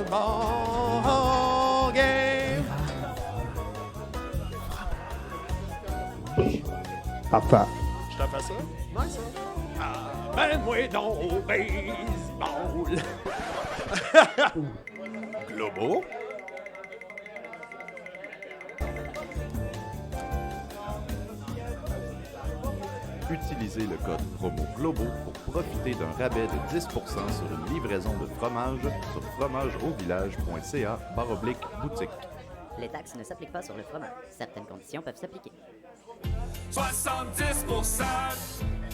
Ball game. Parfait. Je t'en fais ça? Nice, hein? Amène-moi donc au baseball. Globo. Utilisez le code promo GLOBO pour profiter d'un rabais de 10% sur une livraison de fromage sur fromageauvillage.ca/boutique. Les taxes ne s'appliquent pas sur le fromage. Certaines conditions peuvent s'appliquer. 70%,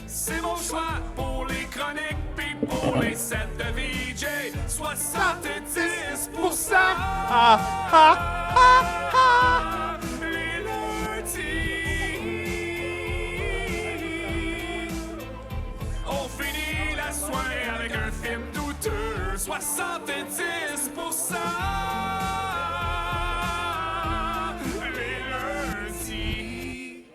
c'est mon choix pour les chroniques puis pour les sets de VJ. 70%, les lundis. On finit la soirée avec un film douteux. 70%, les lundis.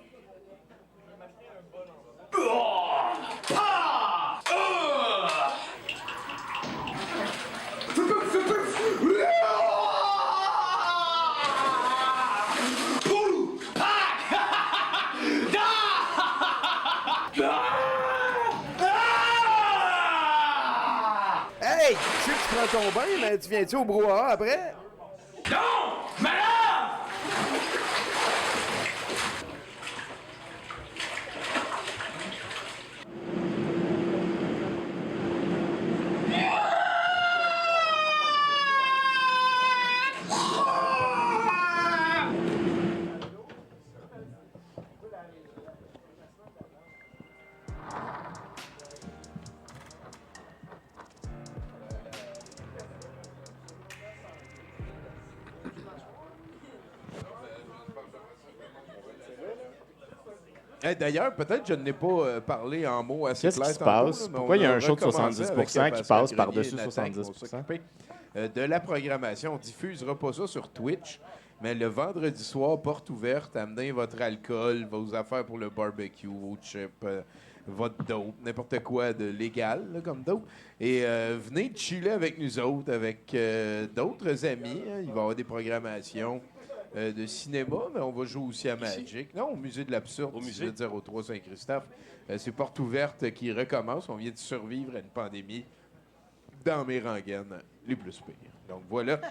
Hey, je sais que tu prends ton bain, mais tu viens-tu au brouhaha après? Non! Malade! Hey, d'ailleurs, peut-être que je n'ai pas parlé en mots assez Qu'est-ce clairs qui se tantôt, passe? là, mais Pourquoi il y a on un show de recommencé 70% avec qui Pascal passe Grenier par-dessus et Nathan 70%? qui vont s'occuper, de la programmation. On ne diffusera pas ça sur Twitch, mais le vendredi soir, porte ouverte, amenez votre alcool, vos affaires pour le barbecue, vos chips, votre dope, n'importe quoi de légal là, comme dope. Et venez chiller avec nous autres, avec d'autres amis. Hein. Il va y avoir des programmations de cinéma, mais on va jouer aussi à Magic. Non, au Musée de l'Absurde, au musée 03 Saint-Christophe. C'est porte ouverte qui recommence. On vient de survivre à une pandémie dans mes rengaines les plus pires. Donc voilà. «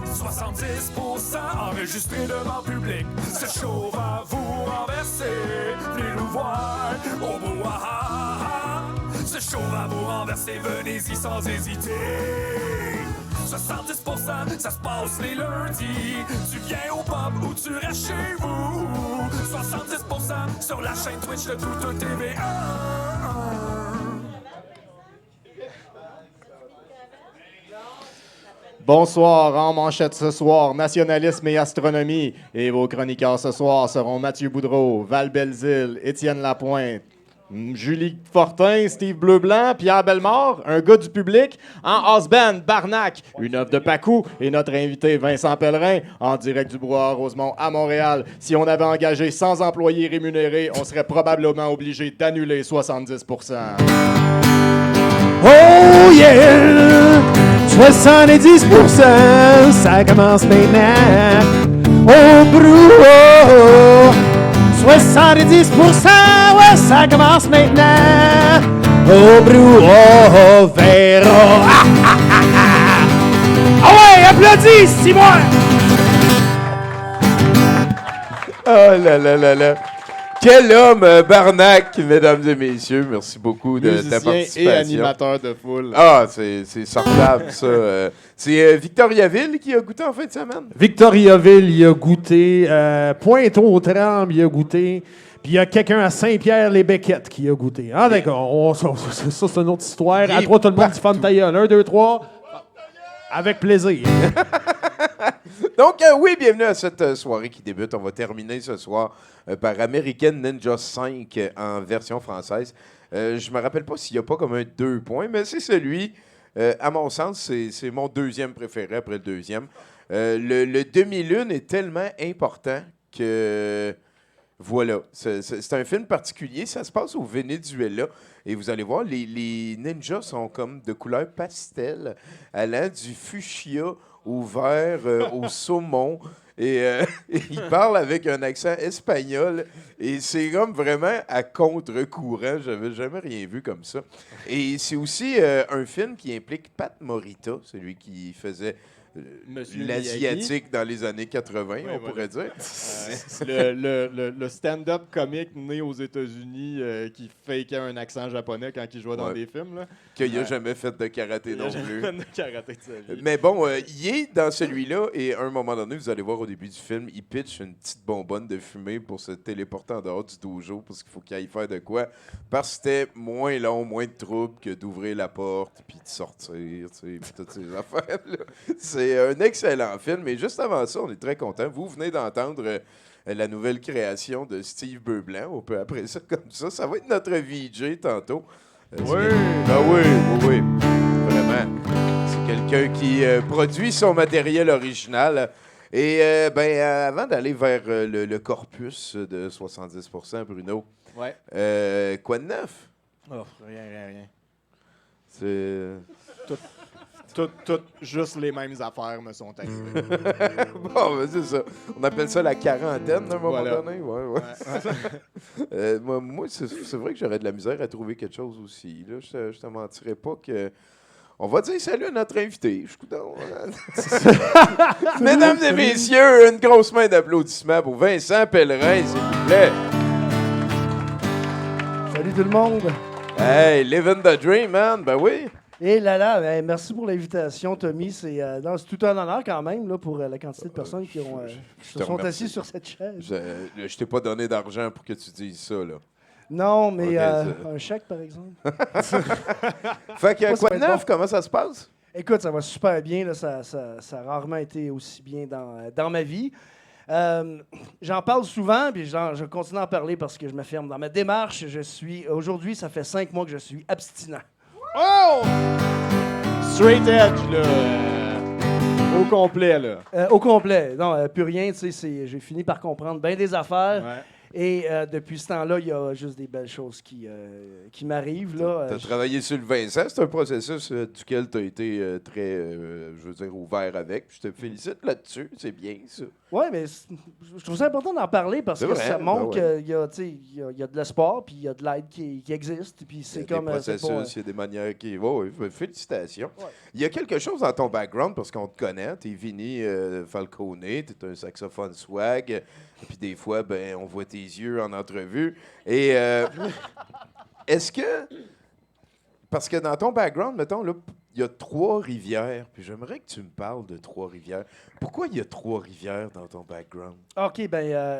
70% enregistré devant public. Ce show va vous renverser. Venez nous voir au brouhaha. Ce show va vous renverser. Venez-y sans hésiter. 70%, ça se passe les lundis. Tu viens au pub ou tu restes chez vous. 70% sur la chaîne Twitch de Toute TV1. Bonsoir, en manchette ce soir, nationalisme et astronomie. Et vos chroniqueurs ce soir seront Mathieu Boudreau, Val Belzile, Étienne Lapointe, Julie Fortin, Steve Bleu-Blanc, Pierre Bellemare, un gars du public, en house band, Barnac, une œuvre de Pacou et notre invité Vincent Pellerin, en direct du brouhaha Rosemont à Montréal. Si on avait engagé 100 employés rémunérés, on serait probablement obligé d'annuler 70%. Oh yeah! 70%, ça commence maintenant. Au brouhaha. 70%, ouais, ça commence maintenant. Au brouhaha, Vera. Ah ouais, applaudis, Simon! Oh là là là là. Quel homme, Barnac, mesdames et messieurs. Merci beaucoup de ta participation. Et animateur de foule. Ah, c'est sortable, ça. C'est Victoriaville qui a goûté en fin de semaine. Victoriaville, il a goûté. Pointe-aux-Trembles, il a goûté. Puis il y a quelqu'un à Saint-Pierre-les-Béquettes qui a goûté. Ah, d'accord. Ça, c'est une autre histoire. À toi, tout le monde dit fun ta gueule. 1, 2, 3. Avec plaisir. Donc, oui, bienvenue à cette soirée qui débute. On va terminer ce soir par American Ninja 5 en version française. Je me rappelle pas s'il n'y a pas comme un 2 points, mais c'est celui À mon sens, c'est mon deuxième préféré après le deuxième. Le demi-lune est tellement important que... Voilà. C'est un film particulier. Ça se passe au Venezuela. Et vous allez voir, les ninjas sont comme de couleur pastel, allant du fuchsia au vert, au saumon. Et ils parlent avec un accent espagnol. Et c'est comme vraiment à contre-courant. J'avais jamais rien vu comme ça. Et c'est aussi un film qui implique Pat Morita, celui qui faisait Monsieur l'asiatique dans les années 80, on pourrait dire. Le stand-up comique né aux États-Unis qui fakeait un accent japonais quand il jouait dans des films. Là. Qu'il n'a jamais fait de karaté non plus. De karaté de sa vie. Mais bon, il est dans celui-là et à un moment donné, vous allez voir au début du film, il pitch une petite bonbonne de fumée pour se téléporter en dehors du dojo parce qu'il faut qu'il aille faire de quoi. Parce que c'était moins long, moins de trouble que d'ouvrir la porte puis de sortir, tu sais, puis toutes ces affaires-là. C'est un excellent film. Et juste avant ça, on est très contents. Vous venez d'entendre la nouvelle création de Steve Beublanc. On peut appeler ça comme ça. Ça va être notre VJ tantôt. Oui! Ah oui, oui, oui. Vraiment. C'est quelqu'un qui produit son matériel original. Et avant d'aller vers le corpus de 70%, Bruno, quoi de neuf? Oh, rien. C'est... Tout, juste les mêmes affaires me sont arrivées. Bon, ben c'est ça. On appelle ça la quarantaine à un moment donné. Ouais. Moi, c'est vrai que j'aurais de la misère à trouver quelque chose aussi. Là, je te mentirais pas que... On va dire salut à notre invité. Je suis content. Mesdames et messieurs, une grosse main d'applaudissements pour Vincent Pellerin, s'il vous plaît. Salut tout le monde. Hey, living the dream, man. Ben oui. Et là, merci pour l'invitation, Tommy. C'est tout un honneur quand même là, pour la quantité de personnes qui se sont assises sur cette chaise. Je t'ai pas donné d'argent pour que tu dises ça, là. Non, mais Okay, un chèque, par exemple. Fait que quoi de bon. neuf? Comment ça se passe? Écoute, ça va super bien. Là, ça a rarement été aussi bien dans ma vie. J'en parle souvent, puis je continue à en parler parce que je m'affirme dans ma démarche. Aujourd'hui, ça fait 5 mois que je suis abstinent. Oh! Straight edge, là. Au complet, là. Au complet. Non, plus rien. Tu sais, j'ai fini par comprendre bien des affaires. Ouais. Et depuis ce temps-là, il y a juste des belles choses qui m'arrivent. Là. Tu as travaillé sur le Vincent. C'est un processus duquel tu as été très, je veux dire, ouvert avec. Je te félicite là-dessus. C'est bien, ça. Oui, mais je trouve ça important d'en parler parce que ça montre qu'il y a de l'espoir puis il y a de l'aide qui existe. Puis c'est il y a des processus, il y a des manières qui... Oui, félicitations. Ouais. Il y a quelque chose dans ton background parce qu'on te connaît. Tu es Vinny Falcone, tu es un saxophone swag. Puis des fois, on voit tes yeux en entrevue. Et est-ce que... Parce que dans ton background, mettons, là, il y a Trois-Rivières. Puis j'aimerais que tu me parles de Trois-Rivières. Pourquoi il y a Trois-Rivières dans ton background? OK,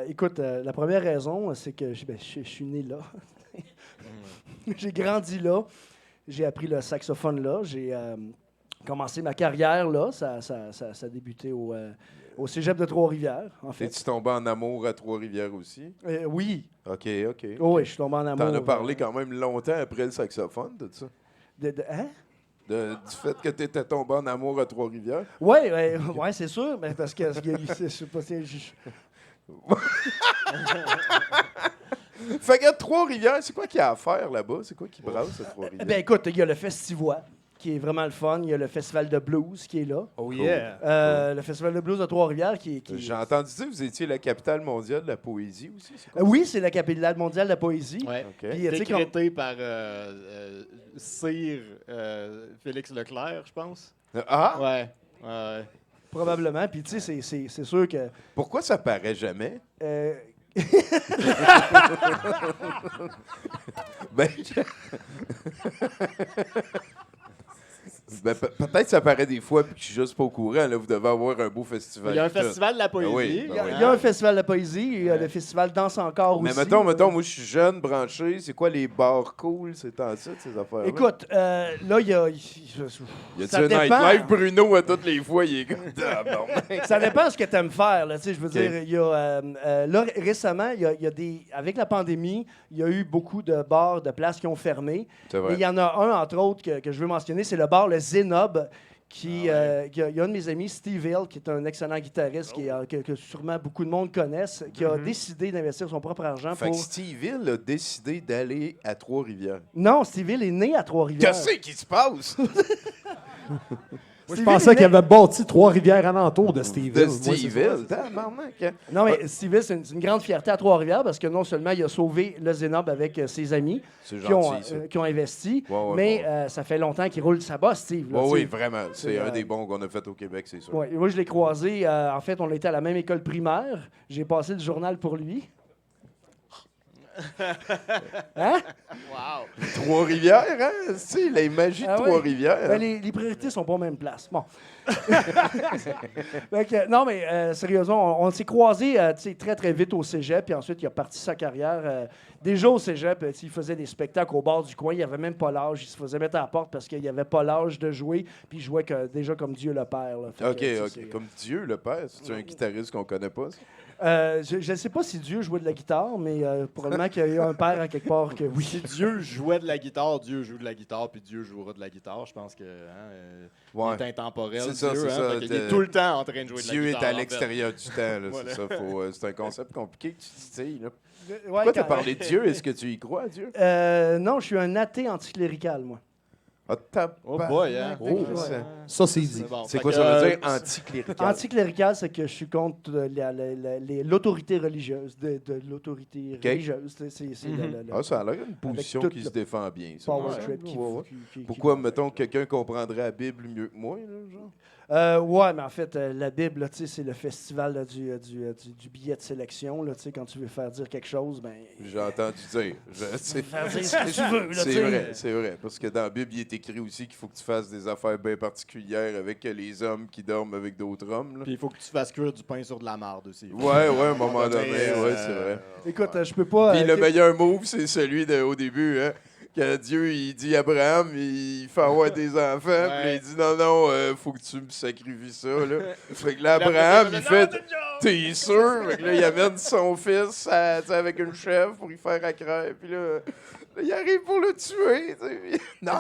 écoute, la première raison, c'est que je suis né là. J'ai grandi là. J'ai appris le saxophone là. J'ai commencé ma carrière là. Ça a débuté au cégep de Trois-Rivières, en fait. Es-tu tombé en amour à Trois-Rivières aussi? Oui. OK. Oh, oui, je suis tombé en amour. T'en as parlé quand même longtemps après le saxophone, de ça? Hein? Du fait que tu étais tombé en amour à Trois-Rivières? Oui, c'est sûr, mais parce que je sais pas si Fait que Trois-Rivières, c'est quoi qu'il y a à faire là-bas? C'est quoi qui brasse à Trois-Rivières? Écoute, il y a le Festivois, qui est vraiment le fun. Il y a le Festival de blues qui est là. Oh yeah! Le Festival de blues de Trois-Rivières qui J'ai entendu dire que vous étiez la capitale mondiale de la poésie aussi. C'est quoi, oui, c'est la capitale mondiale de la poésie. Ouais. OK. Puis, Décrété par Sire Félix Leclerc, je pense. Ah! Ouais. Probablement. Puis tu sais, c'est sûr que... Pourquoi ça paraît jamais? Ben, peut-être que ça paraît des fois puis que je suis juste pas au courant. Là, vous devez avoir un beau festival. Il y a un festival de la poésie. Oui, Il y a un festival de la poésie. Il y a le festival Danse encore mais aussi. mettons, moi, je suis jeune, branché. C'est quoi les bars cool, c'est tant ça, ces affaires-là? Écoute, là, il y a... Y a-tu ça un dépend. nightlife Bruno à toutes les fois? Il est comme... Ça dépend de ce que tu aimes faire. Là, je veux dire, il y a, là, récemment, il y a des... Avec la pandémie, il y a eu beaucoup de bars, de places qui ont fermé. C'est vrai. Et il y en a un, entre autres, que je veux mentionner, c'est le bar Le le Zenob. Il y a un de mes amis, Steve Hill, qui est un excellent guitariste que sûrement beaucoup de monde connaissent, qui a décidé d'investir son propre argent Fait que Steve Hill a décidé d'aller à Trois-Rivières. Non, Steve Hill est né à Trois-Rivières. Qu'est-ce qui se passe? Moi, je pensais qu'il avait bâti Trois-Rivières alentour de Steve De Hill. Moi, Steve c'est ça. Hill, tabarnak. Non, mais Steve Hill, c'est une grande fierté à Trois-Rivières parce que non seulement il a sauvé le Zenob avec ses amis C'est qui ont, gentil, ça. qui ont investi, Ouais, mais ça fait longtemps qu'il roule sa bosse, Steve. là, Oui, tu oui, sais. vraiment. C'est C'est, un des bons qu'on a fait au Québec, c'est sûr. Ouais, moi, je l'ai croisé. En fait, on était à la même école primaire. J'ai passé le journal pour lui. Hein? Trois-Rivières, hein? Tu sais, la magie de Ah ouais? Trois-Rivières. Ben, les priorités sont pas aux mêmes places. Bon. Fait que, non, mais sérieusement, on s'est croisés très, très vite au cégep. Puis ensuite, il a parti sa carrière. Déjà au cégep, il faisait des spectacles au bord du coin. Il avait même pas l'âge. Il se faisait mettre à la porte parce qu'il n'avait pas l'âge de jouer. Puis il jouait déjà comme Dieu le Père. Là. Fait OK, que, OK. c'est- Comme Dieu, le père. C'est un guitariste qu'on connaît pas. ça? Je ne sais pas si Dieu jouait de la guitare, mais probablement qu'il y a eu un père à quelque part que oui. Si Dieu jouait de la guitare, Dieu joue de la guitare, puis Dieu jouera de la guitare. Je pense que il Ouais. est intemporel. C'est ça, Dieu, c'est ça. Fait qu'il est tout le temps en train de jouer de la Dieu guitare. est à en fait. l'extérieur du temps. Là, Voilà. C'est ça. C'est un concept compliqué que tu distilles. Là. Ouais, Pourquoi t'as quand- parlé de Dieu? Est-ce que tu y crois, Dieu? Non, je suis un athée anticlérical, moi. Ah, Oh boy, hein? Oh, Ouais. Ça, c'est dit. bon. c'est Fait quoi que, ça veut dire anticlérical? Anticlérical, c'est que je suis contre l'autorité religieuse, de l'autorité OK. religieuse. C'est Ah, ça a l'air une position tout qui le se défend bien. Ça. power Ouais, trip qui- ouais, ouais. qui- Pourquoi, mettons, quelqu'un comprendrait la Bible mieux que moi? Là, genre? Ouais, mais en fait, la Bible, là, tu sais, c'est le festival là, du billet de sélection. Là, tu sais, quand tu veux faire dire quelque chose, ben. J'ai entendu dire. Faire dire ce que tu veux, là, tu C'est sais. vrai, c'est vrai. Parce que dans la Bible, il est écrit aussi qu'il faut que tu fasses des affaires bien particulières avec les hommes qui dorment avec d'autres hommes. là. Puis il faut que tu fasses cuire du pain sur de la marde aussi. Ouais, à un moment Ouais, donné, ouais, c'est vrai. Écoute, je peux pas. Puis le meilleur move, c'est celui au début, hein. Que Dieu, il dit à Abraham, il fait avoir des enfants, puis là, il dit non, faut que tu me sacrifies ça, là. Fait que là, Abraham, il fait, t'es sûr? Fait que là, il amène son fils tu sais, avec une chèvre pour y faire à crème, puis là, il arrive pour le tuer, tu sais. Puis- Non,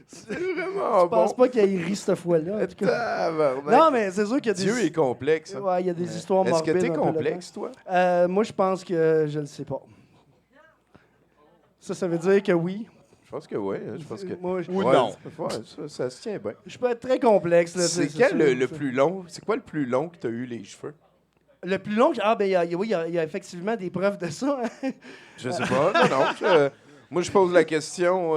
c'est vraiment Je pense bon. pas qu'il ait ri cette fois-là. En tout cas. Tabarnak. Non, mais c'est sûr qu'il y a des. Dieu est complexe. hein. Ouais, il y a des histoires Est-ce que morbides. t'es un peu complexe, toi? là-dedans. Moi, je pense que je le sais pas. Ça veut dire que oui. Je pense que oui. Je pense que... Moi, Ou Ouais, non. ouais, ça se tient bien. je peux être très complexe. Là, C'est sûr, quel le ça. plus long? C'est quoi le plus long que tu as eu les cheveux? Le plus long, oui, il y a effectivement des preuves de ça. hein. Je sais pas. Non. Moi, je pose la question.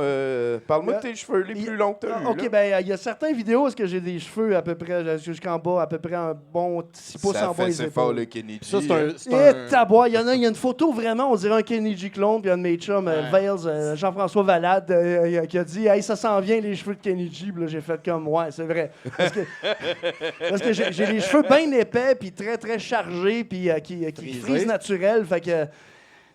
Parle-moi de tes cheveux les plus longs que tu as eu. OK, ben il y a certaines vidéos où est-ce que j'ai des cheveux à peu près jusqu'en bas, à peu près un bon 6 pouces Ça en bas fait les c'est fort épaules. le Kennedy. Ça, c'est hein. un. c'est Et tabois, il y a une photo vraiment, on dirait un Kennedy clone, puis un de mes chums, Ouais. Vales, Jean-François Valade, qui a dit « Hey, ça s'en vient les cheveux de Kennedy », puis là, j'ai fait comme « Ouais, c'est vrai ». Parce que j'ai les cheveux bien épais, puis très, très chargés, puis qui Frisés. frisent naturel, fait que,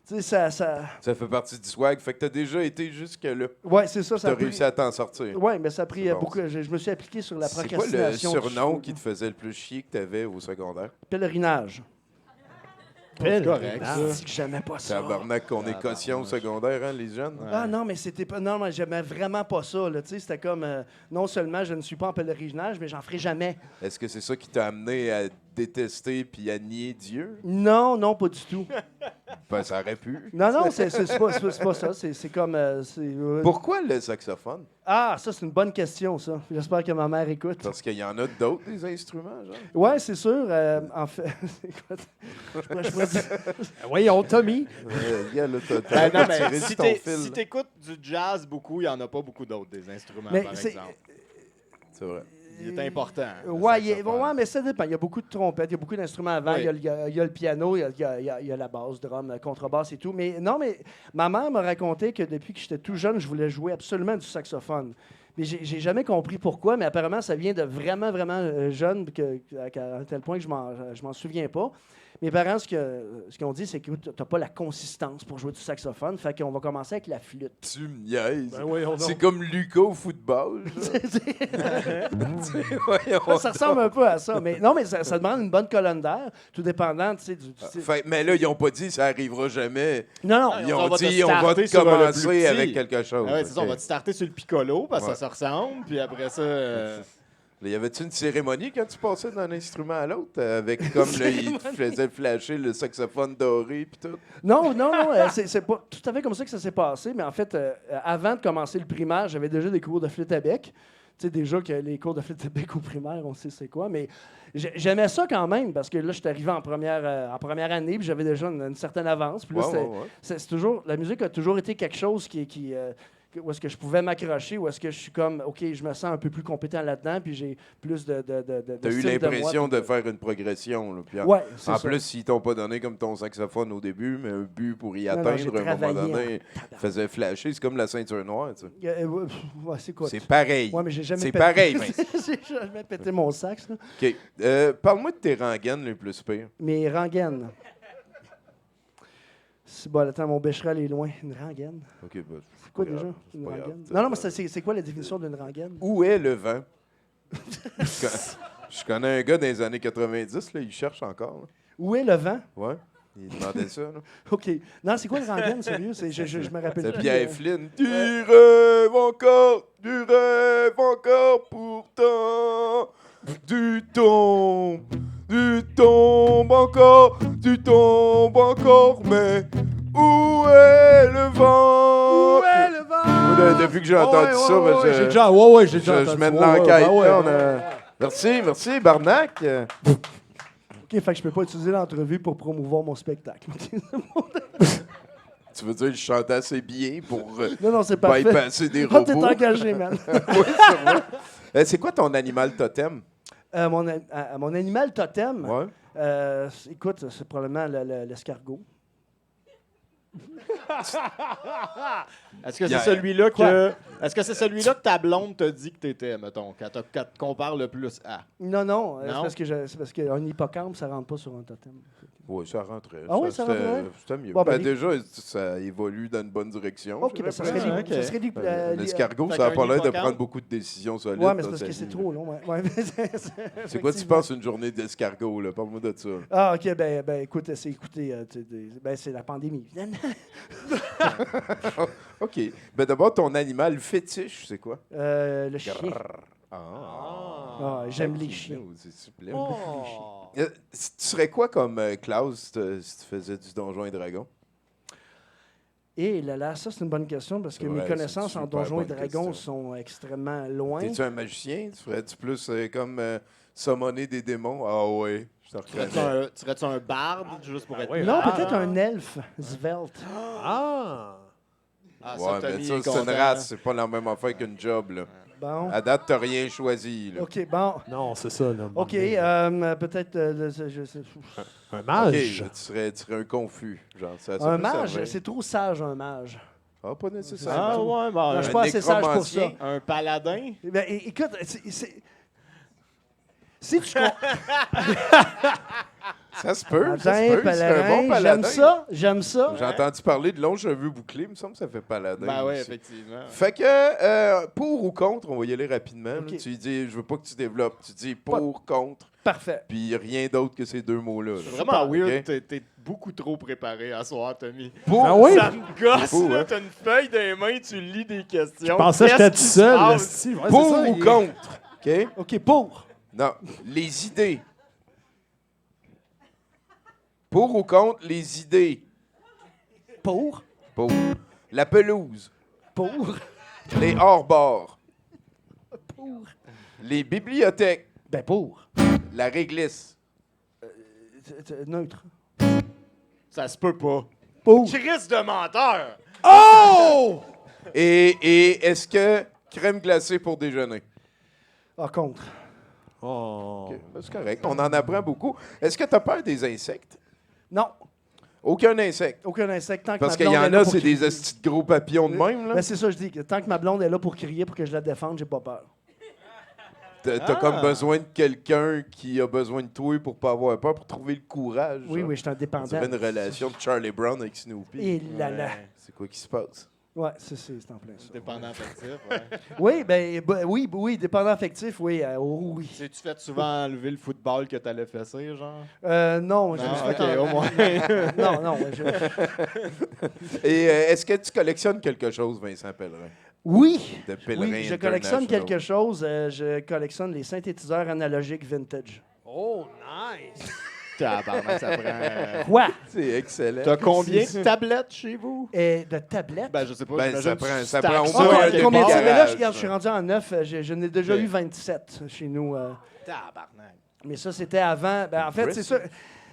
tu sais, ça... Ça fait partie du swag. Fait que tu as déjà été jusque-là. Ouais, c'est ça, Tu ça as a pris... réussi à t'en sortir. Ouais, mais ça a pris C'est bon, beaucoup... Je me suis appliqué sur la C'est quoi le procrastination. du surnom cheveu. qui te faisait le plus chier que tu avais au secondaire? Pèlerinage. C'est correct, ça. C'est que j'aimais pas ça. Tabarnak qu'on est caution au secondaire, hein, les jeunes? Ah non, mais c'était pas. Non, mais j'aimais vraiment pas ça. Là. Tu sais, c'était comme non seulement je ne suis pas en pèlerinage, mais j'en ferai jamais. Est-ce que c'est ça qui t'a amené à détester puis à nier Dieu? Non, non, pas du tout. Ben, ça aurait pu. Non, non, c'est pas ça. C'est comme. Pourquoi le saxophone? Ah, ça, c'est une bonne question, ça. J'espère que ma mère écoute. Parce qu'il y en a d'autres, des instruments, genre? Ouais, c'est sûr. En fait, écoute, je pourrais dire- Voyons, Tommy. Gars, là, t'as Ben non, tiré mais sur si ton t'es- fil, si là. t'écoutes du jazz beaucoup, il n'y en a pas beaucoup d'autres, des instruments, Mais par c'est- exemple. C'est vrai. Il est important. le Ouais, saxophone. ouais, mais ça dépend. Il y a beaucoup de trompettes, il y a beaucoup d'instruments avant. Oui. Il y a le piano, il y a la basse, drum, contrebasse et tout. Mais non, mais ma mère me racontait que depuis que j'étais tout jeune, je voulais jouer absolument du saxophone. Mais j'ai jamais compris pourquoi, mais apparemment, ça vient de vraiment, vraiment jeune, à tel point que je m'en souviens pas. mes parents, ce qu'ils ont dit, c'est que tu n'as pas la consistance pour jouer du saxophone. Fait qu'on va commencer avec la flûte. Tu me niaises. Ben voyons donc. C'est comme Lucas au football. Voyons Ça ressemble un peu à ça. Mais non, mais ça demande une bonne colonne d'air, tout dépendant, tu sais. Mais là, ils n'ont pas dit ça arrivera jamais. Non. Ils on ont va te dit on va starter sur le plus commencer petit. avec quelque chose. Ah ouais, c'est ça, on Ok. va te starter sur le piccolo parce que Ouais. ça se ressemble, puis après ça. Là, y avait-tu une cérémonie quand tu passais d'un instrument à l'autre avec comme là, ils te faisaient flasher le saxophone doré puis tout? Non, c'est pas tout à fait comme ça que ça s'est passé, mais en fait, avant de commencer le primaire, j'avais déjà des cours de flûte à bec. Tu sais, déjà que les cours de flûte à bec au primaire, on sait c'est quoi, mais j'aimais ça quand même, parce que là, je suis arrivé en première année, puis j'avais déjà une certaine avance. Puis là, Ouais. c'est toujours, la musique a toujours été quelque chose où est-ce que je pouvais m'accrocher, où est-ce que je suis comme, OK, je me sens un peu plus compétent là-dedans, puis j'ai plus de T'as eu style l'impression moi, de faire une progression. Là, puis Ouais, c'est en ça. plus, s'ils t'ont pas donné comme ton saxophone au début, mais un but pour y Non, atteindre, j'ai à un moment travaillé donné, faisait flasher. C'est comme la ceinture noire. Tu sais. Ouais, c'est quoi? C'est pareil. Ouais, mais j'ai jamais C'est pété- pareil, mais. J'ai jamais pété mon sax, là. OK. Parle-moi de tes rengaines les plus pires. Mes rengaines. C'est bon, attends, mon bécherel est loin. Une rengaine? OK, bah, C'est quoi pas déjà? grave, c'est Une pas grave. rengaine? Non, mais c'est quoi la définition d'une rengaine? Où est le vent? Je connais un gars des années 90, là, il cherche encore. Là. Où est le vent? Ouais. Il demandait ça. Là. OK. Non, c'est quoi une rengaine, sérieux? Je me rappelle C'est plus. Pierre Flynn. Tu rêves encore pourtant. Tu tombes encore, mais où est le vent? Où est le vent? Moi, depuis que j'ai entendu ça, ben, j'ai déjà entendu je mène ça. Ouais, l'enquête. ouais, là, ouais. on a- Merci, Barnac. OK, fait que je peux pas utiliser l'entrevue pour promouvoir mon spectacle. Tu veux dire que je chante assez bien pour Non, c'est parfait. bypasser des Oh, t'es robots? engagé, man. Oui, sûrement. C'est quoi ton animal totem? Mon animal totem, Ouais. écoute, c'est probablement l'escargot. Est-ce que Yeah. c'est celui-là Quoi? que. Est-ce que c'est celui-là que ta blonde t'a dit que t'étais, mettons, quand te compare le plus à? Non, Non? c'est parce qu'un hippocampe, ça rentre pas sur un totem. Oui, ça rentrait. Ah oui, ça rentrait? C'était mieux. Bon, ben, déjà, ça évolue dans une bonne direction. OK, je ben, ça dirais. serait ok. ça serait L'escargot, Fait ça n'a qu'un pas l'air de hippocampe. prendre beaucoup de décisions solides. Ouais, mais c'est dans parce sa que c'est vie, trop là. long. Ouais. C'est quoi tu penses une journée d'escargot? Là? Parle-moi de ça. Ah, OK, ben écoute, c'est la pandémie. OK. Ben d'abord, ton animal fétiche, c'est quoi? Le chien. Ah. Ah, j'aime les chiens. S'il te plaît. Oh. Tu serais quoi comme Klaus si tu faisais du Donjon et Dragon? Et là, ça, c'est une bonne question parce que Ouais, mes c'est connaissances une en super Donjons et bonne Dragons question. sont extrêmement loin. T'es-tu un magicien? Tu ferais-tu plus comme summoner des démons? Ah ouais, je te reconnais. Serais-tu un barde, juste pour être. ouais. Non, Ah. peut-être un elfe, svelte. Ah! Ah, Ouais, mais Tommy ça, est c'est une content. race, c'est pas la même affaire qu'une job, là. Bon. À date, t'as rien choisi, là. OK, bon. Non, c'est ça. Là, OK, peut-être... un OK, mage. tu serais un confus, genre. Ça un peut mage, servir. c'est trop sage, un mage. Ah, pas nécessairement. Ah, ouais, Non, je bon. suis pas assez sage pour ça. nécromancien. Un paladin? Eh ben, écoute, si tu... Ça se peut, ça se Paladin, peut. C'est un bon j'aime paladin. j'aime ça. J'ai entendu parler de longs cheveux bouclés, il me semble que ça fait paladin. Ben oui, aussi. effectivement. Fait que, pour ou contre, on va y aller rapidement. là. OK. Tu lui dis, je veux pas que tu développes. Tu dis pour, contre, Parfait. puis rien d'autre que ces deux mots-là. là. C'est vraiment OK? weird, t'es beaucoup trop préparé à soir, Tommy. Pour, Ah oui? Ça me gosse, Fou, là, hein? t'as une feuille dans les mains, tu lis des questions. Je pensais que j'étais tout Qu'est-ce qui se seul. passe? esti. Ouais, pour c'est ça, ou il- contre. OK? OK, pour. Non, les idées. Pour ou contre les idées. Pour. Pour. La pelouse. Pour. Les hors-bords. Pour. Les bibliothèques. Ben, pour. La réglisse. Neutre. Ça se peut pas. Pour. Chris de menteur! Oh! Et est-ce que crème glacée pour déjeuner? Ah, contre. Oh. OK, ben, c'est correct. On en apprend beaucoup. Est-ce que tu as peur des insectes? Non. Aucun insecte. Aucun insecte. Tant que Parce ma qu'il y blonde est en là a, pour c'est des crier. estis de gros papillons de même. Là. Ben, c'est ça, je dis. Que tant que ma blonde est là pour crier, pour que je la défende, j'ai pas peur. T'as comme besoin de quelqu'un qui a besoin de toi pour pas avoir peur, pour trouver le courage. Oui, genre. oui, je suis On indépendant. dirait une relation de Charlie Brown avec Snoopy. Et là là. C'est quoi qui se passe? Ouais, c'est en plein ça. Dépendant affectif, ouais. Oui, dépendant affectif, oui. Oui. Tu fais souvent enlever le football que t'allais fesser, genre? Non, Non, ok, au moins. non. Et est-ce que tu collectionnes quelque chose, Vincent Pellerin? Oui. De Pellerin Oui, je collectionne International? quelque chose. Je collectionne les synthétiseurs analogiques vintage. Oh, nice! Tabarnak, ça prend... Quoi? C'est excellent. T'as combien de tablettes chez vous? De tablettes? Ben, je sais pas. Ben, j'imagine ça que prend- tu ça stacks prend au ça moins dans un tes demi- Combien de bars. Mais là, garage, regarde, je suis rendu en 9. Je n'ai déjà Ok. eu 27 chez nous. Tabarnak. Mais ça, c'était avant. En fait, c'est ça.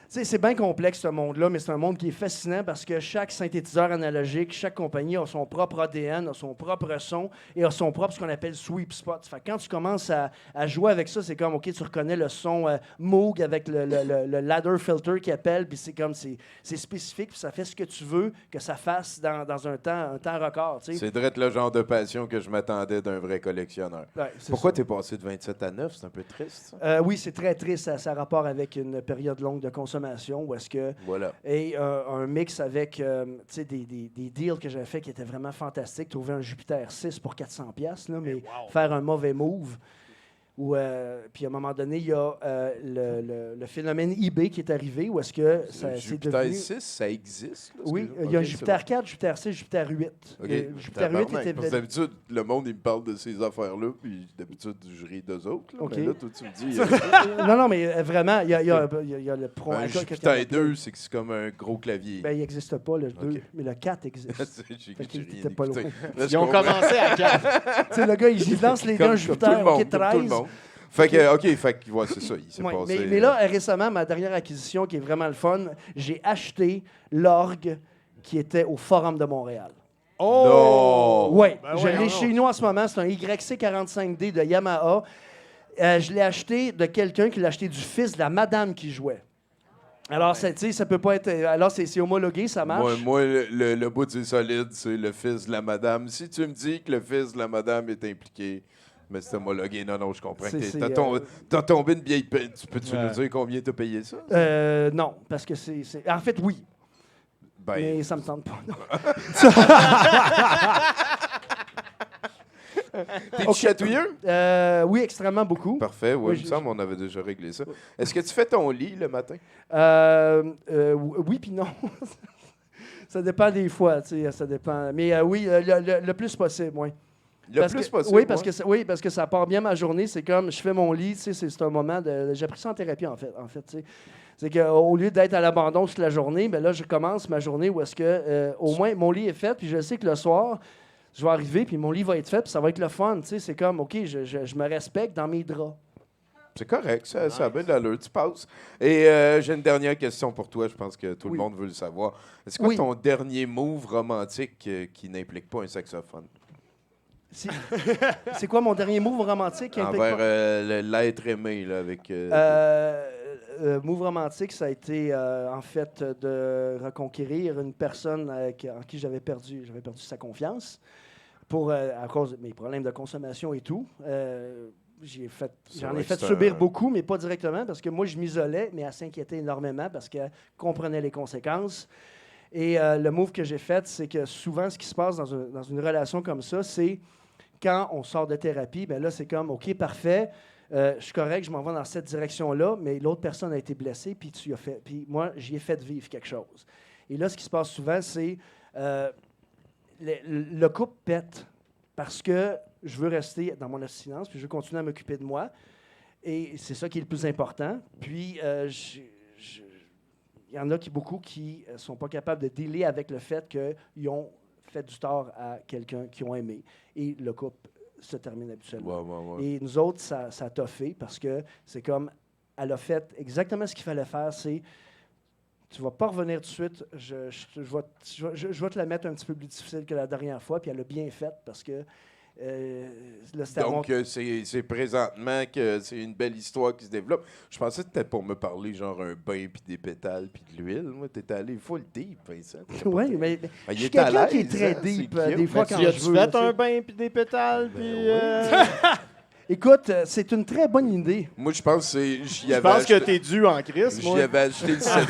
Tu sais, c'est bien complexe, ce monde-là, mais c'est un monde qui est fascinant parce que chaque synthétiseur analogique, chaque compagnie a son propre ADN, a son propre son et a son propre, ce qu'on appelle sweep spot. Fait que quand tu commences à jouer avec ça, c'est comme, OK, tu reconnais le son Moog avec le ladder filter qui appelle, puis c'est comme, c'est spécifique, puis ça fait ce que tu veux que ça fasse dans un temps record, tu sais. C'est direct le genre de passion que je m'attendais d'un vrai collectionneur. Ouais, c'est Pourquoi ça. t'es passé de 27 à 9? C'est un peu triste, ça. Oui, c'est très triste. Ça a rapport avec une période longue de consommation où est-ce que... Voilà. Et un mix avec tu sais, des deals que j'avais fait qui étaient vraiment fantastiques. Trouver un Jupiter 6 pour 400$, là, mais faire un mauvais move. Puis à un moment donné, il y a le phénomène eBay qui est arrivé où est-ce que c'est Jupiter devenu... 6, ça existe? Là, Oui, excuse-moi? il y a un Ok, Jupiter c'est 4, Jupiter 6, Jupiter 8. bon. Ok. Jupiter 8 Tabarnak. était... Parce que d'habitude, le monde, il me parle de ces affaires-là, puis d'habitude, je ris d'eux autres. Là. Ok. Mais là, toi, tu me dis... non, mais vraiment, il y a le pro... un Jupiter 2, c'est que c'est comme un gros clavier. Ben, il n'existe pas, le 2, Ok. mais le 4 existe. J'ai Fait qu'il rien était pas écouté. loin. Là, je Ils ont comprends. commencé à 4. Tu sais, le gars, il lance les deux Comme Jupiter, tout le monde, OK, comme 13. tout le monde. Fait que, OK, fait que, ouais, c'est ça, il s'est Ouais, passé... mais là, récemment, ma dernière acquisition, qui est vraiment le fun, j'ai acheté l'orgue qui était au Forum de Montréal. Non! Oui, Ben je voyons l'ai donc. chez nous en ce moment. C'est un YC45D de Yamaha. Je l'ai acheté de quelqu'un qui l'a acheté du fils de la madame qui jouait. Alors, tu sais, ça peut pas être... Alors, c'est homologué, ça marche. Moi, le bout du solide, c'est le fils de la madame. Si tu me dis que le fils de la madame est impliqué, mais c'est homologué. Non, je comprends. C'est- T'as tombé une vieille peine. Peux-tu Ouais. nous dire combien t'as payé ça? Non, parce que c'est... En fait, oui, Ben, mais ça me tente pas. non. t'es chatouilleux? Oui, extrêmement beaucoup. Parfait, oui, Oui, il me semble qu'on avait déjà réglé ça. Est-ce que tu fais ton lit le matin? Oui, puis non. Ça dépend des fois, tu sais, ça dépend. Mais oui, le plus possible, oui. Le Parce plus que- possible. Oui, parce ouais. que parce que ça part bien ma journée. C'est comme je fais mon lit, tu sais, c'est un moment de. J'ai appris ça en thérapie, en fait, tu sais. C'est qu'au lieu d'être à l'abandon toute la journée, ben là, je commence ma journée où est-ce que au moins mon lit est fait, puis je sais que le soir, je vais arriver, puis mon lit va être fait, puis ça va être le fun, tu sais. C'est comme, OK, je me respecte dans mes draps. C'est correct, ça a bien de l'allure, tu passes. Et j'ai une dernière question pour toi, je pense que tout Oui. le monde veut le savoir. Est-ce quoi Oui. ton dernier move romantique qui n'implique pas un saxophone? C'est quoi mon dernier move romantique? qui implique Envers pas- l'être aimé, là, avec... move romantique, ça a été en fait de reconquérir une personne en qui j'avais perdu sa confiance à cause de mes problèmes de consommation et tout. J'en vrai ai que fait c'est subir un- beaucoup, mais pas directement, parce que moi, je m'isolais, mais elle s'inquiétait énormément parce qu'elle comprenait les conséquences. Et le move que j'ai fait, c'est que souvent, ce qui se passe dans une relation comme ça, c'est quand on sort de thérapie, ben là, c'est comme, OK, parfait, je suis correct, je m'en vais dans cette direction-là, mais l'autre personne a été blessée, puis moi, j'y ai fait vivre quelque chose. Et là, ce qui se passe souvent, c'est le couple pète parce que je veux rester dans mon abstinence, puis je veux continuer à m'occuper de moi. Et c'est ça qui est le plus important. Puis, il y en a beaucoup qui ne sont pas capables de dealer avec le fait qu'ils ont fait du tort à quelqu'un qu'ils ont aimé. Et le couple se termine habituellement. Ouais. Et nous autres, ça a toffé parce que c'est comme, elle a fait exactement ce qu'il fallait faire, c'est, tu vas pas revenir tout de suite, je vais te la mettre un petit peu plus difficile que la dernière fois, puis elle a bien fait parce que là, c'était à mon- Donc, c'est présentement que c'est une belle histoire qui se développe. Je pensais que c'était pour me parler genre un bain, puis des pétales, puis de l'huile. Moi, t'étais allé full deep, Vincent. Oui, mais Ben, je il suis est à quelqu'un qui est l'aise, très hein, deep c'est cute. des fois Tu quand as je veux. fait tu sais. un bain puis des pétales, puis... Écoute, c'est une très bonne idée. Moi, je pense que j'y Je avais pense que acheté... t'es dû en crise, J'y moi. avais acheté le 7.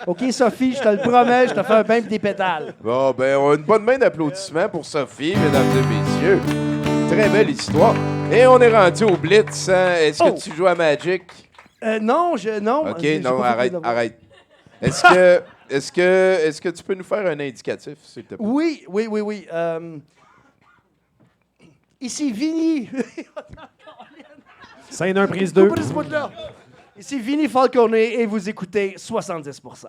OK, Sophie, je te le promets, je te fais un bain et des pétales. Bon, ben, on a une bonne main d'applaudissements pour Sophie, mesdames et messieurs. Très belle histoire. Et on est rendu au Blitz. Hein? Est-ce que tu joues à Magic? Non. OK, j'ai non, pas fait de devoir. arrête. Est-ce que tu peux nous faire un indicatif, s'il te plaît? Oui. Ici, Vinny. Scène 1, prise 2. Coupez ce bout-là. Ici, Vinny Falconet et vous écoutez 70%.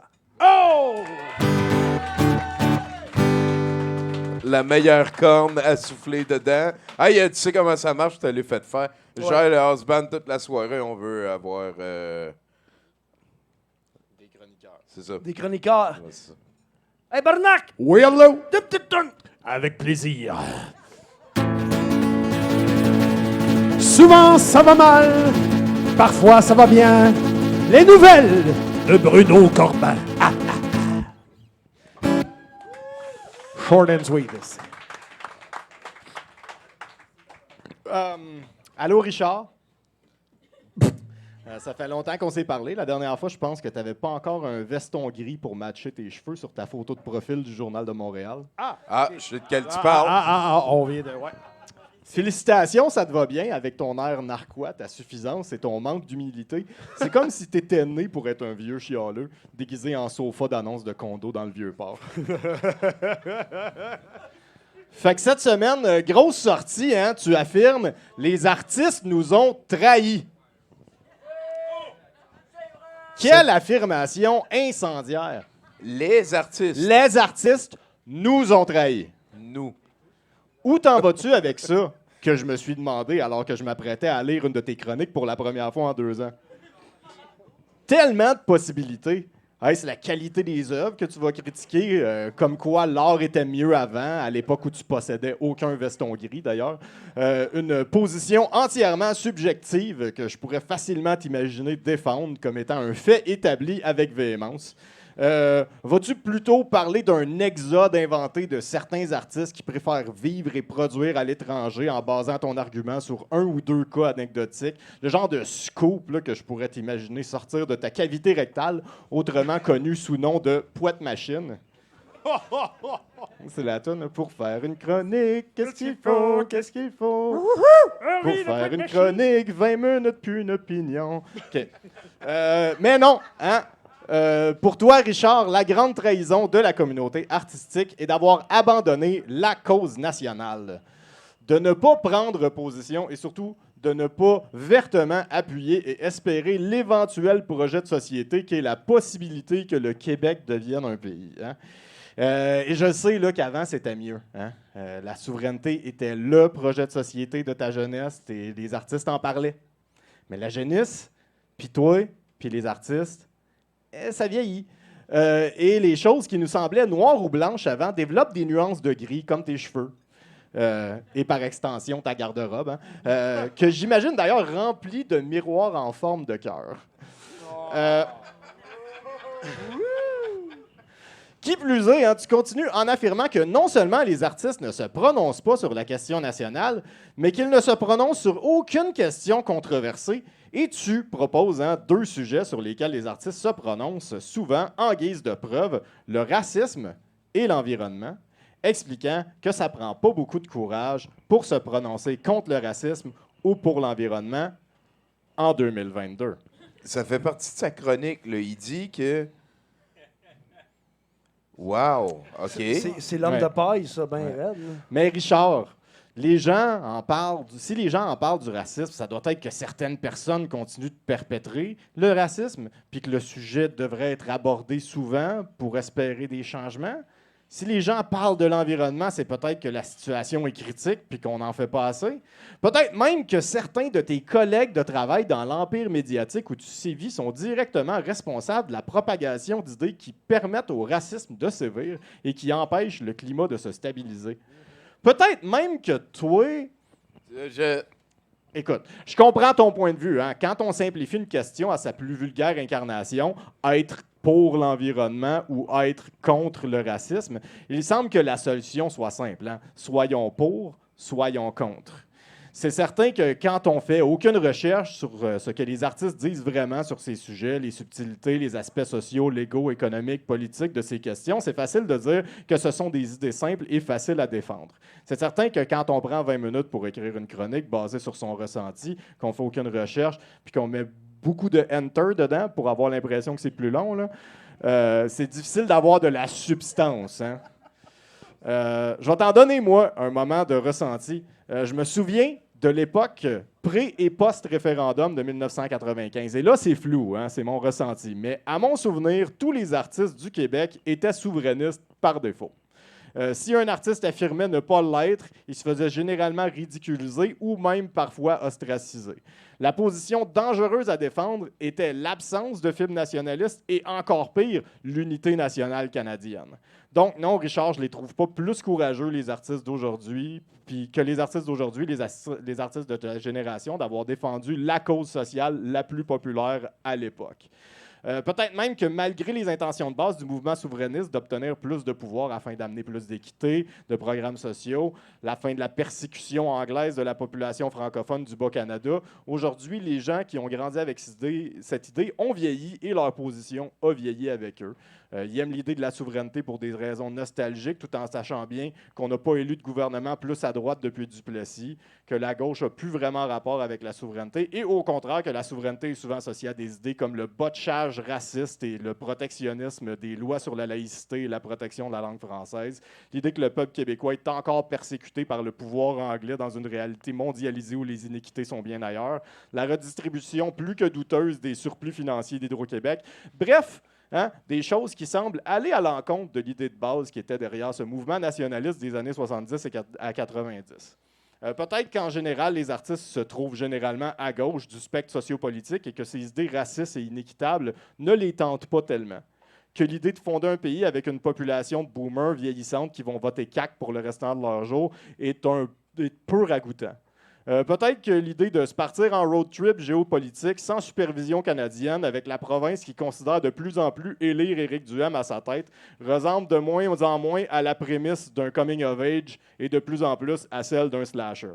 La meilleure corne à souffler dedans. Ah, tu sais comment ça marche, tu te l'as fait faire. Je gère le house band toute la soirée, on veut avoir... Des chroniqueurs. C'est ça. Des chroniqueurs. Ouais, c'est ça. Hey, Barnac! Oui, hello. Deux petites tonnes. Avec plaisir. Souvent, ça va mal. Parfois, ça va bien. Les nouvelles de Bruno Corbin. Short and sweet. Allô, Richard? Ça fait longtemps qu'on s'est parlé. La dernière fois, je pense que tu n'avais pas encore un veston gris pour matcher tes cheveux sur ta photo de profil du Journal de Montréal. Ah, je sais de quel tu parles. On vient de... Ouais. Félicitations, ça te va bien avec ton air narquois, ta suffisance et ton manque d'humilité. C'est comme si tu étais né pour être un vieux chialeux, déguisé en sofa d'annonce de condo dans le Vieux-Port. Fait que cette semaine, grosse sortie, hein, tu affirmes « Les artistes nous ont trahis ». Quelle affirmation incendiaire! Les artistes. Les artistes nous ont trahis. Nous. Où t'en vas-tu avec ça? Que je me suis demandé alors que je m'apprêtais à lire une de tes chroniques pour la première fois en 2 ans. Tellement de possibilités. Est-ce la qualité des œuvres que tu vas critiquer? Comme quoi l'art était mieux avant, à l'époque où tu possédais aucun veston gris d'ailleurs. Une position entièrement subjective que je pourrais facilement t'imaginer défendre comme étant un fait établi avec véhémence. Vas-tu plutôt parler d'un exode inventé de certains artistes qui préfèrent vivre et produire à l'étranger en basant ton argument sur 1 ou 2 cas anecdotiques, le genre de scoop là, que je pourrais t'imaginer sortir de ta cavité rectale, autrement connue sous nom de poète machine? C'est la toune pour faire une chronique. Qu'est-ce qu'il faut? Qu'est-ce qu'il faut? Pour faire une chronique, 20 minutes puis une opinion. OK. Mais non, hein? Pour toi, Richard, la grande trahison de la communauté artistique est d'avoir abandonné la cause nationale, de ne pas prendre position et surtout de ne pas vertement appuyer et espérer l'éventuel projet de société qui est la possibilité que le Québec devienne un pays. Hein? Et je sais là, qu'avant, c'était mieux. Hein? La souveraineté était le projet de société de ta jeunesse et les artistes en parlaient. Mais la jeunesse, puis toi, puis les artistes, ça vieillit. Et les choses qui nous semblaient noires ou blanches avant développent des nuances de gris, comme tes cheveux. Et par extension, ta garde-robe. Hein, que j'imagine d'ailleurs remplie de miroirs en forme de cœur. Qui plus est, hein, tu continues en affirmant que non seulement les artistes ne se prononcent pas sur la question nationale, mais qu'ils ne se prononcent sur aucune question controversée. Et tu proposes 2 sujets sur lesquels les artistes se prononcent souvent en guise de preuve, le racisme et l'environnement, expliquant que ça prend pas beaucoup de courage pour se prononcer contre le racisme ou pour l'environnement en 2022. Ça fait partie de sa chronique, là. Il dit que... Wow! OK. C'est l'homme de paille, ça, bien raide. Là. Mais Richard, les gens en parlent si les gens en parlent du racisme, ça doit être que certaines personnes continuent de perpétrer le racisme, puis que le sujet devrait être abordé souvent pour espérer des changements. Si les gens parlent de l'environnement, c'est peut-être que la situation est critique puis qu'on n'en fait pas assez. Peut-être même que certains de tes collègues de travail dans l'empire médiatique où tu sévis sont directement responsables de la propagation d'idées qui permettent au racisme de sévir et qui empêchent le climat de se stabiliser. Peut-être même que toi... Écoute, je comprends ton point de vue. Hein? Quand on simplifie une question à sa plus vulgaire incarnation, être pour l'environnement ou être contre le racisme, il semble que la solution soit simple. Hein? Soyons pour, soyons contre. C'est certain que quand on fait aucune recherche sur ce que les artistes disent vraiment sur ces sujets, les subtilités, les aspects sociaux, légaux, économiques, politiques de ces questions, c'est facile de dire que ce sont des idées simples et faciles à défendre. C'est certain que quand on prend 20 minutes pour écrire une chronique basée sur son ressenti, qu'on fait aucune recherche, puis qu'on met beaucoup de enter dedans pour avoir l'impression que c'est plus long, là, c'est difficile d'avoir de la substance. Hein? Je vais t'en donner, moi, un moment de ressenti. Je me souviens de l'époque pré- et post-référendum de 1995. Et là, c'est flou, hein, c'est mon ressenti. Mais à mon souvenir, tous les artistes du Québec étaient souverainistes par défaut. Si un artiste affirmait ne pas l'être, il se faisait généralement ridiculiser ou même parfois ostraciser. La position dangereuse à défendre était l'absence de films nationalistes et encore pire, l'unité nationale canadienne. Donc non, Richard, je les trouve pas plus courageux, les artistes d'aujourd'hui, puis que les artistes d'aujourd'hui, les artistes de ta génération, d'avoir défendu la cause sociale la plus populaire à l'époque. Peut-être même que malgré les intentions de base du mouvement souverainiste d'obtenir plus de pouvoir afin d'amener plus d'équité, de programmes sociaux, la fin de la persécution anglaise de la population francophone du Bas-Canada, aujourd'hui, les gens qui ont grandi avec cette idée ont vieilli et leur position a vieilli avec eux. Ils aiment l'idée de la souveraineté pour des raisons nostalgiques, tout en sachant bien qu'on n'a pas élu de gouvernement plus à droite depuis Duplessis, que la gauche n'a plus vraiment rapport avec la souveraineté, et au contraire, que la souveraineté est souvent associée à des idées comme le botchage raciste et le protectionnisme des lois sur la laïcité et la protection de la langue française. L'idée que le peuple québécois est encore persécuté par le pouvoir anglais dans une réalité mondialisée où les inéquités sont bien ailleurs. La redistribution plus que douteuse des surplus financiers d'Hydro-Québec. Bref, hein, des choses qui semblent aller à l'encontre de l'idée de base qui était derrière ce mouvement nationaliste des années 70 à 90. Peut-être qu'en général, les artistes se trouvent généralement à gauche du spectre sociopolitique et que ces idées racistes et inéquitables ne les tentent pas tellement. Que l'idée de fonder un pays avec une population de boomers vieillissantes qui vont voter CAQ pour le restant de leur jour est peu ragoûtant. Peut-être que l'idée de se partir en road trip géopolitique sans supervision canadienne avec la province qui considère de plus en plus élire Éric Duhem à sa tête ressemble de moins en moins à la prémisse d'un coming of age et de plus en plus à celle d'un slasher.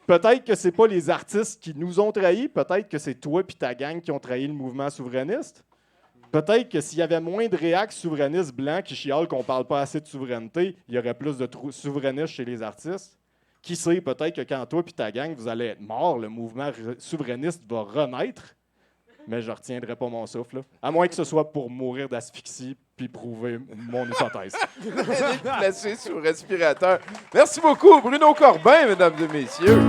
Peut-être que c'est pas les artistes qui nous ont trahis, peut-être que c'est toi et ta gang qui ont trahi le mouvement souverainiste. Peut-être que s'il y avait moins de réacs souverainistes blancs qui chialent qu'on ne parle pas assez de souveraineté, il y aurait plus de souverainistes chez les artistes. Qui sait, peut-être que quand toi et ta gang, vous allez être morts, le mouvement souverainiste va renaître. Mais je ne retiendrai pas mon souffle, là. À moins que ce soit pour mourir d'asphyxie puis prouver mon hypothèse. Placé sous respirateur. Merci beaucoup, Bruno Corbin, mesdames et messieurs.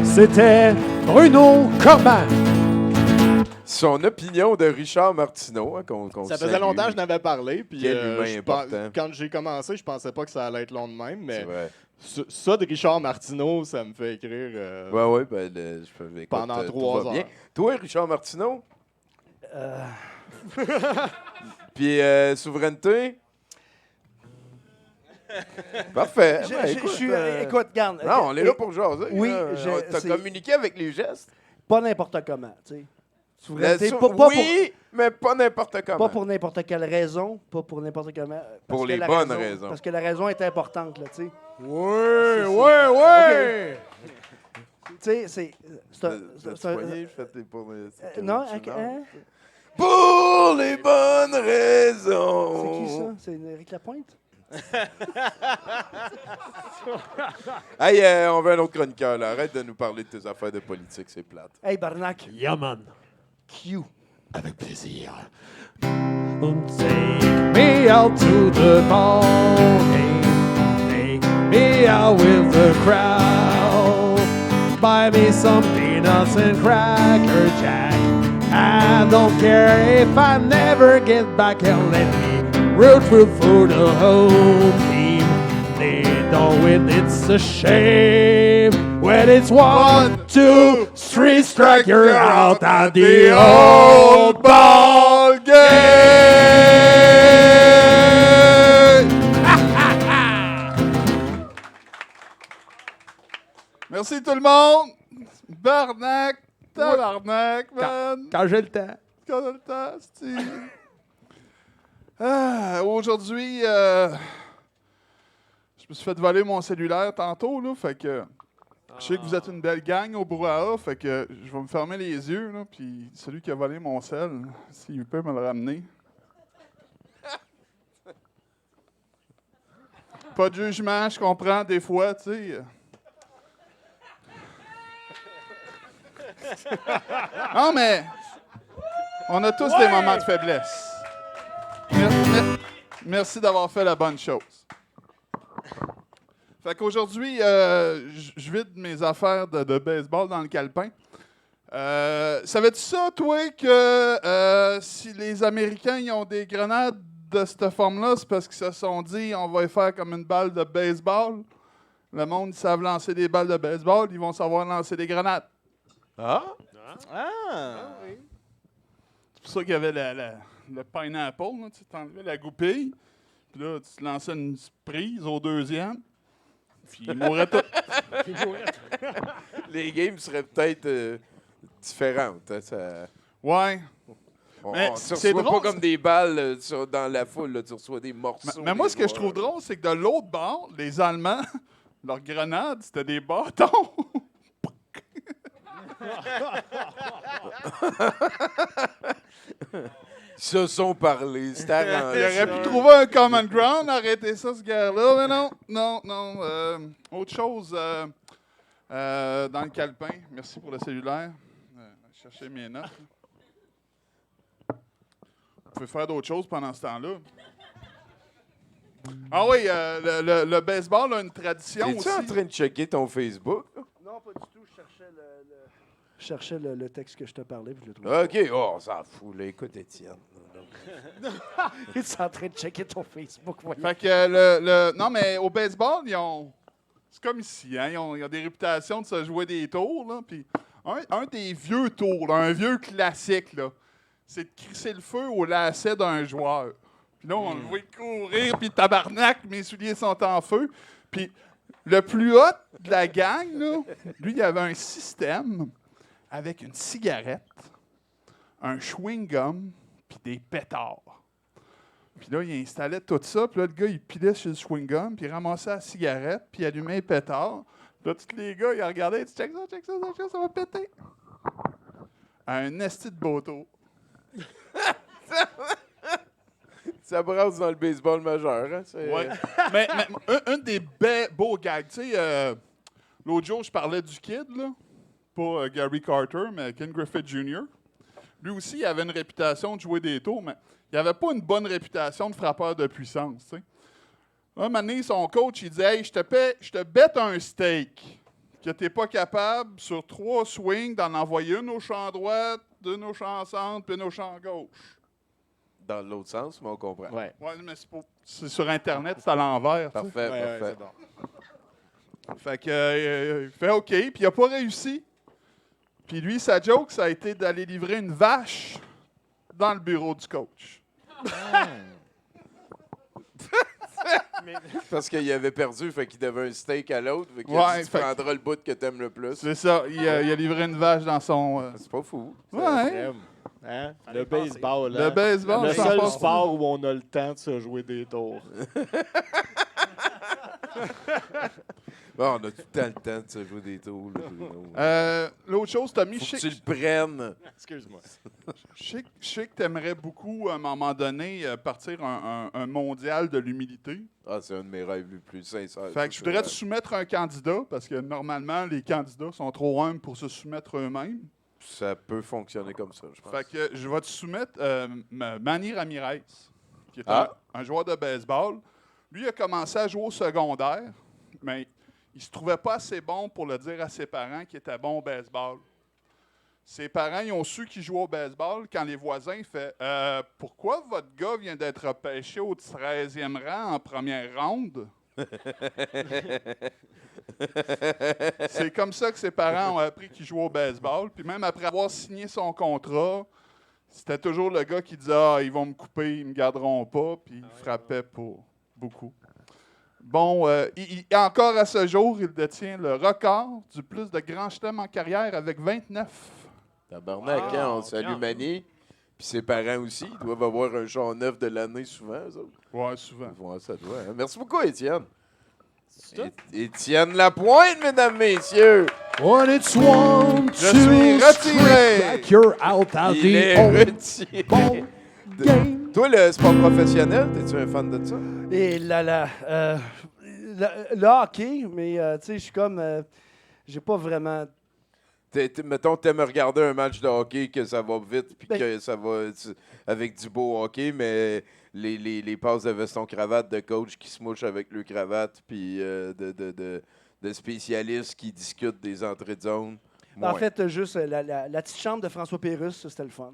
C'était Bruno Corbin. Son opinion de Richard Martineau. Hein, ça faisait longtemps que je n'avais parlé. Puis, quel humain important. Quand j'ai commencé, je pensais pas que ça allait être long de même. Mais c'est vrai. Ça de Richard Martineau, ça me fait écrire pendant 3 heures. Bien. Toi, Richard Martineau? Puis souveraineté? Parfait. Écoute, garde. Non, on est là pour jaser. Oui, t'as communiqué avec les gestes. Pas n'importe comment, tu sais. Souveraineté, mais pas n'importe comment. Pas pour n'importe quelle raison, pas pour n'importe comment. Pour les bonnes raisons. Parce que la raison est importante, là, tu sais. Ouais! Tu sais, c'est... Non, hein? Pour les bonnes raisons! C'est qui ça? C'est Éric Lapointe? Hey, on veut un autre chroniqueur, là. Arrête de nous parler de tes affaires de politique, c'est plate. Hey, Barnac. Yeah, man. Q. Avec plaisir. Take me out to the ball game. Take me out with the crowd. Buy me some peanuts and Cracker Jack. I don't care if I never get back and let me root for the home team. They don't win, it's a shame. When it's 1, 2, 3 strike, you're out at the old ball game. Merci tout le monde. Barnac, tabarnak, man. Quand j'ai le temps. Quand j'ai le temps, Aujourd'hui, je Je me suis fait voler mon cellulaire tantôt, là, fait que je sais que vous êtes une belle gang au brouhaha, fait que je vais me fermer les yeux, là, puis celui qui a volé mon sel, s'il peut me le ramener. Pas de jugement, je comprends des fois, tu sais. Non, mais on a tous des moments de faiblesse. Merci d'avoir fait la bonne chose. Fait qu'aujourd'hui, je vide mes affaires de baseball dans le calepin. Savais-tu ça, toi, que si les Américains ils ont des grenades de cette forme-là, c'est parce qu'ils se sont dit on va y faire comme une balle de baseball. Le monde, ils savent lancer des balles de baseball, ils vont savoir lancer des grenades. Ah? C'est pour ça qu'il y avait le pineapple, là, tu t'enlevais la goupille, puis là, tu te lançais une prise au deuxième, puis ils mourraient tous. Les games seraient peut-être différentes. Hein, ça... Ouais. Mais Tu c'est reçois drôle, pas comme des balles dans la foule, là, tu reçois des morceaux. Mais moi, des ce que je trouve drôle, c'est que de l'autre bord, les Allemands, leurs grenades, c'était des bâtons. Ils se sont parlé, c'est arrangé. Il aurait pu trouver un common ground, arrêter ça, ce gars-là, mais non. Autre chose, dans le calepin, merci pour le cellulaire. Je cherchais mes notes. Vous pouvez faire d'autres choses pendant ce temps-là. Ah oui, le baseball a une tradition Es-tu aussi. en train de checker ton Facebook? Non, pas du tout. Je cherchais le texte que je te parlais, puis je le trouvais. OK, on s'en fout. Là. Écoute, Étienne. Tu es en train de checker ton Facebook. Voyons. Fait que non, mais au baseball, c'est comme ici, hein, ils ont des réputations de se jouer des tours, là, puis un des vieux tours, là, un vieux classique, là, c'est de crisser le feu au lacet d'un joueur. Puis là, on le voit courir, puis tabarnak, mes souliers sont en feu. Puis le plus hot de la gang, là, lui, il avait un système avec une cigarette, un chewing-gum, puis des pétards. Puis là, il installait tout ça, puis là, le gars, il pilait sur le chewing-gum, puis il ramassait la cigarette, puis il allumait les pétards. Puis là, tous les gars, ils regardaient, ils disaient « check ça, ça va péter. » Un esti de beau tour. Ça brasse dans le baseball majeur. Hein? Ouais. mais un des beaux gags, tu sais, l'autre jour, je parlais du kid, là, pas Gary Carter, mais Ken Griffith Jr. Lui aussi, il avait une réputation de jouer des tours, mais il n'avait pas une bonne réputation de frappeur de puissance. Tu sais. Un moment donné, son coach, il disait « Hey, je te bête un steak que tu n'es pas capable, sur 3 swings, d'en envoyer une au champ droit, une au champ centre, puis une au champ gauche. » Dans l'autre sens, mais on comprend. Ouais. Ouais, mais c'est sur Internet, c'est à l'envers. tu sais. Parfait, parfait. Fait que, il fait OK, puis il n'a pas réussi. Puis lui, sa joke, ça a été d'aller livrer une vache dans le bureau du coach. Parce qu'il avait perdu, fait qu'il devait un steak à l'autre. Fait qu'il a Ouais, dit, tu fait- prendras le bout que t'aimes le plus. C'est ça, il a livré une vache dans son... C'est pas fou. Ouais, Hein? Fallait Le penser. baseball, le hein? baseball, Le ça seul passe sport où on a le temps de se jouer des tours. Bon, on a tout le temps de se jouer des tours. Là, Bruno. L'autre chose, Tommy, Faut je que sais tu le prennes. Excuse-moi. je sais que tu aimerais beaucoup, à un moment donné, partir un mondial de l'humilité. Ah, c'est un de mes rêves les plus sincères. Fait que je voudrais te soumettre un candidat, parce que normalement, les candidats sont trop humbles pour se soumettre eux-mêmes. Ça peut fonctionner comme ça, je pense. Fait que je vais te soumettre Manny Ramirez, qui est Ah. un joueur de baseball. Lui, il a commencé à jouer au secondaire, mais il se trouvait pas assez bon pour le dire à ses parents qu'il était bon au baseball. Ses parents, ils ont su qu'il jouait au baseball quand les voisins font pourquoi votre gars vient d'être repêché au 13e rang en première ronde? C'est comme ça que ses parents ont appris qu'il jouait au baseball. Puis même après avoir signé son contrat, c'était toujours le gars qui disait « Ah, ils vont me couper, ils me garderont pas. » Puis il frappait pas beaucoup. Bon, encore à ce jour, il détient le record du plus de grands chelems en carrière avec 29. Tabarnak, hein, on salue bien. Manny. Puis ses parents aussi. Ils doivent avoir un char neuf de l'année souvent, eux autres. Ouais, souvent. Ouais, ça doit. Hein. Merci beaucoup, Étienne. Étienne Lapointe, mesdames, messieurs. When it's one, Je suis retiré. back, you're out at Il the est old retiré. ball game. Toi, le sport professionnel, t'es-tu un fan de ça? Et le hockey, mais tu sais, je suis comme. J'ai pas vraiment. Mettons, t'aimes regarder un match de hockey, que ça va vite, puis Ben- que ça va avec du beau hockey, mais les passes de veston-cravate de coach qui se mouchent avec le cravate, puis de spécialistes qui discutent des entrées de zone. En moins. fait, juste la petite chambre de François Pérusse, ça, c'était le fun.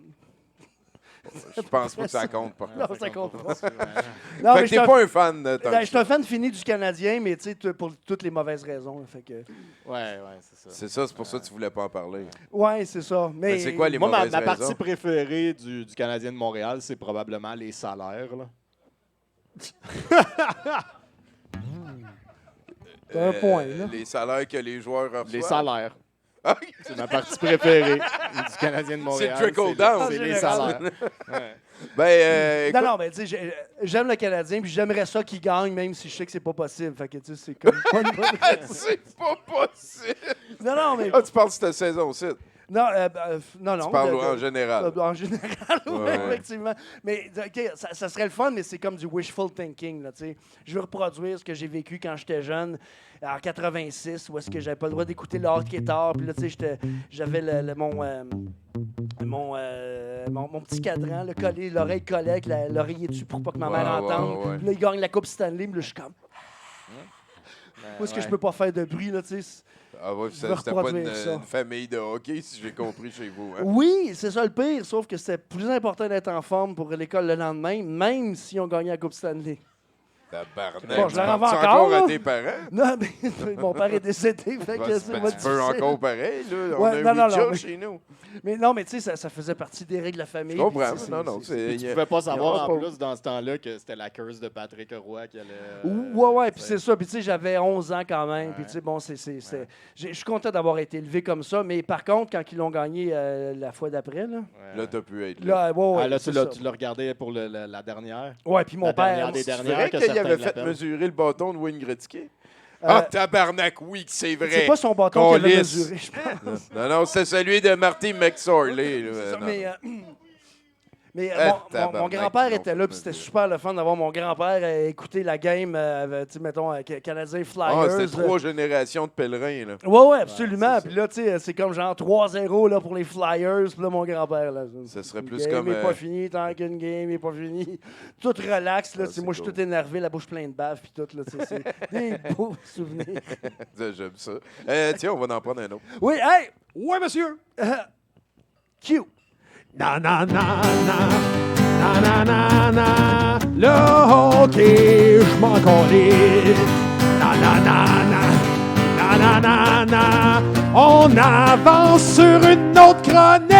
Je pense pas que ça compte. Par contre. Non, ça compte pas. Fait Non, mais que t'es pas un fan de tant je que suis un fan fini du Canadien, mais tu sais, pour toutes les mauvaises raisons. Fait que, Ouais, c'est ça. C'est ça, c'est pour ça que tu voulais pas en parler. ouais, c'est ça. Mais c'est quoi les Moi, ma mauvaises partie raisons? préférée du Canadien de Montréal, c'est probablement les salaires. Là. T'as un point, là. Les salaires que les joueurs reçoivent. Les salaires. Ah, C'est ma partie préférée du Canadien de Montréal. C'est le trickle down. C'est les En général. salaires. Ouais. Ben, Non, non, mais tu sais, j'aime le Canadien, puis j'aimerais ça qu'il gagne, même si je sais que c'est pas possible. Fait que, tu sais, c'est comme pas une bonne raison. c'est pas possible. Non, non, mais. Ah, tu parles de cette saison-ci. Non, non. Tu parles en général. En général, oui, Ouais. effectivement. Mais OK, ça serait le fun, mais c'est comme du wishful thinking. Là, tu sais. Je veux reproduire ce que j'ai vécu quand j'étais jeune, en 86, où est-ce que j'avais pas le droit d'écouter le hockey tard. Puis là, tu sais, j'avais mon petit cadran, l'oreille collée avec l'oreiller dessus pour pas que ma mère Ouais, entende. ouais. Puis là, il gagne la Coupe Stanley, puis là, je suis comme... Où est-ce que je peux pas faire de bruit, là, tu sais? Ah ouais, Je veux c'était pas reproduire ça. une famille de hockey, si j'ai compris chez vous. Hein? Oui, c'est ça le pire, sauf que c'était plus important d'être en forme pour l'école le lendemain, même si on gagnait la Coupe Stanley. Tabarnak. Bon, je Tu la renvoie penses encore, à là? tes parents? Non, mais mon père est décédé, fait que c'est Ben, pas tu peux difficile. encore pareil, là. On Ouais, a un non, Ouija mais- chez nous. Mais non, mais tu sais, ça faisait partie des règles de la famille. Je comprends. puis, tu sais, Non, non, Puis c'est... tu pouvais pas savoir y a en pas- plus dans ce temps-là que c'était la curse de Patrick Roy qui allait. Ouais, puis c'est ça. Puis tu sais, j'avais 11 ans quand même. Puis tu sais, bon, je suis content d'avoir été élevé comme ça. Mais par contre, quand ils l'ont gagné la fois d'après, là... Là, t'as pu être là. Là, ouais, Ah, là, c'est tu ça. l'as regardé pour la dernière. Ouais, puis mon La père... dernière des C'est dernières vrai que qu'il certains avait fait l'appellent. mesurer le bâton de Wayne Gretzky? Ah, tabarnak, oui, que c'est vrai. C'est pas son bâton qu'il avait Câlisse. mesuré, je pense. Non, c'est celui de Marty McSorley. là. C'est ça, Non. mais mon tabarnak, grand-père ils était l'ont là, fait puis c'était mesurer. super le fun d'avoir mon grand-père écouter la game, tu sais, mettons, Canadien Flyers. Ah, c'était 3 générations de pèlerins, là. Ouais, absolument. c'est Puis là, tu sais, c'est comme genre 3-0 là, pour les Flyers. Puis là, mon grand-père, là. Ce serait Une plus game comme... est pas fini, tant qu'une game est pas fini. Tout relax, là. Ah, Tu sais, c'est moi, je suis cool. tout énervé, la bouche pleine de bave, puis tout, là. Tu sais, c'est des beaux souvenirs. J'aime ça. Tiens, on va en prendre un autre. Oui, hey! Ouais, monsieur. Q! Na na na na na na na na le hockey, je m'en calisse. Na na na na na na na na on avance sur une autre chronique.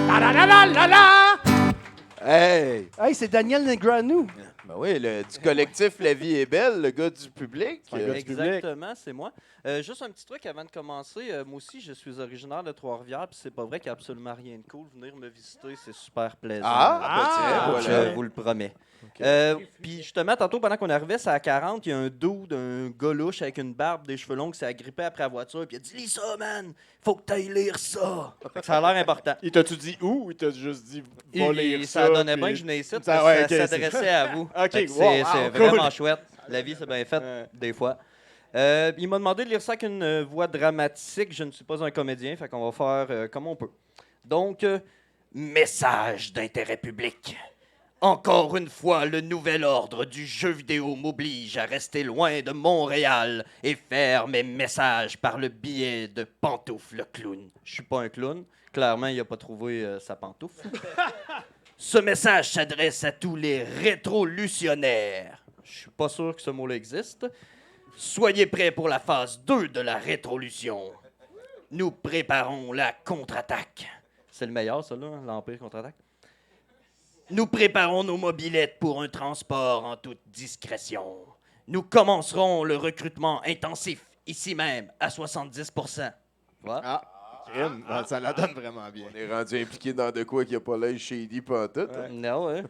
La la la la la la. Hey! Hey, c'est Daniel Negreanu. Ben oui, du collectif La Vie est belle, le gars du public. Un gars du public. Exactement, c'est moi. Juste un petit truc avant de commencer. Moi aussi, je suis originaire de Trois-Rivières, puis c'est pas vrai qu'il n'y a absolument rien de cool. Venir me visiter, c'est super plaisant. Ben tiens, voilà. Je vous le promets. Puis justement, tantôt, pendant qu'on arrivait, c'est à 40, il y a un dos d'un gars louche avec une barbe, des cheveux longs qui s'est agrippé après la voiture, puis il a dit « Lis ça, man! Faut que t'ailles lire ça! » Fait que ça a l'air important. Il t'a-tu dit où ou il t'a juste dit va lire Ça donnait puis- bien que je venais ici, parce Ça- que ouais, ça ok, c'est- s'adressait à vous. Ok, Fait que wow, c'est cool. vraiment chouette. La vie, c'est bien fait, Ouais. des fois. Il m'a demandé de lire ça avec une voix dramatique. Je ne suis pas un comédien, fait qu'on va faire comme on peut. Donc, message d'intérêt public. Encore une fois, le nouvel ordre du jeu vidéo m'oblige à rester loin de Montréal et faire mes messages par le biais de Pantoufle le clown. Je suis pas un clown. Clairement, il n'a pas trouvé sa pantoufle. Ce message s'adresse à tous les rétrolutionnaires. Je suis pas sûr que ce mot-là existe. Soyez prêts pour la phase 2 de la rétrolution. Nous préparons la contre-attaque. C'est le meilleur, ça, là, l'Empire contre-attaque. Nous préparons nos mobylettes pour un transport en toute discrétion. Nous commencerons le recrutement intensif, ici même, à 70%. Voilà. Ah, crime. Ah, ça la donne vraiment bien. On est rendu impliqué dans de quoi qu'il n'y a pas l'œil shady pantoute. Hein? Non, hein?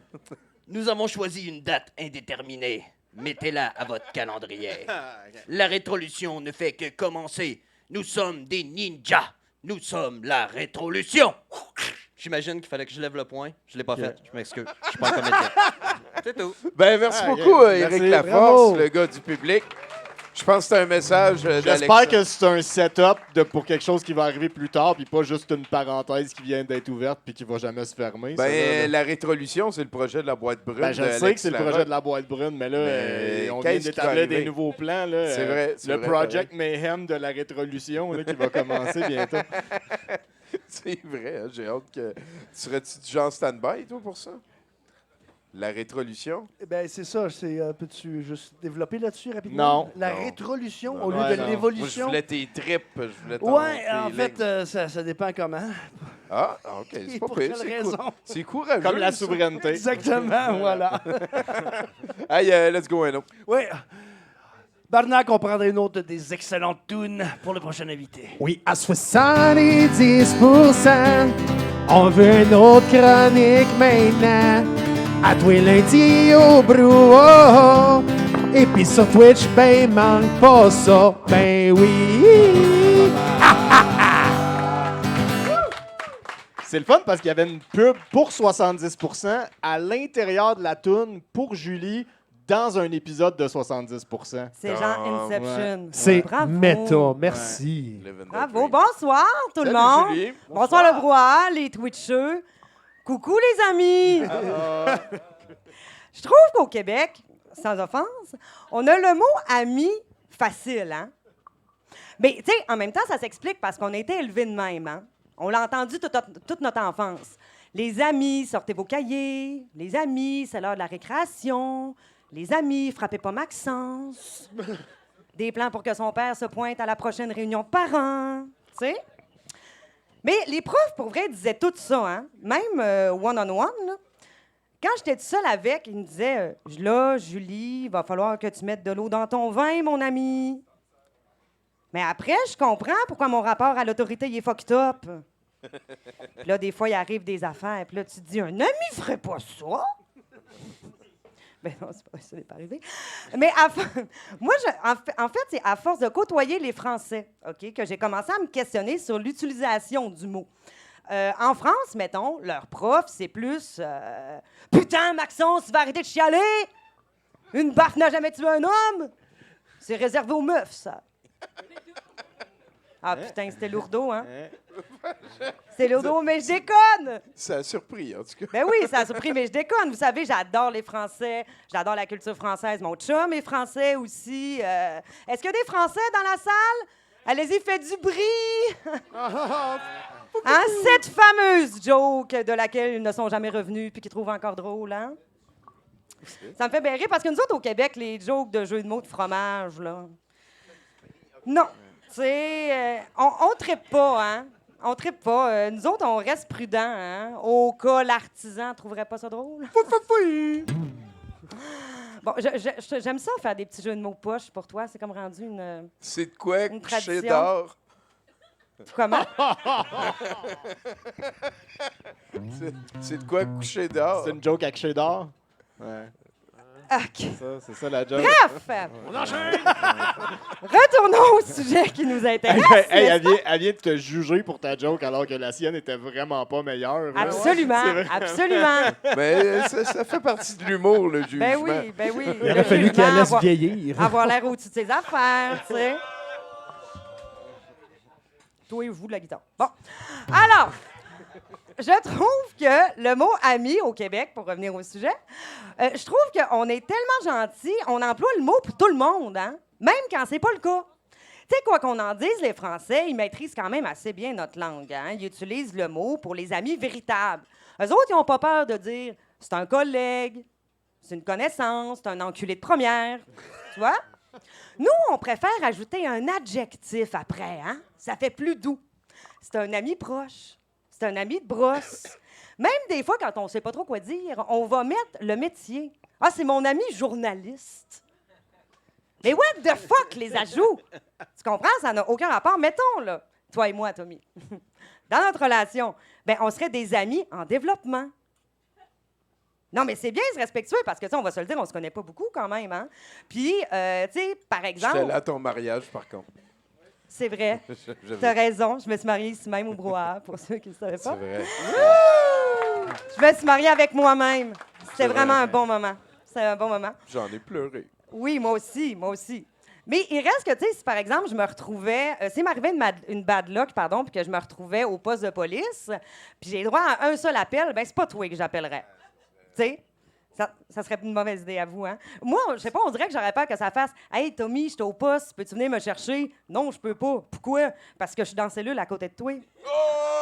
Nous avons choisi une date indéterminée. Mettez-la à votre calendrier. La rétrolution ne fait que commencer. Nous sommes des ninjas. Nous sommes la rétrolution. J'imagine qu'il fallait que je lève le poing. Je l'ai pas fait. Je m'excuse. Je suis pas un comédien. C'est tout. Ben, merci Ah, beaucoup, ok. Éric Merci. Laforce, Bravo. le gars du public. Je pense que c'est un message d'Alexa. J'espère que c'est un setup pour quelque chose qui va arriver plus tard, puis pas juste une parenthèse qui vient d'être ouverte puis qui va jamais se fermer. ça, Ben, là. la rétrolution, c'est le projet de la boîte brune. Ben, je de sais Alex que c'est le Larocque. projet de la boîte brune, mais là, Mais on vient qu'est-ce qui va d'établir des arriver? nouveaux plans. Là, C'est vrai, c'est le vrai, Project Mayhem de la rétrolution là, qui va commencer bientôt. C'est vrai, hein, j'ai hâte que... Serais-tu du genre stand-by, toi, pour ça? La rétrolution? Eh ben, c'est ça. Peux-tu juste développer là-dessus rapidement? Non. La Non. rétrolution Non, au lieu ouais, de non. Moi, je l'évolution. voulais tes tripes, je voulais ton Ouais, en feeling. fait, ça dépend comment. Ah, OK, c'est pas Pour pire. quelle C'est raison? C'est courageux. Comme la ça. souveraineté. Exactement, voilà. Hey, let's go, Eno. Oui. Barnac, on prendrait une autre des excellentes tunes pour le prochain invité. Oui, à 70%, on veut une autre chronique maintenant. À tous les lundis au brouhaha. Et puis sur Twitch, ben manque pas ça. Ben oui. C'est le fun parce qu'il y avait une pub pour 70% à l'intérieur de la toune pour Julie dans un épisode de 70%. C'est genre Inception. C'est Bravo. méta. Merci. Bravo. Bonsoir, tout le Salut, monde. Julie. Bonsoir, le brouhaha, les Twitcheux. Coucou, les amis. Je trouve qu'au Québec, sans offense, on a le mot ami facile, hein? Mais, tu sais, en même temps, ça s'explique parce qu'on a été élevés de même, hein? On l'a entendu toute notre enfance. Les amis, sortez vos cahiers. Les amis, c'est l'heure de la récréation. Les amis, frappez pas Maxence. Des plans pour que son père se pointe à la prochaine réunion de parents. Tu sais? Mais les profs, pour vrai, disaient tout ça, hein? Même one-on-one, là. Quand j'étais toute seule avec, ils me disaient là, Julie, il va falloir que tu mettes de l'eau dans ton vin, mon ami. Mais après, je comprends pourquoi mon rapport à l'autorité il est fucked up. Puis là, des fois, il arrive des affaires. Puis là, tu te dis, un ami ferait pas ça? Ben non, c'est pas, ça n'est pas arrivé. Mais moi, en fait, c'est à force de côtoyer les Français, OK, que j'ai commencé à me questionner sur l'utilisation du mot. En France, mettons, leur prof, c'est plus putain, Maxence, tu vas arrêter de chialer! Une baffe n'a jamais tué un homme! C'est réservé aux meufs, ça. Ah, putain, c'était lourdeau, hein? C'est lourdeau, mais je déconne! Ça a surpris, en tout cas. Ben oui, ça a surpris, mais je déconne. Vous savez, j'adore les Français, j'adore la culture française. Mon chum est français aussi. Est-ce qu'il y a des Français dans la salle? Allez-y, faites du bruit! Hein, cette fameuse joke de laquelle ils ne sont jamais revenus puis qu'ils trouvent encore drôle, hein? Ça me fait bien rire parce que nous autres, au Québec, les jokes de jeux de mots de fromage, là... Non. Tu sais, on trippe pas, hein? On trippe pas. Nous autres, on reste prudents, hein? Au cas, l'artisan trouverait pas ça drôle. Bon, j'aime ça, faire des petits jeux de mots poche pour toi. C'est comme rendu une... C'est de quoi Une coucher tradition. d'or? Comment? C'est de quoi coucher dehors? C'est une joke à coucher d'or? Ouais. OK. C'est ça la joke. Bref! Retournons au sujet qui nous intéresse. Hey, n'est-ce pas? elle vient de te juger pour ta joke alors que la sienne était vraiment pas meilleure. là. Absolument, C'est vrai. absolument. Mais ça fait partie de l'humour, le jugement. Ben oui. Il aurait fallu qu'elle laisse vieillir. Avoir l'air au-dessus de ses affaires, tu sais. Toi et vous, de la guitare. Bon. Alors, je trouve que le mot « ami » au Québec, pour revenir au sujet, je trouve qu'on est tellement gentil, on emploie le mot pour tout le monde, hein? Même quand c'est pas le cas. Tu sais, quoi qu'on en dise, les Français, ils maîtrisent quand même assez bien notre langue, hein? Ils utilisent le mot pour les amis véritables. Eux autres, ils n'ont pas peur de dire « c'est un collègue », « c'est une connaissance », « c'est un enculé de première ». Tu vois? Nous, on préfère ajouter un adjectif après, hein? Ça fait plus doux. C'est un ami proche. C'est un ami de brosse. Même des fois, quand on ne sait pas trop quoi dire, on va mettre le métier. Ah, c'est mon ami journaliste. Mais what the fuck, les ajouts? Tu comprends? Ça n'a aucun rapport. Mettons, là, toi et moi, Tommy, dans notre relation, ben, on serait des amis en développement. Non, mais c'est bien, se respectueux, parce que, tu sais, on va se le dire, on se connaît pas beaucoup quand même, hein? Puis, tu sais, par exemple... J'étais là à ton mariage, par contre. C'est vrai. T'as raison, je me suis mariée ici même au brouhaha, pour ceux qui ne le savaient C'est pas. vrai. Je me suis mariée avec moi-même. C'était C'est vraiment vrai. un bon moment. C'est un bon moment. J'en ai pleuré. Oui, moi aussi, moi aussi. Mais il reste que, tu sais, si par exemple, je me retrouvais... s'il m'arrivait une bad luck, pardon, puis que je me retrouvais au poste de police, puis j'ai droit à un seul appel, ben c'est pas toi que j'appellerais. Tu sais? Ça serait une mauvaise idée à vous, hein? Moi, je sais pas, on dirait que j'aurais peur que ça fasse « Hey, Tommy, je suis au poste, peux-tu venir me chercher? » Non, je peux pas. Pourquoi? Parce que je suis dans la cellule à côté de toi.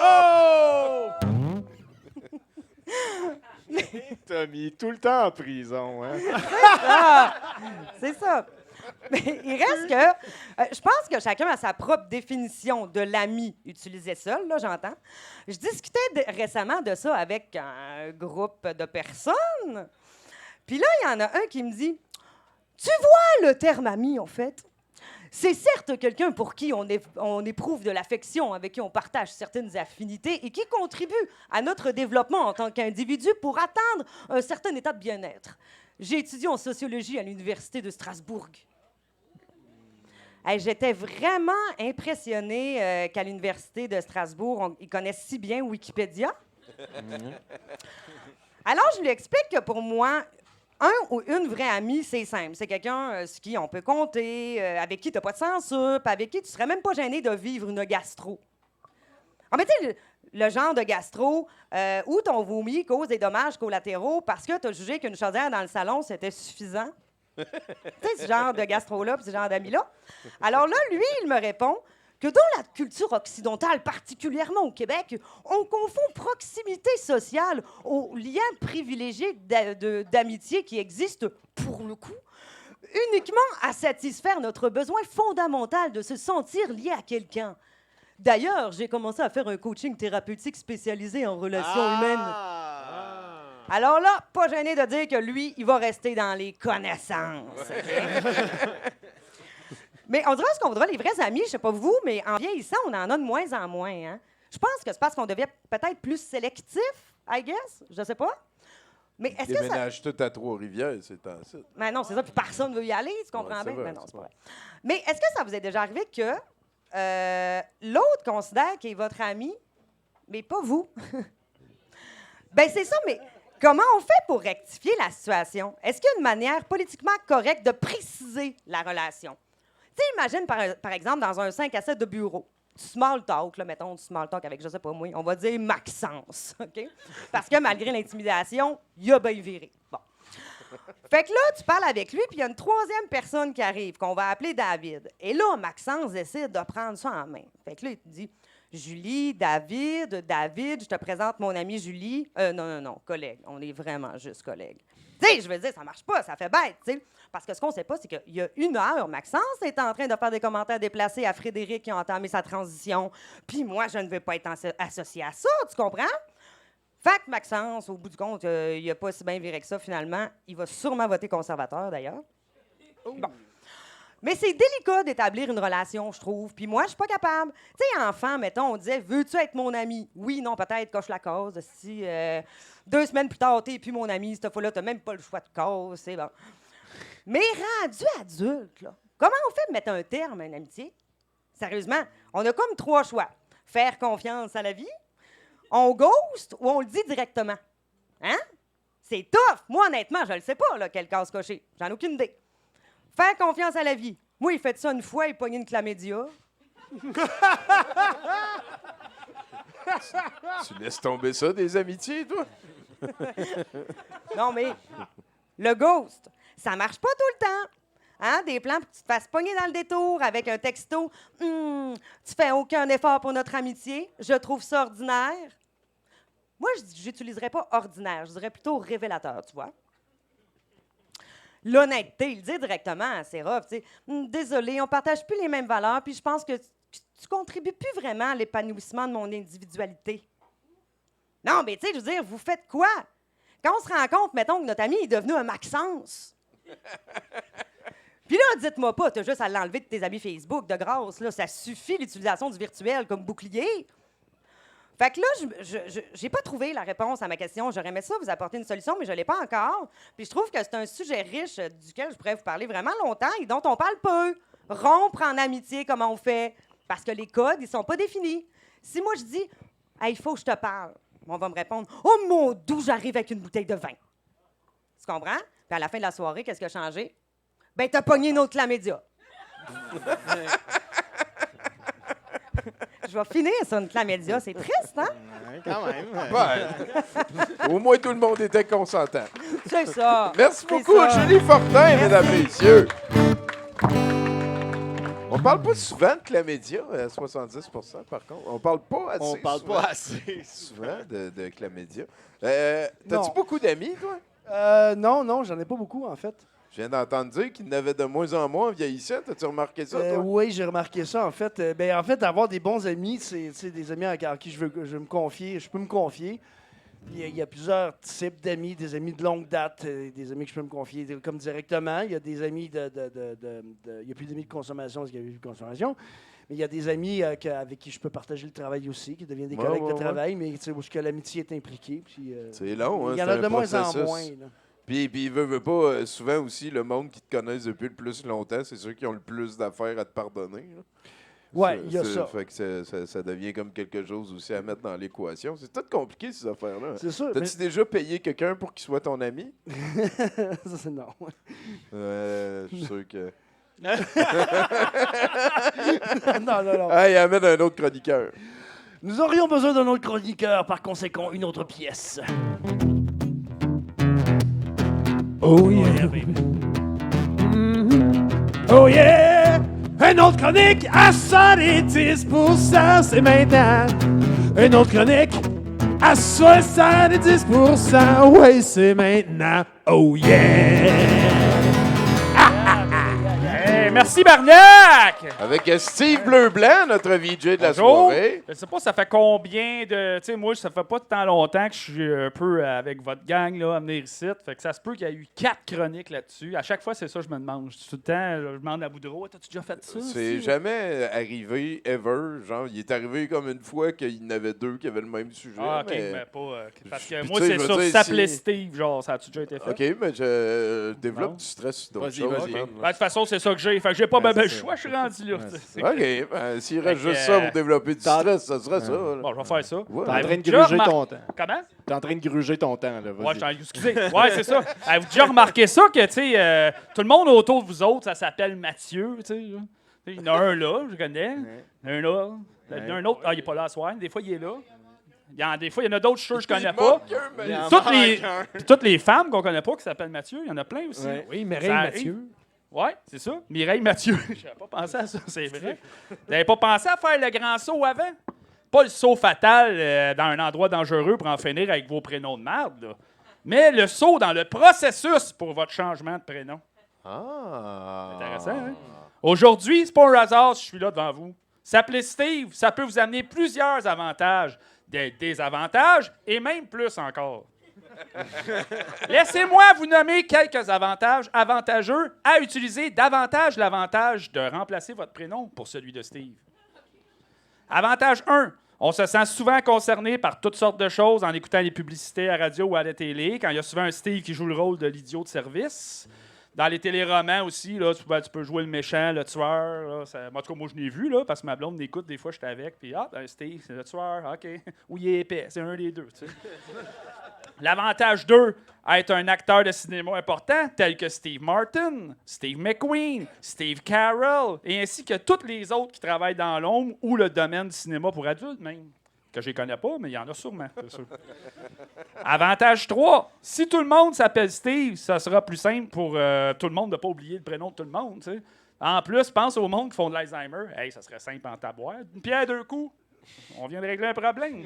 Oh! Tommy, tout le temps en prison, hein? C'est ça. Mais il reste que... je pense que chacun a sa propre définition de l'ami utilisé seul, là, j'entends. Je discutais récemment de ça avec un groupe de personnes. Puis là, il y en a un qui me dit « Tu vois le terme ami, en fait? C'est certes quelqu'un pour qui on éprouve de l'affection, avec qui on partage certaines affinités et qui contribue à notre développement en tant qu'individu pour atteindre un certain état de bien-être. J'ai étudié en sociologie à l'Université de Strasbourg. » Hey, j'étais vraiment impressionnée qu'à l'Université de Strasbourg, ils connaissent si bien Wikipédia. Alors, je lui explique que pour moi, un ou une vraie amie, c'est simple. C'est quelqu'un sur qui on peut compter, avec qui tu n'as pas de censure, puis avec qui tu serais même pas gêné de vivre une gastro. Ah, mais tu sais, le genre de gastro où ton vomi cause des dommages collatéraux parce que tu as jugé qu'une chaudière dans le salon, c'était suffisant. Tu sais, ce genre de gastro-là, puis ce genre d'amis-là. Alors là, lui, il me répond que dans la culture occidentale, particulièrement au Québec, on confond proximité sociale aux liens privilégiés d'amitié qui existent, pour le coup, uniquement à satisfaire notre besoin fondamental de se sentir lié à quelqu'un. D'ailleurs, j'ai commencé à faire un coaching thérapeutique spécialisé en relations humaines. Alors là, pas gêné de dire que lui, il va rester dans les connaissances. Mais on dirait ce qu'on voudra, les vrais amis, je sais pas vous, mais en vieillissant, on en a de moins en moins. Hein? Je pense que c'est parce qu'on devient peut-être plus sélectif, I guess, je sais pas. Mais est-ce que ça... Déménage tout à Trois-Rivières, c'est en ça. Mais non, c'est ça, puis personne ne veut y aller, tu comprends Ouais, bien? vrai, Mais non, c'est c'est pas vrai. vrai. Mais est-ce que ça vous est déjà arrivé que l'autre considère qu'il est votre ami, mais pas vous? Ben c'est ça, mais comment on fait pour rectifier la situation? Est-ce qu'il y a une manière politiquement correcte de préciser la relation? Tu sais, imagine, par exemple, dans un 5 à 7 de bureau, du small talk, là, mettons, du small talk avec, je sais pas moi, on va dire Maxence, OK? Parce que malgré l'intimidation, il a bien viré. Bon. Fait que là, tu parles avec lui, puis il y a une troisième personne qui arrive, qu'on va appeler David. Et là, Maxence décide de prendre ça en main. Fait que là, il te dit... Julie, David, je te présente mon amie Julie. Non, collègue. On est vraiment juste collègues. Tu sais, je veux dire, ça marche pas, ça fait bête, tu sais. Parce que ce qu'on sait pas, c'est qu'il y a 1 heure, Maxence est en train de faire des commentaires déplacés à Frédéric qui a entamé sa transition. Puis moi, je ne veux pas être associée à ça, tu comprends? Fait que Maxence, au bout du compte, il a pas si bien viré que ça, finalement. Il va sûrement voter conservateur, d'ailleurs. Bon. Mais c'est délicat d'établir une relation, je trouve. Puis moi, je suis pas capable. Tu sais, enfant, mettons, on disait « Veux-tu être mon ami? » Oui, non, peut-être, coche la case. Si 2 semaines plus tard, t'es plus mon ami, cette fois-là, t'as même pas le choix de cause, c'est bon. Mais rendu adulte, là, comment on fait de mettre un terme à une amitié? Sérieusement, on a comme 3 choix. Faire confiance à la vie, on ghost ou on le dit directement. Hein? C'est tough. Moi, honnêtement, je le sais pas, là, quelle case cocher. J'en ai aucune idée. Faire confiance à la vie. Moi, il fait ça une fois, il pogne une chlamydia. Tu laisses tomber ça, des amitiés, toi? Non, mais le ghost, ça marche pas tout le temps. Hein? Des plans pour que tu te fasses pogner dans le détour avec un texto. Tu fais aucun effort pour notre amitié. Je trouve ça ordinaire. Moi, j'utiliserais pas ordinaire. Je dirais plutôt révélateur, tu vois. L'honnêteté, le dire directement, c'est rough. Tu sais. Désolé, on partage plus les mêmes valeurs, puis je pense que tu contribues plus vraiment à l'épanouissement de mon individualité. Non, mais tu sais, je veux dire, vous faites quoi? Quand on se rend compte, mettons, que notre ami est devenu un Maxence. Puis là, dites-moi pas, t'as juste à l'enlever de tes amis Facebook, de grâce. Là, ça suffit, l'utilisation du virtuel comme bouclier. Fait que là, j'ai pas trouvé la réponse à ma question. J'aurais aimé ça vous apporter une solution, mais je l'ai pas encore. Puis je trouve que c'est un sujet riche duquel je pourrais vous parler vraiment longtemps et dont on parle peu. Rompre en amitié, comment on fait? Parce que les codes, ils sont pas définis. Si moi, je dis « Hey, il faut que je te parle », on va me répondre « Oh mon Dieu, j'arrive avec une bouteille de vin. » Tu comprends? Puis à la fin de la soirée, qu'est-ce qui a changé? Ben, t'as pogné une autre chlamydia. Je vais finir sur une chlamydia. C'est triste, hein? Ouais, quand même. Au moins, tout le monde était consentant. C'est ça. Merci C'est beaucoup, ça. Julie Fortin, mesdames, messieurs. On parle pas souvent de chlamydia, à 70 par contre. On parle pas assez On parle souvent, pas assez. souvent de chlamydia. T'as-tu Non. beaucoup d'amis, toi? Non, j'en ai pas beaucoup, en fait. Je viens d'entendre dire qu'il n'avait de moins en moins en vieillissant. T'as-tu remarqué ça, toi? Oui, j'ai remarqué ça, en fait. En fait, avoir des bons amis, c'est des amis à qui je veux me confier. Je peux me confier. Il y a plusieurs types d'amis, des amis de longue date, des amis que je peux me confier comme directement. Il y a des amis il n'y a plus d'amis de consommation parce qu'il n'y a plus de consommation. Mais il y a des amis avec qui je peux partager le travail aussi, qui deviennent des collègues de travail, mais où l'amitié est impliquée. Puis, C'est long, hein? il y en c'est a un de moins en processus. moins. Là. Puis veut pas, souvent aussi, le monde qui te connaissent depuis le plus longtemps, c'est ceux qui ont le plus d'affaires à te pardonner. Là. Ouais, il y a ça. Fait que ça devient comme quelque chose aussi à mettre dans l'équation. C'est tout compliqué, ces affaires-là. C'est sûr. T'as-tu déjà payé quelqu'un pour qu'il soit ton ami? Ça, c'est non. Je suis sûr que... non. Hey, amène un autre chroniqueur. Nous aurions besoin d'un autre chroniqueur, par conséquent, une autre pièce. Oh yeah, baby. Oh yeah! Une autre chronique à 70%, c'est maintenant. Une autre chronique à 70%, ouais, c'est maintenant. Oh yeah! Hey, merci Barnac! Avec Steve Bleu-Blanc, notre VJ de la Bonjour. soirée. Je sais pas, ça fait combien de... Tu sais, moi, ça fait pas tant longtemps que je suis un peu avec votre gang, là, à venir ici. Fait que ça se peut qu'il y a eu 4 chroniques là-dessus. À chaque fois, c'est ça que je me demande. Tout le temps, je demande à Boudreau, t'as-tu déjà fait ça? C'est jamais arrivé, ever. Genre, il est arrivé comme une fois qu'il y en avait 2 qui avaient le même sujet. Ah, OK, mais... mais pas... parce que Puis moi, tu sais, c'est je veux ça, dire, ça s'appelait si- Steve, genre, ça a-tu déjà été fait? OK, mais je développe Non. du stress sur d'autres Vas-y, choses. vas-y. man, Ben, là. de toute façon, c'est ça que j'ai. Fait que j'ai pas Ouais, ben le c'est choix, je suis rendu là. Ouais, tu sais. c'est OK, ben, s'il reste Fait que, juste ça pour développer du stress, ça serait ça. là. Bon, je vais faire ça. Ouais. T'es en train de Déjà gruger remarqué- ton temps. Comment? T'es en train de gruger ton temps, là. Ouais, Vas-y. excusez. Ouais, c'est ça. Avez-vous déjà remarqué ça que, tu sais, tout le monde autour de vous autres, ça s'appelle Mathieu, tu sais. Là. Il y en a un là, je connais. Il y en a un là. Il y en a un autre. Ah, il est pas là ce soir. Des fois, il est là. Des fois, il y en a d'autres, je suis sûr, je connais Il pas. manque un, mais- Il en Toutes manque les, un. puis toutes les femmes qu'on connaît pas qui s'appellent Mathieu, il y en a plein aussi. Ouais. Oui, Mireille Ça Mathieu. Ouais, c'est ça. Mireille Mathieu. J'avais pas pensé à ça, c'est vrai. Vous n'avez pas pensé à faire le grand saut avant? Pas le saut fatal dans un endroit dangereux pour en finir avec vos prénoms de merde, là. Mais le saut dans le processus pour votre changement de prénom. Ah. Intéressant, hein? Aujourd'hui, c'est pas un hasard si je suis là devant vous. S'appeler Steve, ça peut vous amener plusieurs avantages, des désavantages et même plus encore. Laissez-moi vous nommer quelques avantages avantageux à utiliser davantage l'avantage de remplacer votre prénom pour celui de Steve. Avantage 1. On se sent souvent concerné par toutes sortes de choses en écoutant les publicités à la radio ou à la télé, quand il y a souvent un Steve qui joue le rôle de l'idiot de service. Dans les téléromans aussi, là, tu peux jouer le méchant, le tueur. Là, en tout cas, moi, je l'ai vu, là, parce que ma blonde m'écoute, des fois, j'étais avec, puis Steve, c'est le tueur, OK. Ou il est épais, c'est un des deux, tu sais. L'avantage 2, être un acteur de cinéma important, tel que Steve Martin, Steve McQueen, Steve Carell, et ainsi que tous les autres qui travaillent dans l'ombre ou le domaine du cinéma pour adultes, même. Que je ne connais pas, mais il y en a sûrement, c'est sûr. Avantage 3, si tout le monde s'appelle Steve, ça sera plus simple pour tout le monde de ne pas oublier le prénom de tout le monde, tu sais. En plus, pense au monde qui font de l'Alzheimer. Hey, ça serait simple en taboire. Une pierre deux coups. On vient de régler un problème.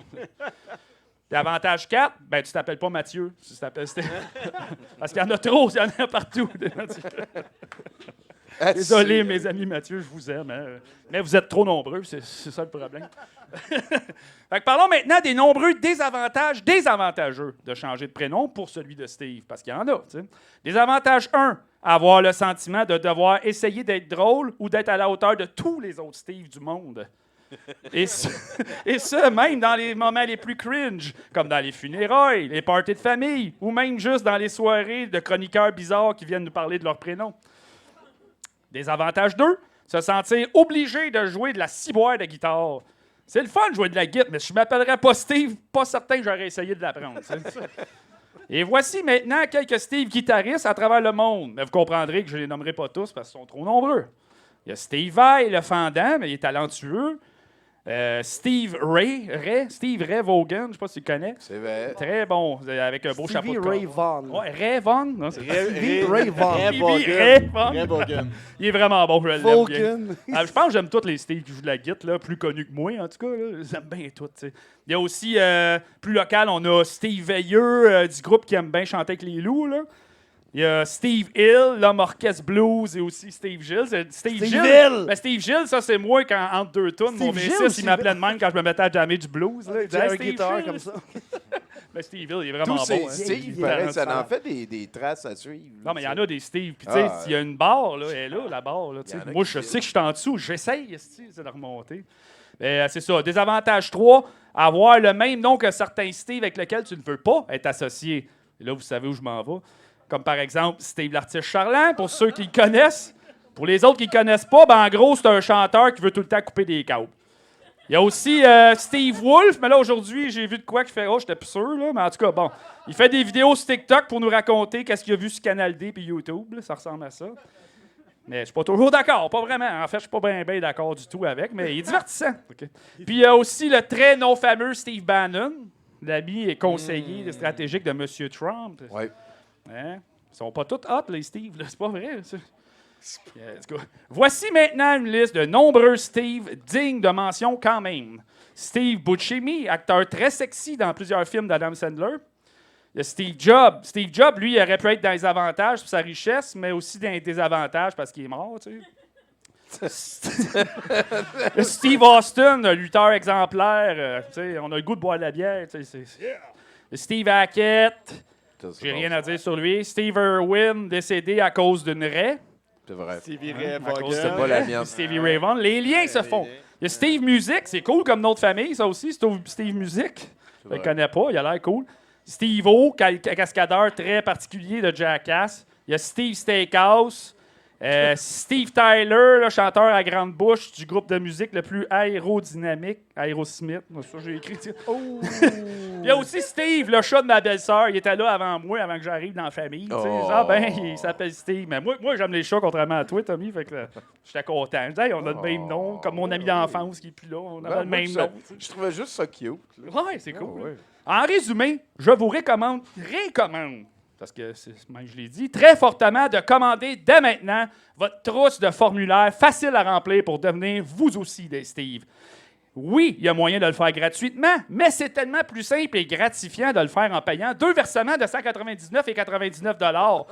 Puis avantage 4, ben tu t'appelles pas Mathieu, tu t'appelles Steve. Parce qu'il y en a trop, il y en a partout. Désolé, mes amis Mathieu, je vous aime. Hein. Mais vous êtes trop nombreux, c'est ça le problème. Fait que parlons maintenant des nombreux désavantages désavantageux de changer de prénom pour celui de Steve, parce qu'il y en a. T'sais. Désavantage 1, avoir le sentiment de devoir essayer d'être drôle ou d'être à la hauteur de tous les autres Steve du monde. Et ce, même dans les moments les plus cringe, comme dans les funérailles, les parties de famille, ou même juste dans les soirées de chroniqueurs bizarres qui viennent nous parler de leur prénom. Désavantage 2, se sentir obligé de jouer de la ciboire de guitare. C'est le fun de jouer de la guitare, mais si je m'appellerais pas Steve, pas certain que j'aurais essayé de l'apprendre. Et voici maintenant quelques Steve guitaristes à travers le monde. Mais vous comprendrez que je ne les nommerai pas tous parce qu'ils sont trop nombreux. Il y a Steve Vai, le fendant, mais il est talentueux. Steve Ray Vaughan, je ne sais pas si tu le connais. C'est vrai. Très bon, avec un beau chapeau de Ray corps. Vaughan. Ouais, Ray Vaughan. Non, c'est Stevie Ray Vaughan. Ray Vaughan. Il est vraiment bon, je l'aime bien. Vaughan. Je pense que j'aime tous les Steve qui jouent de la guitare, là, plus connus que moi, en tout cas. Là. J'aime bien tout. T'sais. Il y a aussi, plus local, on a Steve Veilleux du groupe qui aime bien chanter avec les loups. Là. Il y a Steve Hill, l'homme orchestre blues, et aussi Steve Gill. Steve Gill! Ben, Steve Gill, ça, c'est moi quand, entre deux tunes, mon V6, il m'appelait de même quand je me mettais à jammer du blues. Là. Il disait, un Steve guitare Gill. comme ça. Ben, Steve Hill, il est vraiment Tous ces bon. Steve, pareil, ça en fait des traces à suivre. Non, mais il y en a des Steve. Puis, tu sais, s'il y a une barre, là, elle est là, la barre. Là, moi, je sais que je suis en dessous. J'essaye, c'est de remonter. C'est ça. Désavantage 3, avoir le même nom que certains Steve avec lesquels tu ne veux pas être associé. Et là, vous savez où je m'en vais. Comme par exemple Steve l'artiste charlant, pour ceux qui le connaissent. Pour les autres qui ne le connaissent pas, ben, en gros, c'est un chanteur qui veut tout le temps couper des câbles. Il y a aussi Steve Wolf, mais là, aujourd'hui, j'ai vu de quoi qui fait « Oh, j'étais plus sûr, là. » Mais en tout cas, bon. Il fait des vidéos sur TikTok pour nous raconter qu'est-ce qu'il a vu sur Canal D puis YouTube. Là, ça ressemble à ça. Mais je suis pas toujours d'accord, pas vraiment. En fait, je suis pas bien d'accord du tout avec, mais il est divertissant. Okay. Puis il y a aussi le très non-fameux Steve Bannon, l'ami et conseiller stratégique de M. Trump. Ouais. Hein? Ils sont pas tous hot, les Steve. Là. C'est pas vrai. Ça. Voici maintenant une liste de nombreux Steve dignes de mention quand même. Steve Buscemi, acteur très sexy dans plusieurs films d'Adam Sandler. Il y a Steve Jobs. Steve Jobs, lui, il aurait pu être dans les avantages pour sa richesse, mais aussi dans les désavantages parce qu'il est mort, tu sais. Steve Austin, un lutteur exemplaire. Tu sais, on a le goût de boire de la bière. Tu sais, Steve Hackett. J'ai rien à dire sur lui. Steve Irwin, décédé à cause d'une raie. C'est vrai. Stevie Ray C'est pas la mienne. Stevie Ray Vaughan. Les liens se font. Il y a Steve Music, c'est cool comme notre famille, ça aussi. Steve Music. Je le connais pas, il a l'air cool. Steve O, cascadeur très particulier de Jackass. Il y a Steve Steakhouse. Steve Tyler, le chanteur à grande bouche du groupe de musique le plus aérodynamique, Aerosmith. Ça, j'ai écrit. Oh. Il y a aussi Steve, le chat de ma belle-sœur. Il était là avant moi, avant que j'arrive dans la famille. Il s'appelle Steve. Mais moi j'aime les chats, contrairement à toi, Tommy. Fait que j'étais content. Je disais, on a le même nom, comme mon ami d'enfance qui est plus là. On avait le même nom. Je trouvais juste ça cute. Ouais, c'est cool. Ouais. En résumé, je vous recommande, parce que, je l'ai dit, très fortement de commander dès maintenant votre trousse de formulaire facile à remplir pour devenir vous aussi des Steve. Oui, il y a moyen de le faire gratuitement, mais c'est tellement plus simple et gratifiant de le faire en payant 2 versements de 199 et 99 $.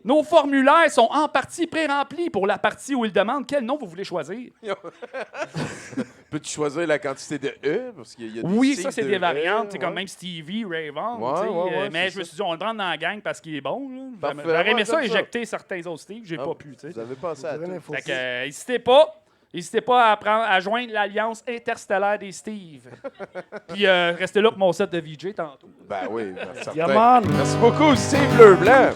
Nos formulaires sont en partie pré-remplis pour la partie où ils demandent quel nom vous voulez choisir. Peux-tu choisir la quantité de E? Parce qu'il y a des oui, Steve ça, c'est de des variantes. C'est E, comme même Stevie Ray Vaughan. Mais je me suis dit, on le prend dans la gang parce qu'il est bon. J'aurais aimé ça éjecter certains autres Steve. J'ai pas pu. Vous avez pensé à tout. Fait que, n'hésitez pas à joindre l'Alliance interstellaire des Steve. Puis restez là pour mon set de VJ tantôt. Ben oui, certain. Yeah, Merci beaucoup, Steve Leblanc.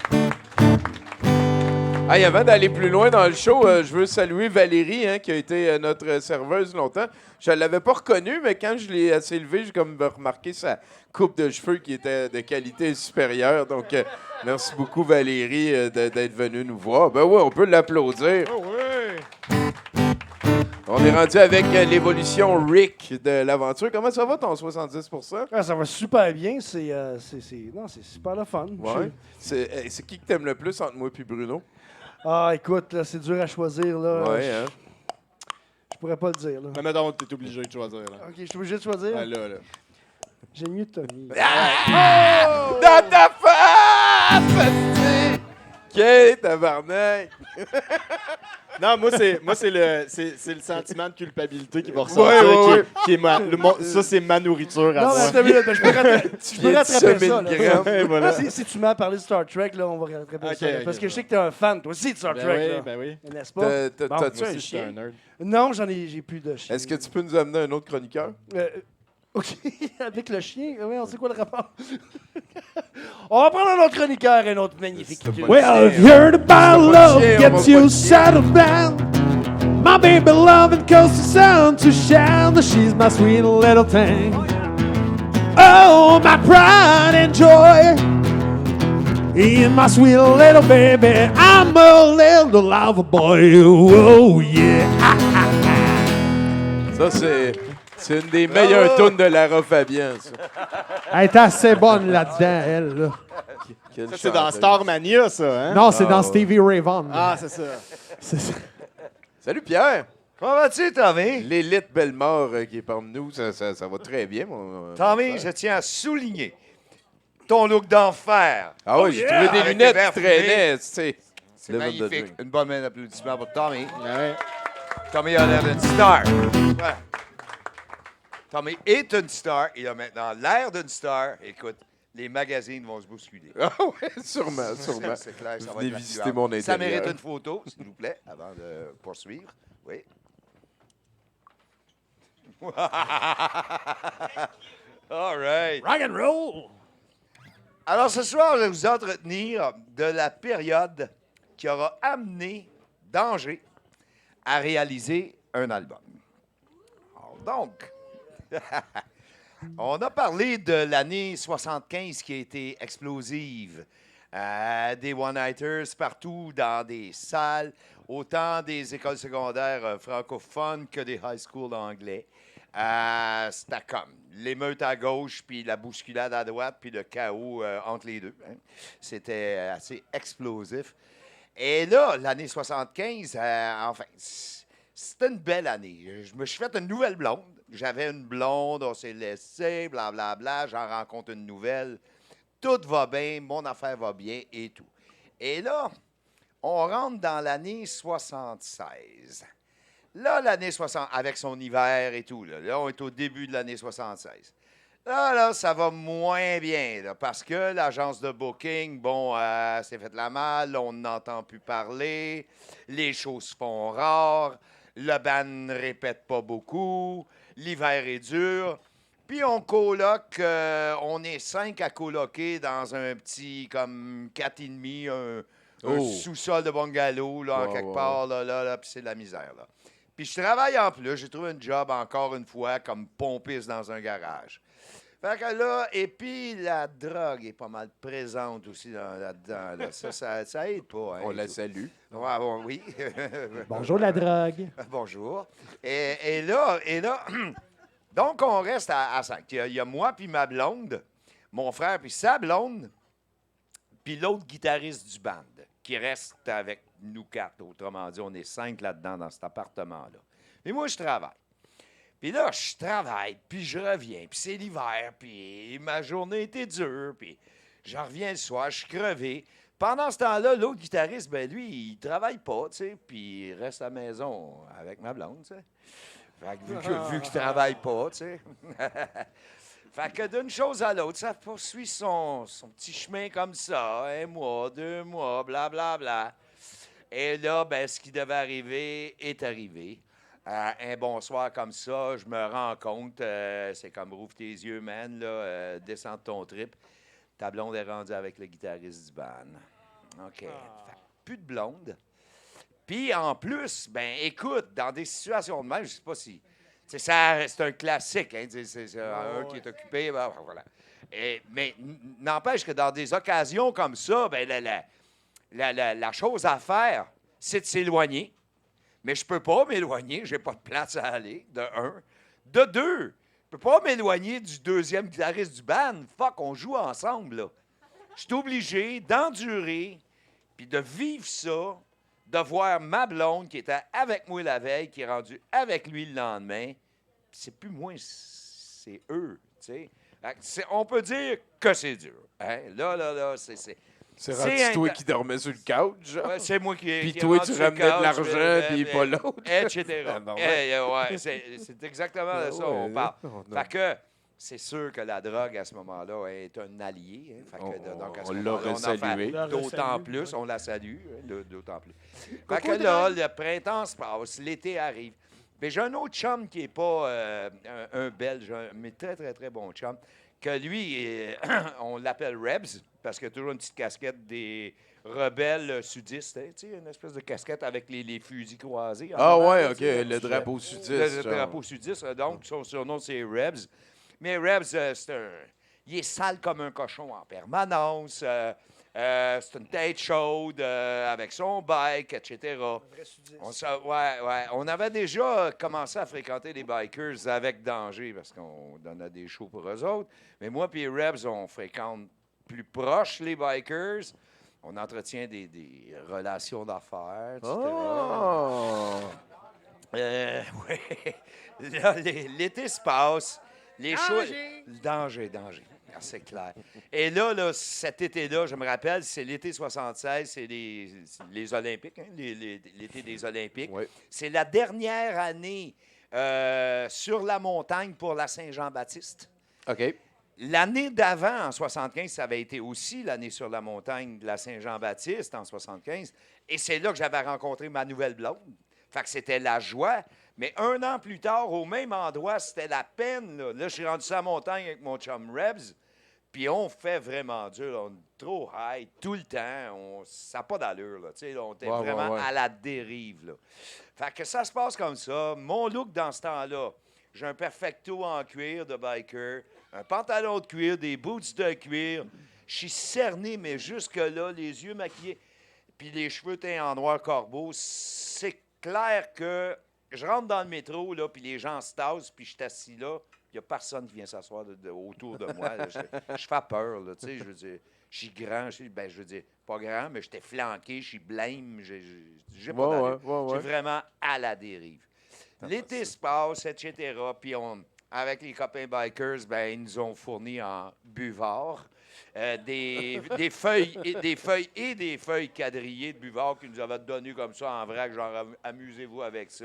Hey, avant d'aller plus loin dans le show, je veux saluer Valérie, qui a été notre serveuse longtemps. Je ne l'avais pas reconnue, mais quand je l'ai assez levée, j'ai comme remarqué sa coupe de cheveux qui était de qualité supérieure. Donc, merci beaucoup, Valérie, d'être venue nous voir. Ben oui, on peut l'applaudir. Oh oui! On est rendu avec l'évolution Rick de l'aventure. Comment ça va, ton 70%? Ah, ça va super bien. C'est super le fun. Ouais. C'est qui que t'aimes le plus entre moi et Bruno? Ah, écoute, là, c'est dur à choisir. Là. Ouais, hein? Je pourrais pas le dire. Là. Mais maintenant, t'es obligé de choisir. Là. OK, je suis obligé de choisir. Ah, là. J'aime mieux Tommy. Ah! Oh! Dans ta face! OK, tabarnak. Non, moi, c'est le sentiment de culpabilité qui va ressortir. Qui est ça, c'est ma nourriture à Non, moi. mais attends une minute, je peux rattraper ça. Là. Voilà. Si tu m'as parlé de Star Trek, là, on va rattraper ça. Là, parce que je sais que t'es un fan, toi aussi, de Star Trek. Là. Ben oui. N'est-ce pas? T'as-tu Moi un aussi, je suis chien? un nerd. Non, j'ai plus de chien. Est-ce que tu peux nous amener un autre chroniqueur? OK, avec le chien. Oui, on sait quoi le rapport. On va prendre un autre chroniqueur, un autre magnifique. Well, if you're the battle love gets you settled down. My baby loving coast the sun to shine. She's my sweet little thing. Oh, my pride and joy. In my sweet little baby, I'm a little lover boy. Oh, yeah. Ça, c'est une des meilleures tunes de Lara Fabian, ça. Elle est assez bonne là-dedans, elle. Là. Ça, c'est dans Starmania, ça, hein? Non, c'est dans Stevie Ray Vaughan. Ah, c'est ça. C'est ça. Salut, Pierre. Comment vas-tu, Tommy? L'élite Bellemare qui est parmi nous, ça va très bien, mon Tommy, je tiens à souligner ton look d'enfer. Ah oui, j'ai trouvé des Avec lunettes tes verres qui traînaient, fumés. tu sais. C'est Level de magnifique. drink. Une bonne main d'applaudissements pour Tommy. Tommy a l'air d'une star. Voilà. Tommy est une star. Il a maintenant l'air d'une star. Écoute, les magazines vont se bousculer. Ah oui, sûrement. C'est clair, ça va Venez être visiter influent. mon intérieur. Ça mérite une photo, s'il vous plaît, avant de poursuivre. Oui. All right. Rock and roll! Alors, ce soir, je vais vous entretenir de la période qui aura amené Danger à réaliser un album. Alors, donc, on a parlé de l'année 75 qui a été explosive. Des one-nighters partout dans des salles, autant des écoles secondaires francophones que des high schools anglais. C'était comme l'émeute à gauche, puis la bousculade à droite, puis le chaos entre les deux. Hein. C'était assez explosif. Et là, l'année 75, enfin, c'était une belle année. Je me suis fait une nouvelle blonde. J'avais une blonde, on s'est laissé, blablabla, j'en rencontre une nouvelle. Tout va bien, mon affaire va bien et tout. Et là, on rentre dans l'année 76. Là, l'année 60, avec son hiver et tout, là, on est au début de l'année 76. Là, ça va moins bien, là, parce que l'agence de booking, bon, s'est fait la malle, on n'entend plus parler, les choses se font rares, le band ne répète pas beaucoup, l'hiver est dur, puis on coloque, on est 5 à coloquer dans un petit, comme 4,5, un sous-sol de bungalow, là, en quelque part, là, puis c'est de la misère, là. Puis je travaille en plus. J'ai trouvé un job, encore une fois, comme pompiste dans un garage. Fait que là, et puis la drogue est pas mal présente aussi là-dedans. Là. Ça aide pas. Hein, on la salue. Ouais, bon, oui. Bonjour, la drogue. Bonjour. Et là, donc on reste à 5. Il y a moi puis ma blonde, mon frère puis sa blonde, puis l'autre guitariste du band qui reste avec nous 4. Autrement dit, on est 5 là-dedans, dans cet appartement-là. Mais moi, je travaille. Puis là, je travaille, puis je reviens, puis c'est l'hiver, puis ma journée était dure, puis je reviens le soir, je suis crevé. Pendant ce temps-là, l'autre guitariste, ben lui, il travaille pas, tu sais, puis il reste à la maison avec ma blonde, tu sais. Fait que vu qu'il travaille pas, tu sais. Fait que d'une chose à l'autre, ça poursuit son petit chemin comme ça, 1 mois, 2 mois, blablabla. Bla, bla. Et là, ben, ce qui devait arriver est arrivé. Un bon soir comme ça, je me rends compte, c'est comme rouvre tes yeux, man, là, descends de ton trip. Ta blonde est rendue avec le guitariste du band. OK. Fait, plus de blonde. Puis en plus, ben écoute, dans des situations de même, je sais pas si... C'est un classique, hein, c'est un qui est occupé, ben, voilà. Mais n'empêche que dans des occasions comme ça, ben la chose à faire, c'est de s'éloigner. Mais je peux pas m'éloigner, j'ai pas de place à aller, de 1. De 2, je peux pas m'éloigner du deuxième guitariste du band. Fuck, on joue ensemble, là. Je suis obligé d'endurer, puis de vivre ça, de voir ma blonde qui était avec moi la veille, qui est rendue avec lui le lendemain. C'est plus moi, c'est eux, tu sais. On peut dire que c'est dur. Hein? Là, c'est... C'est rendu toi qui dormais sur le couch, genre? Ouais, c'est moi qui Puis qui toi, rentre tu sur le ramenais de couch, l'argent, puis pas l'autre. Etc. Ah, non, Ouais, c'est exactement de ça on parle. non. Fait que c'est sûr que la drogue, à ce moment-là, est un allié. Hein. Fait que, donc, à ce On moment-là, l'aurait salué. d'autant plus. On la salue, d'autant plus. Fait Coucou, que là, le printemps se passe, l'été arrive. Mais j'ai un autre chum qui n'est pas un Belge, mais très, très, très bon chum, que lui, on l'appelle Rebs, parce qu'il a toujours une petite casquette des rebelles sudistes. Hein, tu sais, une espèce de casquette avec les fusils croisés. en Ah avant, ouais, là, OK, tu sais, le drapeau sudiste. le genre. drapeau sudiste. Donc, son surnom, c'est Rebs. Mais Rebs, il est sale comme un cochon en permanence. C'est une tête chaude avec son bike, etc. On avait déjà commencé à fréquenter les bikers avec danger parce qu'on donnait des shows pour eux autres. Mais moi et Rebs, on fréquente plus proche les bikers. On entretient des relations d'affaires, etc. Oh! Oui. Là, l'été se passe. Les shows. Danger. Ah, c'est clair. Et là, cet été-là, je me rappelle, c'est l'été 76, c'est les Olympiques, hein, l'été des Olympiques. Oui. C'est la dernière année sur la montagne pour la Saint-Jean-Baptiste. OK. L'année d'avant, en 75, ça avait été aussi l'année sur la montagne de la Saint-Jean-Baptiste, en 75. Et c'est là que j'avais rencontré ma nouvelle blonde. Fait que c'était la joie. Mais un an plus tard, au même endroit, c'était la peine. Là, je suis rendu sur la montagne avec mon chum Rebs. Puis on fait vraiment dur. Là. On est trop high tout le temps. Ça n'a pas d'allure. Là, on était vraiment à la dérive. Là. Fait que ça se passe comme ça. Mon look dans ce temps-là, j'ai un perfecto en cuir de biker, un pantalon de cuir, des boots de cuir. Je suis cerné, mais jusque-là, les yeux maquillés, puis les cheveux teints en noir corbeau. C'est clair que je rentre dans le métro, là, puis les gens se tassent, puis je suis assis là. Il n'y a personne qui vient s'asseoir autour de moi. Là. Je fais peur, là, tu sais, je veux dire. Je suis grand, je veux dire, pas grand, mais j'étais flanqué, je suis blême, j'ai pas d'allure. Je suis vraiment à la dérive. L'été se passe, etc., puis avec les copains bikers, ben, ils nous ont fourni en buvard. Des feuilles et des feuilles quadrillées de buvard qu'ils nous avaient données comme ça en vrac, genre amusez-vous avec ça.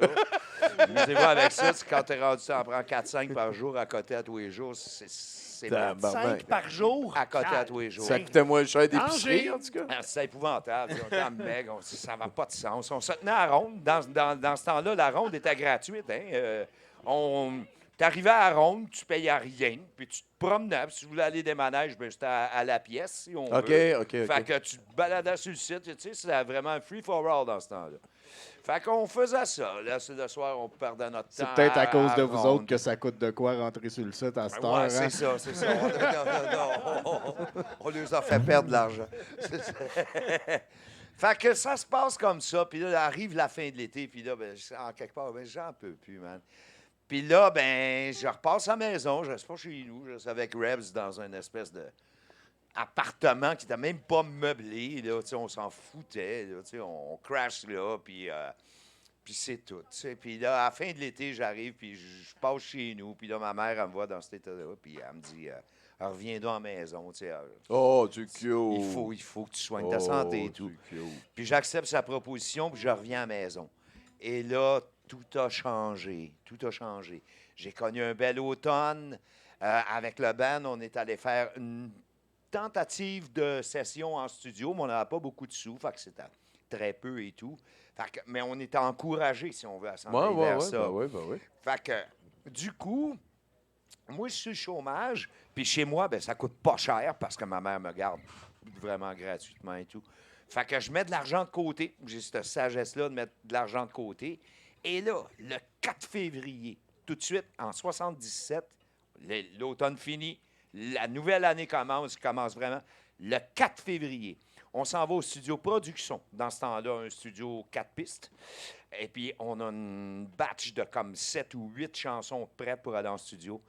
Amusez-vous avec ça, c'est quand t'es rendu, ça en prend 4-5 par jour à côté à tous les jours. C'est 5 par jour? à côté à tous les jours. Ça coûtait moins cher d'épicerie, en tout cas. Ah, c'est épouvantable. On était en meg, ça n'avait pas de sens. On se tenait à la ronde. Dans ce temps-là, la ronde était gratuite. Hein? T'arrivais à la ronde, tu payais rien, puis tu te promenais. Puis si tu voulais aller des manèges, ben, c'était à la pièce, si on veut. OK. Fait que tu te baladais sur le site. Tu sais, c'était vraiment free for all dans ce temps-là. Fait qu'on faisait ça. Là, le soir, on perdait notre temps. C'est peut-être à cause de vous ronde. autres que ça coûte de quoi rentrer sur le site à cette heure. Ouais, hein? c'est ça. On les a fait perdre de l'argent. Fait que ça se passe comme ça. Puis là, arrive la fin de l'été. Puis là, ben, en quelque part, ben, j'en peux plus, man. Puis là, ben, je repasse à la maison. Je reste pas chez nous. Je reste avec Rebs dans une espèce de appartement qui n'était même pas meublé. Là, on s'en foutait. Là, on crash là. Puis c'est tout. T'sais. Puis là, à la fin de l'été, j'arrive. Puis je passe chez nous. Puis là, ma mère, elle me voit dans cet état-là. Puis elle me dit, reviens-donc à la maison. Oh, du cute. Il faut que tu soignes ta santé et tout. Puis j'accepte sa proposition. Puis je reviens à la maison. Et là, tout a changé. Tout a changé. J'ai connu un bel automne. Avec le band, on est allé faire une tentative de session en studio, mais on n'avait pas beaucoup de sous, fait que c'était très peu et tout. Fait que, mais on était encouragés, si on veut, à s'en aller vers ça. Ben oui. Fait que, du coup, moi, je suis au chômage, puis chez moi, ben, ça coûte pas cher parce que ma mère me garde vraiment gratuitement et tout. Fait que je mets de l'argent de côté. J'ai cette sagesse-là de mettre de l'argent de côté. Et là, le 4 février, tout de suite, en 77, l'automne fini, la nouvelle année commence vraiment le 4 février. On s'en va au studio Production. Dans ce temps-là, un studio 4 pistes. Et puis, on a une batch de comme 7 ou 8 chansons prêtes pour aller en studio.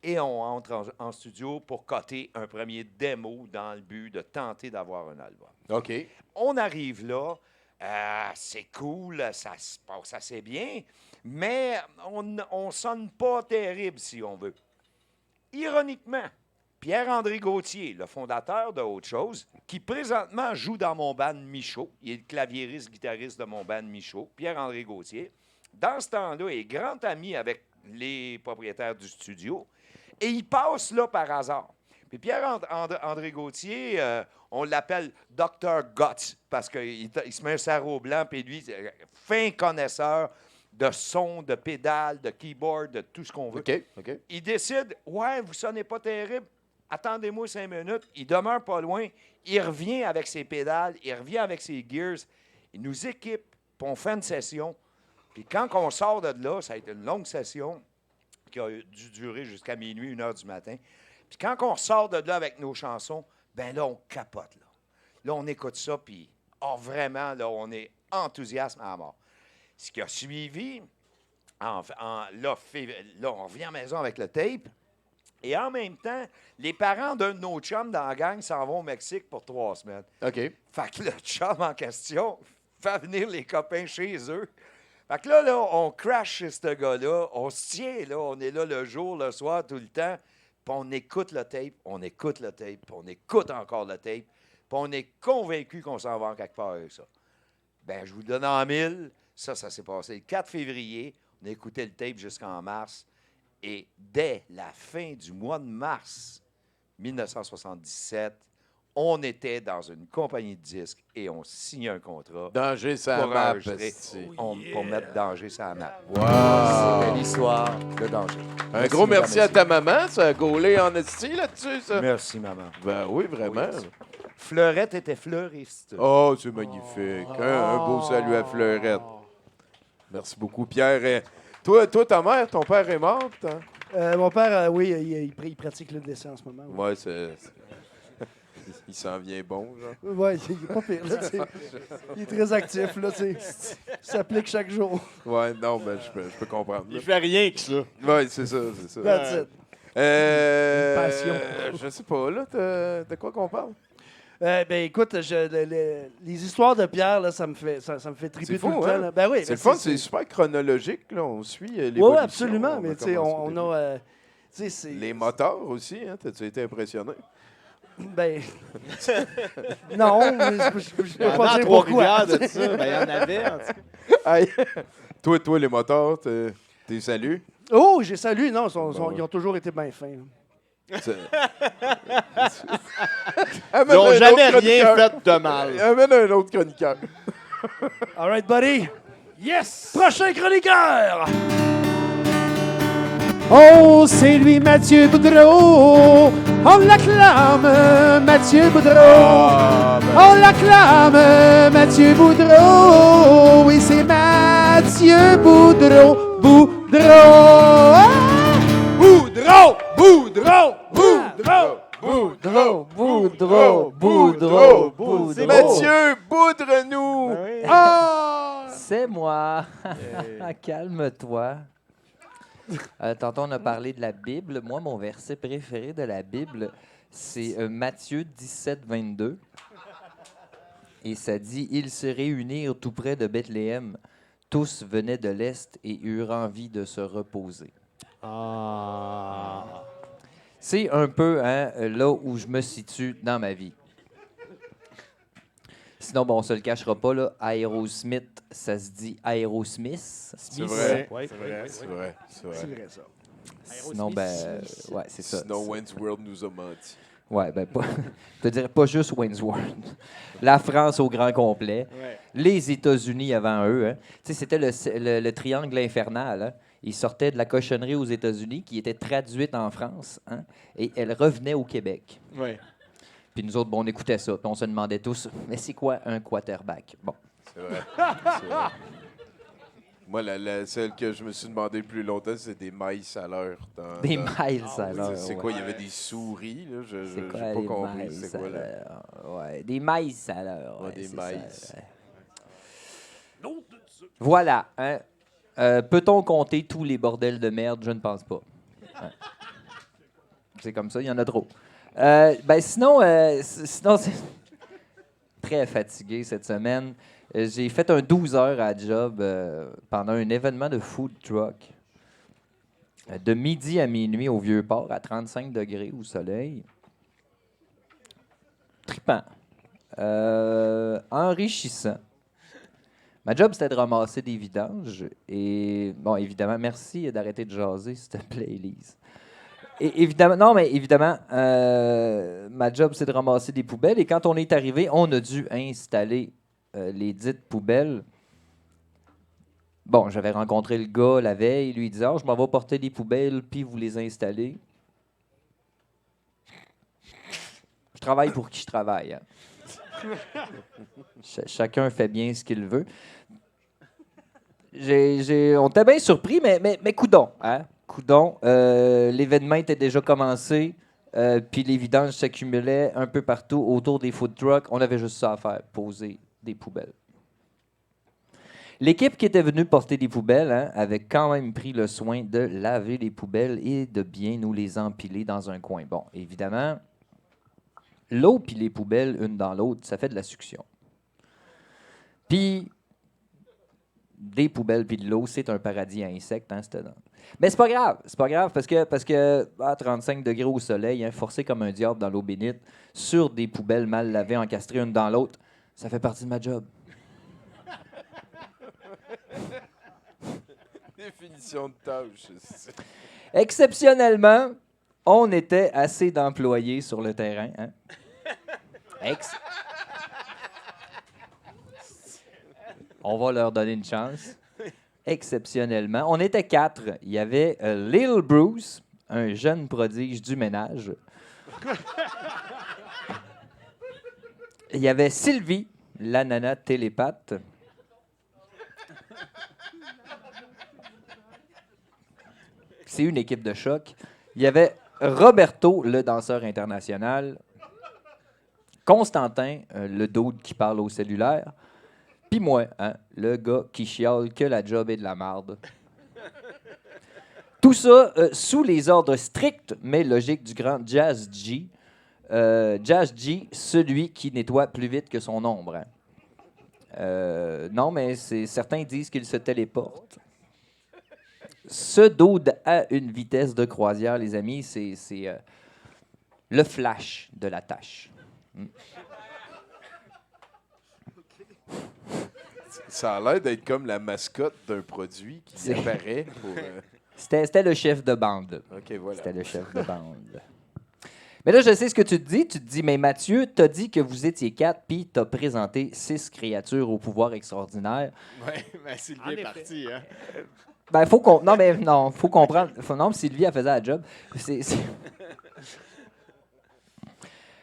Et on entre en studio pour coter un premier démo dans le but de tenter d'avoir un album. OK. On arrive là. C'est cool, ça se passe assez bien, mais on sonne pas terrible, si on veut. Ironiquement, Pierre-André Gauthier, le fondateur de Autre Chose, qui présentement joue dans mon band Michaud. Il est le claviériste, guitariste de mon band Michaud, Pierre-André Gauthier. Dans ce temps-là, il est grand ami avec les propriétaires du studio. Et il passe là par hasard. Puis Pierre-André Gauthier, on l'appelle Dr. Guts parce qu'il se met un sarrau blanc, puis lui, fin connaisseur de son, de pédales, de keyboard, de tout ce qu'on veut. OK. Il décide, ouais, vous sonnez pas terrible, attendez-moi 5 minutes. Il demeure pas loin. Il revient avec ses pédales, il revient avec ses gears. Il nous équipe, puis on fait une session. Puis quand on sort de là, ça a été une longue session qui a dû durer jusqu'à minuit, 1 heure du matin. Puis quand on sort de là avec nos chansons, ben là, on capote. Là, on écoute ça, puis vraiment, là, on est enthousiaste à mort. Ce qui a suivi, là, on revient à la maison avec le tape. Et en même temps, les parents d'un de nos chums dans la gang s'en vont au Mexique pour 3 semaines. OK. Fait que le chum en question fait venir les copains chez eux. Fait que là, on crash chez ce gars-là. On se tient, là. On est là le jour, le soir, tout le temps. Puis on écoute le tape, on écoute le tape, puis on écoute encore le tape. Puis on est convaincu qu'on s'en va en quelque part avec ça. Ben, je vous donne en 1000. Ça s'est passé le 4 février. On a écouté le tape jusqu'en mars. Et dès la fin du mois de mars 1977, on était dans une compagnie de disques et on signait un contrat. Danger sa pour map. enregistrer, pour mettre Danger sa map. Wow! C'était l'histoire de Danger. Un gros merci à ta maman, ça a gaulé en esti là-dessus, ça. Merci, maman. Ben oui, vraiment. Oui. Fleurette était fleuriste. Oh, c'est magnifique. Un beau salut à Fleurette. Merci beaucoup, Pierre. Toi, ta mère, ton père est mort? Mon père, oui, il pratique le décès en ce moment. Ouais, il s'en vient bon, genre. Oui, il est pas pire, là, il est très actif, là, il s'applique chaque jour. Ouais, non, ben, je peux comprendre. Il fait rien que ça. Ouais, c'est ça. That's it. Passion. Je sais pas, là, de quoi qu'on parle? Ben écoute, les histoires de Pierre, là, ça me fait triper tout le temps. Hein? Là. Ben oui, c'est le fun, c'est super chronologique, là. On suit l'évolution. Oui, absolument, mais tu sais, on a... les moteurs aussi, hein? T'as-tu été impressionné? Ben... non, mais je peux pas dire pourquoi. De ça, ben, il y en avait, en tout cas. Toi, les moteurs, t'es salué? Oh, j'ai salué. Non, ils ont toujours été bien fins. Ils n'ont jamais rien fait de mal. Amène un autre chroniqueur. All right, buddy. Yes! Prochain chroniqueur! Oh, c'est lui, Mathieu Boudreau. On l'acclame, Mathieu Boudreau. On l'acclame, Mathieu Boudreau. Oui, c'est Mathieu Boudreau. Boudreau. Boudreau. C'est Mathieu, boudre-nous. C'est moi. Calme-toi. Tantôt, on a parlé de la Bible. Moi, mon verset préféré de la Bible, c'est Matthieu 17, 22. Et ça dit « Ils se réunirent tout près de Bethléem. Tous venaient de l'Est et eurent envie de se reposer. » C'est un peu là où je me situe dans ma vie. Sinon, bon, on se le cachera pas, là, Aerosmith, ça se dit Aerosmith. C'est vrai. Oui, C'est vrai, ça. Sinon, ben, ouais, c'est ça. Sinon, Wayne's World nous a menti. Ouais, ben, je te dirais pas juste Wayne's World. La France au grand complet. Ouais. Les États-Unis avant eux. Hein. Tu sais, c'était le triangle infernal. Hein. Ils sortaient de la cochonnerie aux États-Unis qui était traduite en France. Hein, et elle revenait au Québec. Ouais. Puis nous autres, bon, on écoutait ça. Puis on se demandait tous, mais c'est quoi un quarterback? Bon. C'est vrai. Moi, celle que je me suis demandé le plus longtemps, c'est des maïs à l'heure. Des maïs à l'heure. C'est quoi? Il y avait des souris, là? Je n'ai quoi, pas compris. Maïs C'est quoi, là? Ouais, des maïs à l'heure. Ouais, des maïs. Voilà. Hein. Peut-on compter tous les bordels de merde? Je ne pense pas. Ouais. C'est comme ça, il y en a trop. Ben sinon, c'est très fatigué cette semaine. J'ai fait un 12 heures à job pendant un événement de food truck. De midi à minuit au Vieux-Port, à 35 degrés au soleil. Trippant. Enrichissant. Ma job, c'était de ramasser des vidanges. Et, bon, évidemment, merci d'arrêter de jaser, s'il te plaît, Élise. Et évidemment, ma job, c'est de ramasser des poubelles. Et quand on est arrivé, on a dû installer les dites poubelles. Bon, j'avais rencontré le gars la veille. Lui, il disait, je m'en vais porter des poubelles, puis vous les installez. Je travaille pour qui je travaille. Hein. Chacun fait bien ce qu'il veut. On était bien surpris, mais coudon. Hein? Coudon, l'événement était déjà commencé, puis les vidanges s'accumulaient un peu partout autour des food trucks. On avait juste ça à faire, poser des poubelles. L'équipe qui était venue porter des poubelles avait quand même pris le soin de laver les poubelles et de bien nous les empiler dans un coin. Bon, évidemment, l'eau puis les poubelles, une dans l'autre, ça fait de la succion. Puis, des poubelles puis de l'eau, c'est un paradis à insectes. Mais c'est pas grave parce que à 35 degrés au soleil, forcé comme un diable dans l'eau bénite, sur des poubelles mal lavées, encastrées une dans l'autre, ça fait partie de ma job. Définition de tâche. Exceptionnellement, on était assez d'employés sur le terrain. Hein? On va leur donner une chance. Exceptionnellement. On était 4. Il y avait Lil Bruce, un jeune prodige du ménage. Il y avait Sylvie, la nana télépathe. C'est une équipe de choc. Il y avait Roberto, le danseur international. Constantin, le dude qui parle au cellulaire. Puis moi, le gars qui chiale que la job est de la marde. Tout ça sous les ordres stricts mais logiques du grand Jazz G. Jazz G, celui qui nettoie plus vite que son ombre. Non, mais certains disent qu'il se téléporte. Ce dude a une vitesse de croisière, les amis, c'est le flash de la tâche. Ça a l'air d'être comme la mascotte d'un produit qui apparaît pour... C'était le chef de bande. OK, voilà. C'était le chef de bande. Mais là, je sais ce que tu te dis. Tu te dis, mais Mathieu, t'as dit que vous étiez 4, puis t'as présenté 6 créatures au pouvoir extraordinaire. Oui, mais Sylvie est partie, hein? Ben, faut comprendre. Non, Sylvie, elle faisait la job.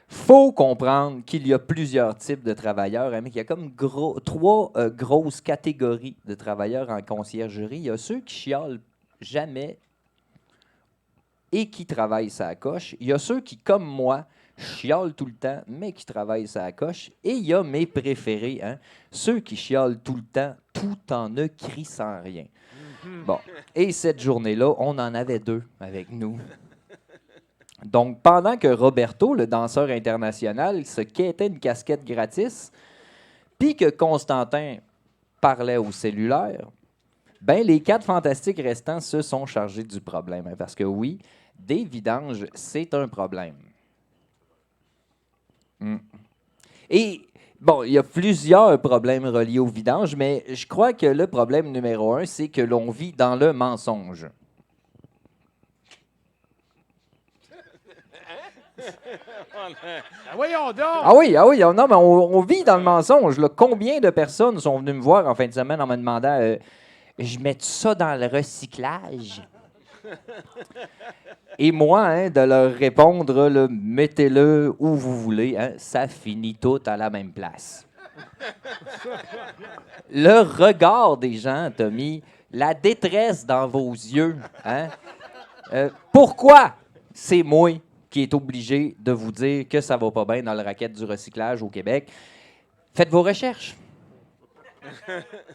Faut comprendre qu'il y a plusieurs types de travailleurs, mais qu'il y a comme 3 grosses catégories de travailleurs en conciergerie. Il y a ceux qui chialent jamais et qui travaillent sa coche. Il y a ceux qui, comme moi, chialent tout le temps, mais qui travaillent sa coche. Et il y a mes préférés, ceux qui chialent tout le temps, tout en ne crissant rien. Bon, et cette journée-là, on en avait 2 avec nous. Donc, pendant que Roberto, le danseur international, se quêtait une casquette gratis, puis que Constantin parlait au cellulaire, ben les 4 fantastiques restants se sont chargés du problème. Parce que oui, des vidanges, c'est un problème. Et, bon, il y a plusieurs problèmes reliés aux vidanges, mais je crois que le problème numéro 1, c'est que l'on vit dans le mensonge. Voyons donc! Ah oui, non, mais on vit dans le mensonge. Là. Combien de personnes sont venues me voir en fin de semaine en me demandant je mets ça dans le recyclage? Et moi, de leur répondre, mettez-le où vous voulez, ça finit tout à la même place. Le regard des gens, Tommy, la détresse dans vos yeux. Pourquoi c'est moi qui est obligé de vous dire que ça va pas bien dans le racket du recyclage au Québec? Faites vos recherches.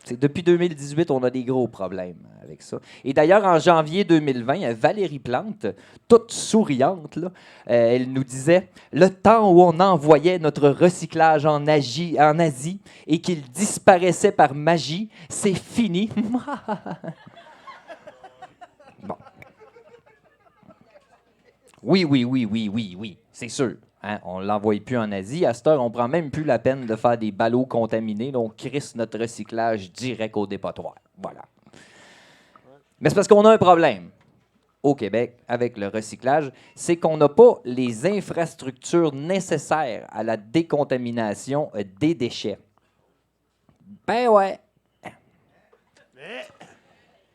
Depuis 2018, on a des gros problèmes avec ça. Et d'ailleurs, en janvier 2020, Valérie Plante, toute souriante, là, elle nous disait « Le temps où on envoyait notre recyclage en Asie et qu'il disparaissait par magie, c'est fini. » Bon. Oui, c'est sûr. Hein, on ne l'envoie plus en Asie. À cette heure, on prend même plus la peine de faire des ballots contaminés. Là, on crisse notre recyclage direct au dépotoir. Voilà. Mais c'est parce qu'on a un problème au Québec avec le recyclage, c'est qu'on n'a pas les infrastructures nécessaires à la décontamination des déchets. Ben ouais.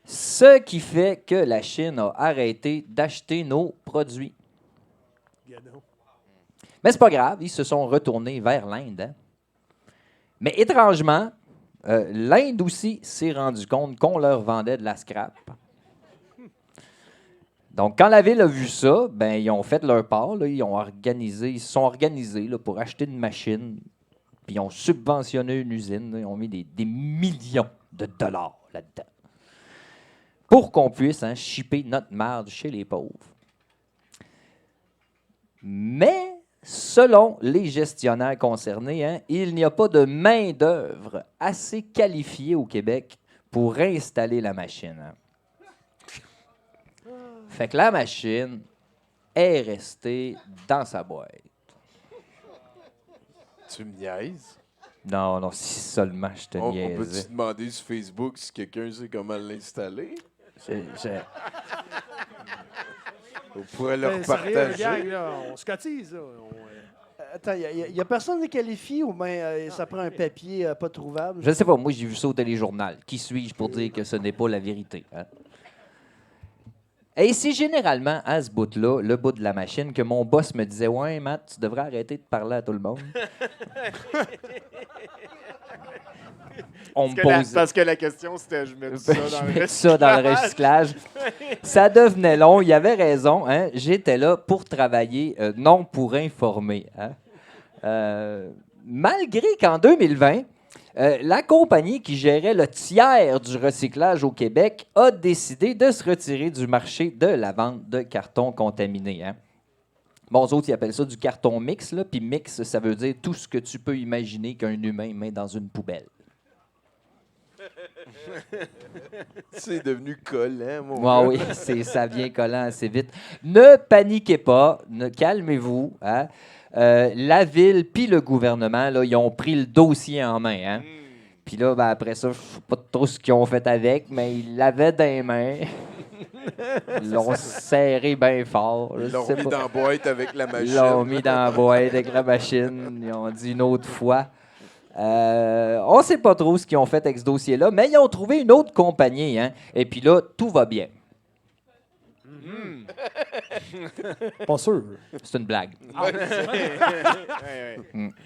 Ce qui fait que la Chine a arrêté d'acheter nos produits. Mais c'est pas grave, ils se sont retournés vers l'Inde. Hein? Mais étrangement, l'Inde aussi s'est rendu compte qu'on leur vendait de la scrap. Donc, quand la ville a vu ça, ben, ils ont fait leur part. Là, ils se sont organisés là, pour acheter une machine. Puis ils ont subventionné une usine. Là, ils ont mis des millions de dollars là-dedans. Pour qu'on puisse shipper notre marde chez les pauvres. Mais, selon les gestionnaires concernés, il n'y a pas de main-d'œuvre assez qualifiée au Québec pour installer la machine. Fait que la machine est restée dans sa boîte. Tu me niaises? Non, si seulement je te On niaisais. peut-tu demander sur Facebook si quelqu'un sait comment l'installer? On pourrait leur partager. Gang, là, on se cotise. Là. Attends, il n'y a personne de qualifié ou bien ça prend un papier pas trouvable? Je ne sais pas, moi j'ai vu ça au téléjournal. Qui suis-je pour dire que ce n'est pas la vérité? Hein? Et c'est généralement à ce bout-là, le bout de la machine, que mon boss me disait « Ouais, Matt, tu devrais arrêter de parler à tout le monde. » Parce que la question, c'était je mets ça dans le recyclage. Dans le recyclage. Ça devenait long. Il avait raison. Hein? J'étais là pour travailler, non pour informer. Hein? Malgré qu'en 2020, la compagnie qui gérait le tiers du recyclage au Québec a décidé de se retirer du marché de la vente de carton contaminé. Hein? Bon, eux autres, ils appellent ça du carton mix. Là, puis mix, ça veut dire tout ce que tu peux imaginer qu'un humain met dans une poubelle. C'est devenu collant, mon gars. Oui, ça vient collant assez vite. Ne paniquez pas, calmez-vous. Hein? La ville puis le gouvernement, là, ils ont pris le dossier en main. Hein? Puis là, ben, après ça, je ne sais pas trop ce qu'ils ont fait avec, mais ils l'avaient dans les mains. Ils l'ont serré bien fort. Ils l'ont mis dans la boîte avec la machine. Ils l'ont mis dans la boîte avec la machine. Ils ont dit une autre fois. On ne sait pas trop ce qu'ils ont fait avec ce dossier-là, mais ils ont trouvé une autre compagnie. Hein? Et puis là, tout va bien. Pas sûr. C'est une blague. Ouais.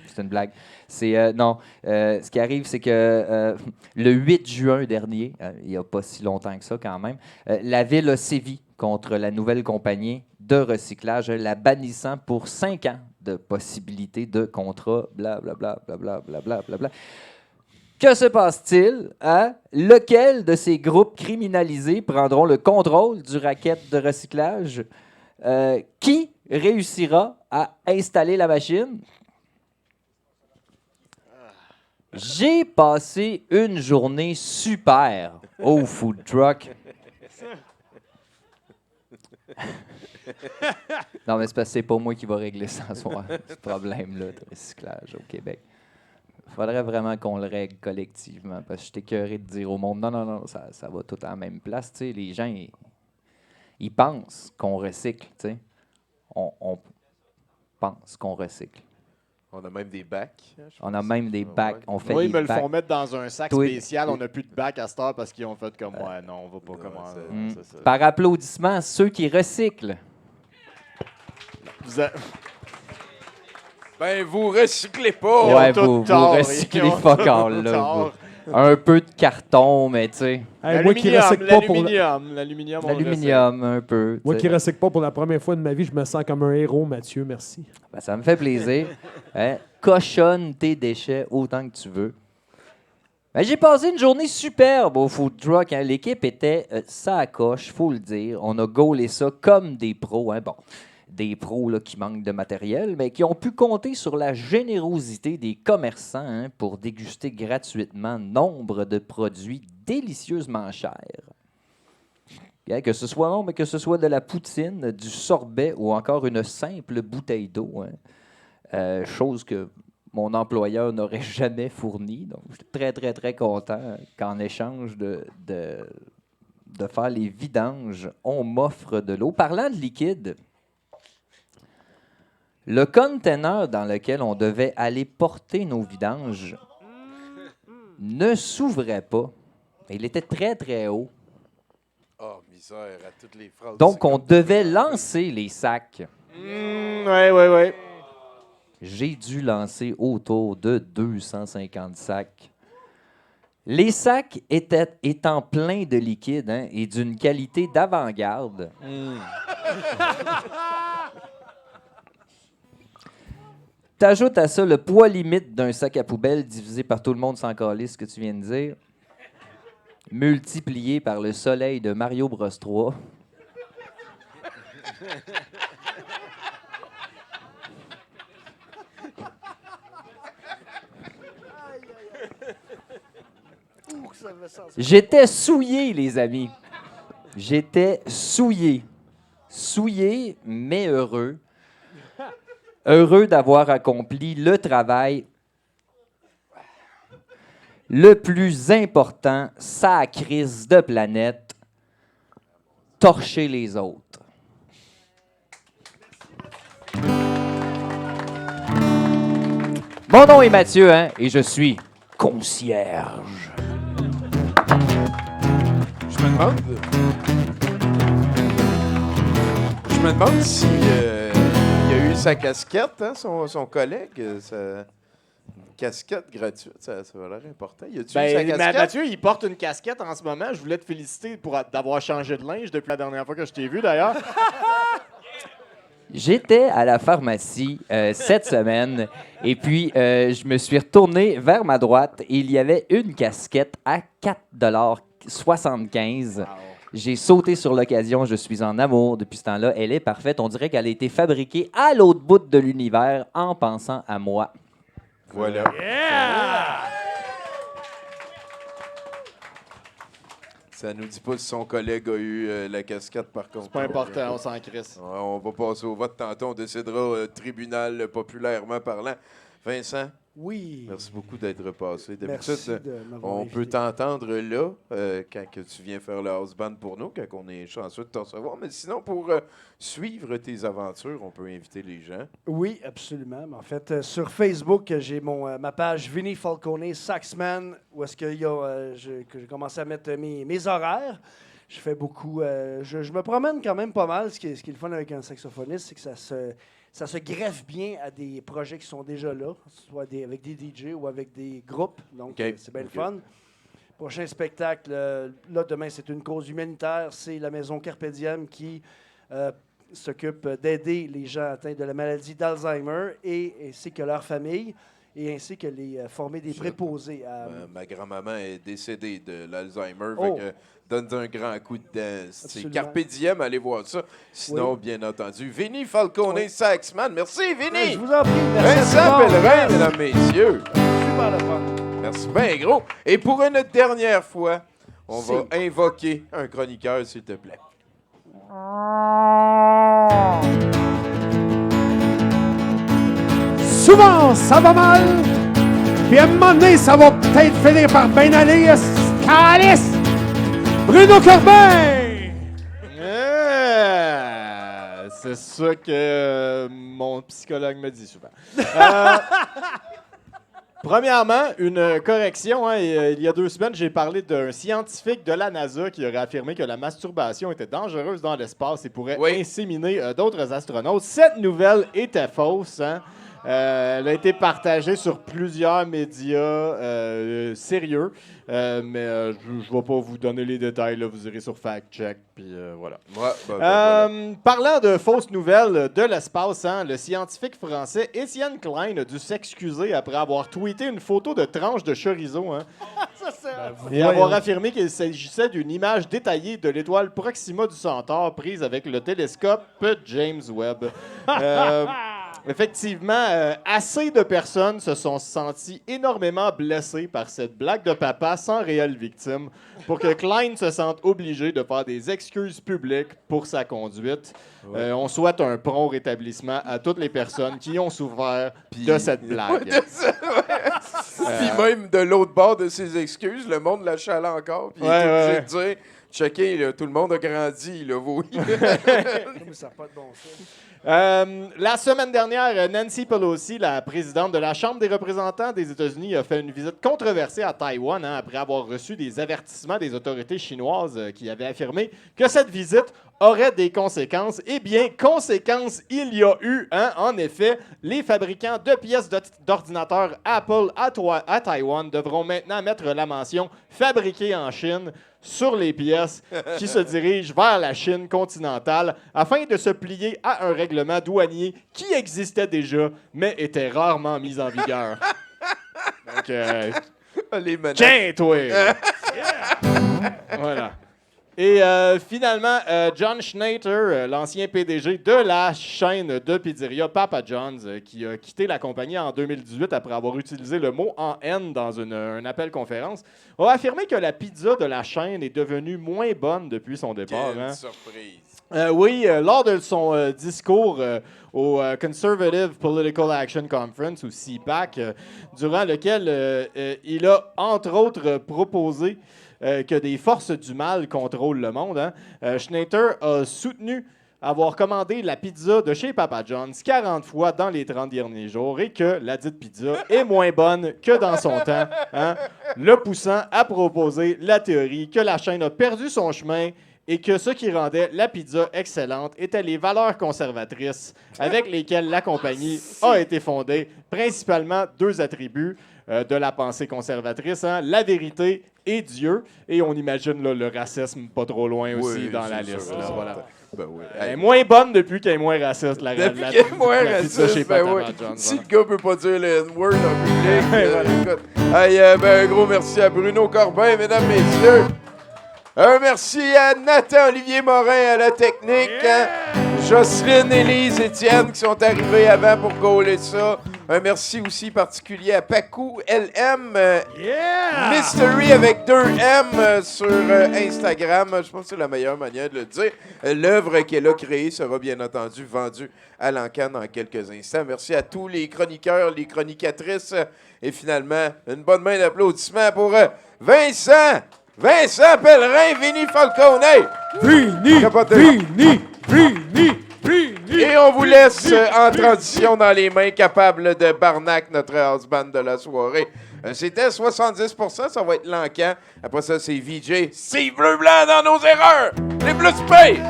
C'est une blague. Ce qui arrive, c'est que le 8 juin dernier, il n'y a pas si longtemps que ça quand même, la ville a sévi contre la nouvelle compagnie de recyclage, la bannissant pour 5 ans de possibilité de contrat, blablabla, blablabla, blablabla. Que se passe-t-il? Hein? Lequel de ces groupes criminalisés prendront le contrôle du racket de recyclage? Qui réussira à installer la machine? J'ai passé une journée super au food truck. Non, mais c'est parce que c'est pas moi qui va régler ça ce soir, ce problème-là de recyclage au Québec. Il faudrait vraiment qu'on le règle collectivement, parce que je suis écœuré de dire au monde, non, ça va tout à la même place. Tu sais, les gens, ils pensent qu'on recycle. Tu sais. On pense qu'on recycle. On a même des bacs. On a même des bacs. On fait Oui, des ils me le bacs. font mettre dans un sac Toi- spécial. On n'a plus de bac à cette heure parce qu'ils ont fait comme ouais, non, on va pas commencer. C'est ça. Par applaudissement, ceux qui recyclent. Ben, vous recyclez pas! Ouais, tout vous tort, recyclez ils ont fuck tout all, là. tort. Un peu de carton, mais tu sais. Hey, moi qui recycle pas pour L'aluminium, on L'aluminium, un peu. Moi tu qui sais. recycle pas pour la première fois de ma vie, je me sens comme un héros, Mathieu. Merci. Ben, ça me fait plaisir. Hein? Cochonne tes déchets autant que tu veux. Ben, j'ai passé une journée superbe au food truck. Hein? L'équipe était ça à coche, faut le dire. On a gaulé ça comme des pros. Hein? Bon, des pros là, qui manquent de matériel, mais qui ont pu compter sur la générosité des commerçants hein, pour déguster gratuitement nombre de produits délicieusement chers. Bien, que ce soit non, mais que ce soit de la poutine, du sorbet ou encore une simple bouteille d'eau. Hein. Chose que mon employeur n'aurait jamais fournie. Donc, je suis très, très, très content qu'en échange de faire les vidanges, on m'offre de l'eau. Parlant de liquide, le container dans lequel on devait aller porter nos vidanges ne s'ouvrait pas. Il était très, très haut. Oh, misère à toutes les phrases. Donc, on devait lancer les sacs. Oui. J'ai dû lancer autour de 250 sacs. Les sacs étant pleins de liquide hein, et d'une qualité d'avant-garde. T'ajoutes à ça le poids limite d'un sac à poubelle divisé par tout le monde sans caler ce que tu viens de dire, multiplié par le soleil de Mario Bros 3. J'étais souillé, les amis. J'étais souillé. Souillé, mais heureux. Heureux d'avoir accompli le travail le plus important, sa crise de planète, torcher les autres. Mon nom est Mathieu, hein, et je suis concierge. Je me demande si il a eu sa casquette, hein, son collègue. Une casquette gratuite, ça va l'air important. Y a-tu eu sa casquette? Mathieu, il porte une casquette en ce moment. Je voulais te féliciter d'avoir changé de linge depuis la dernière fois que je t'ai vu, d'ailleurs. J'étais à la pharmacie cette semaine et puis je me suis retourné vers ma droite et il y avait une casquette à 4,75 $. Wow. J'ai sauté sur l'occasion, je suis en amour depuis ce temps-là. Elle est parfaite. On dirait qu'elle a été fabriquée à l'autre bout de l'univers en pensant à moi. Voilà. Yeah! Ça nous dit pas si son collègue a eu la casquette, par contre. C'est pas important, on s'en crisse. Ouais, on va passer au vote tantôt. On décidera tribunal populairement parlant. Vincent? Oui. Merci beaucoup d'être passé. Merci D'habitude, de m'avoir on invité. peut t'entendre là, quand que tu viens faire le house band pour nous, quand on est chanceux de te recevoir. Mais sinon, pour suivre tes aventures, on peut inviter les gens. Oui, absolument. En fait, sur Facebook, j'ai ma page Vinny Falcone Saxman, où est-ce que j'ai commencé à mettre mes horaires. Je fais beaucoup. Je me promène quand même pas mal. Ce qui est le fun avec un saxophoniste, c'est que ça se greffe bien à des projets qui sont déjà là, soit avec des DJ ou avec des groupes. Donc, c'est bien le fun. Prochain spectacle, là, demain, c'est une cause humanitaire. C'est la maison Carpe Diem qui s'occupe d'aider les gens atteints de la maladie d'Alzheimer ainsi que leur famille et ainsi que former des préposés. Ma grand-maman est décédée de l'Alzheimer. Oh. Fait que donne un grand coup de dent. C'est Absolument. Carpe Diem, allez voir ça. Sinon, bien entendu, Vinny Falcone Saxman. Merci, Vinny! Je vous en prie. Merci Vincent à tout le monde. Pellerin, mesdames, messieurs. Super le fun. Merci bien gros. Et pour une dernière fois, on va invoquer un chroniqueur, s'il te plaît. Souvent, ça va mal. Puis à un moment donné, ça va peut-être finir par bien aller. Calice! Bruno Corbin! C'est ça que mon psychologue me dit souvent. Premièrement, une correction. Hein, il y a 2 semaines, j'ai parlé d'un scientifique de la NASA qui aurait affirmé que la masturbation était dangereuse dans l'espace et pourrait inséminer d'autres astronautes. Cette nouvelle était fausse. Hein? Elle a été partagée sur plusieurs médias sérieux, mais je ne vais pas vous donner les détails. Là, vous irez sur Fact Check, puis voilà. Voilà. Parlant de fausses nouvelles de l'espace, hein, le scientifique français Étienne Klein a dû s'excuser après avoir tweeté une photo de tranche de chorizo. Hein, et avoir affirmé qu'il s'agissait d'une image détaillée de l'étoile Proxima du Centaure prise avec le télescope James Webb. Effectivement, assez de personnes se sont senties énormément blessées par cette blague de papa sans réelle victime pour que Klein se sente obligé de faire des excuses publiques pour sa conduite. On souhaite un prompt rétablissement à toutes les personnes qui ont souffert de cette blague. Puis même de l'autre bord de ses excuses, le monde l'achale encore. Puis il est obligé de dire, checkez, là, tout le monde a grandi, là, vous. Ça n'a pas de bon sens. La semaine dernière, Nancy Pelosi, la présidente de la Chambre des représentants des États-Unis, a fait une visite controversée à Taïwan après avoir reçu des avertissements des autorités chinoises qui avaient affirmé que cette visite aurait des conséquences. Eh bien, conséquences, il y a eu. En effet, les fabricants de pièces d'ordinateurs Apple à Taïwan devront maintenant mettre la mention « Fabriqué en Chine » sur les pièces qui se dirigent vers la Chine continentale afin de se plier à un règlement douanier qui existait déjà, mais était rarement mis en vigueur. Donc, tiens, toi! Voilà. Et finalement, John Schnatter, l'ancien PDG de la chaîne de pizzeria Papa John's, qui a quitté la compagnie en 2018 après avoir utilisé le mot en haine dans un appel conférence, a affirmé que la pizza de la chaîne est devenue moins bonne depuis son départ. Quelle surprise! Oui, lors de son discours au Conservative Political Action Conference, ou CPAC, durant lequel il a, entre autres, proposé que des forces du mal contrôlent le monde. Schnatter a soutenu avoir commandé la pizza de chez Papa John's 40 fois dans les 30 derniers jours et que la dite pizza est moins bonne que dans son temps, le poussant à proposer la théorie que la chaîne a perdu son chemin et que ce qui rendait la pizza excellente étaient les valeurs conservatrices avec lesquelles la compagnie a été fondée, principalement 2 attributs de la pensée conservatrice, la vérité et Dieu. Et on imagine là, le racisme pas trop loin aussi dans la liste. Là, voilà. Ben oui. Elle est moins bonne depuis qu'elle est moins raciste. Depuis qu'elle est moins raciste, ben oui. Si le gars peut pas dire le N-word en public, écoute. Un gros merci à Bruno Corbin, mesdames, messieurs. Un merci à Nathan Olivier Morin à la technique, Jocelyne, Élise, Étienne qui sont arrivés avant pour gauler ça. Un merci aussi particulier à Pacou LM, Mystery avec 2M sur Instagram. Je pense que c'est la meilleure manière de le dire. L'œuvre qu'elle a créée sera bien entendu vendue à l'encan dans quelques instants. Merci à tous les chroniqueurs, les chronicatrices. Et finalement, une bonne main d'applaudissements pour Vincent Pellerin, Vinny Falcone. Vinny. Et on vous laisse en transition dans les mains capables de Barnac, notre house band de la soirée. C'était 70%, ça va être l'encan. Après ça, c'est VJ Steve Bleu-Blanc dans nos erreurs. Les Blues Pay.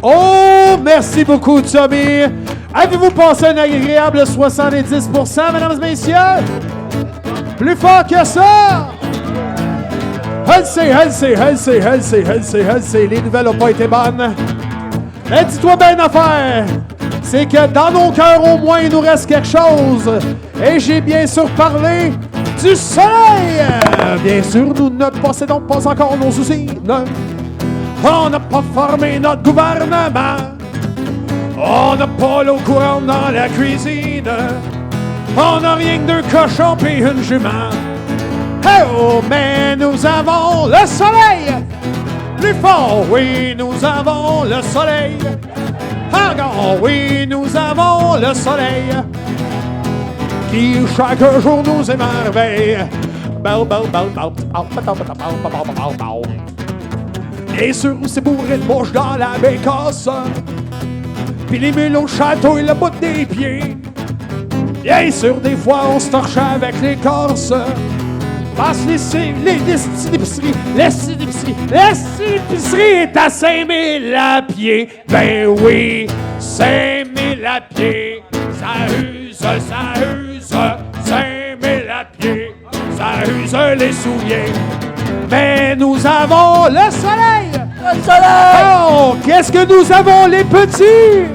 Oh, merci beaucoup, Tommy. Avez-vous passé un agréable 70%, mesdames et messieurs? Plus fort que ça! Elle sait, les nouvelles n'ont pas été bonnes. Mais dis-toi bien une affaire, c'est que dans nos cœurs, au moins, il nous reste quelque chose. Et j'ai bien sûr parlé du soleil! Bien sûr, nous ne possédons pas encore nos usines. On n'a pas formé notre gouvernement. On n'a pas l'eau courante dans la cuisine. On n'a rien que 2 cochons et une jument. Oh, mais nous avons le soleil! Plus fort, oui, nous avons le soleil! Encore, oui, nous avons le soleil! Qui chaque jour nous émerveille! Bien sûr, c'est bourré de mouches dans la bécasse. Puis les mules au château et le bout des pieds. Bien sûr, des fois, on se torche avec les corses. Parce que l'épicerie est à 5 000 à pied. Ben oui, 5 000 à pied. Ça use, 5 000 à pied. Ça use les souliers. Mais nous avons le soleil. Le soleil! Oh, qu'est-ce que nous avons, les petits?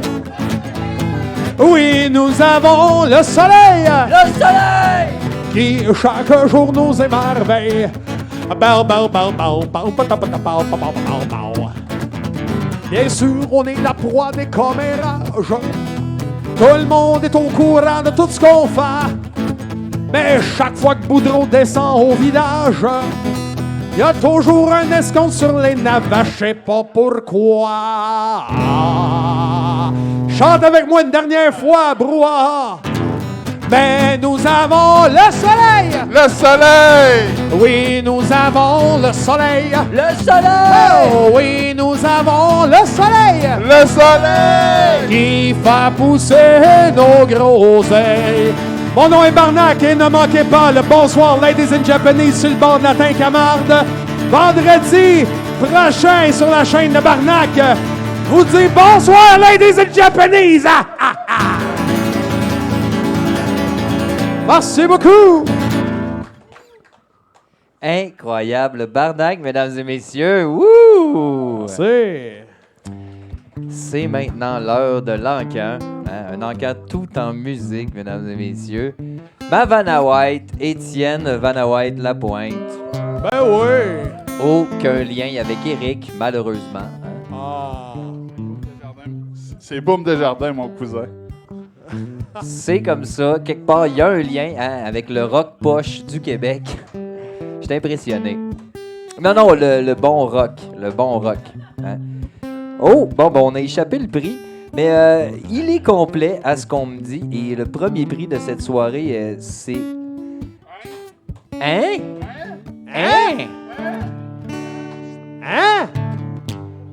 Oui, nous avons le soleil. Le soleil! Qui chaque jour nous émerveille. Bien sûr, on est la proie des commérages. Tout le monde est au courant de tout ce qu'on fait. Mais chaque fois que Boudreau descend au village, il y a toujours un escompte sur les navets, je sais pas pourquoi. Chante avec moi une dernière fois, brouhaha. Mais nous avons le soleil! Le soleil! Oui, nous avons le soleil! Le soleil! Oh oui, nous avons le soleil! Le soleil! Qui fait pousser nos groseilles. Mon nom est Barnac et ne manquez pas le bonsoir Ladies and Japanese sur le bord de la Tincamarde. Vendredi prochain sur la chaîne de Barnac. Vous dis bonsoir Ladies and Japanese! Ah, ah, ah. Merci beaucoup! Incroyable Barnac, mesdames et messieurs. Wouh! C'est maintenant l'heure de l'encan. Hein? Un encan tout en musique, mesdames et messieurs. Ma Vanna White, Étienne Vanna White Lapointe. Ben oui! Aucun lien avec Eric, malheureusement. Hein? Ah. C'est Boum Desjardins, mon cousin. C'est comme ça. Quelque part, il y a un lien hein, avec le rock poche du Québec. J'étais impressionné. Non, le bon rock. Le bon rock. Hein. Oh, bon, on a échappé le prix. Mais il est complet à ce qu'on me dit. Et le premier prix de cette soirée, c'est... Hein?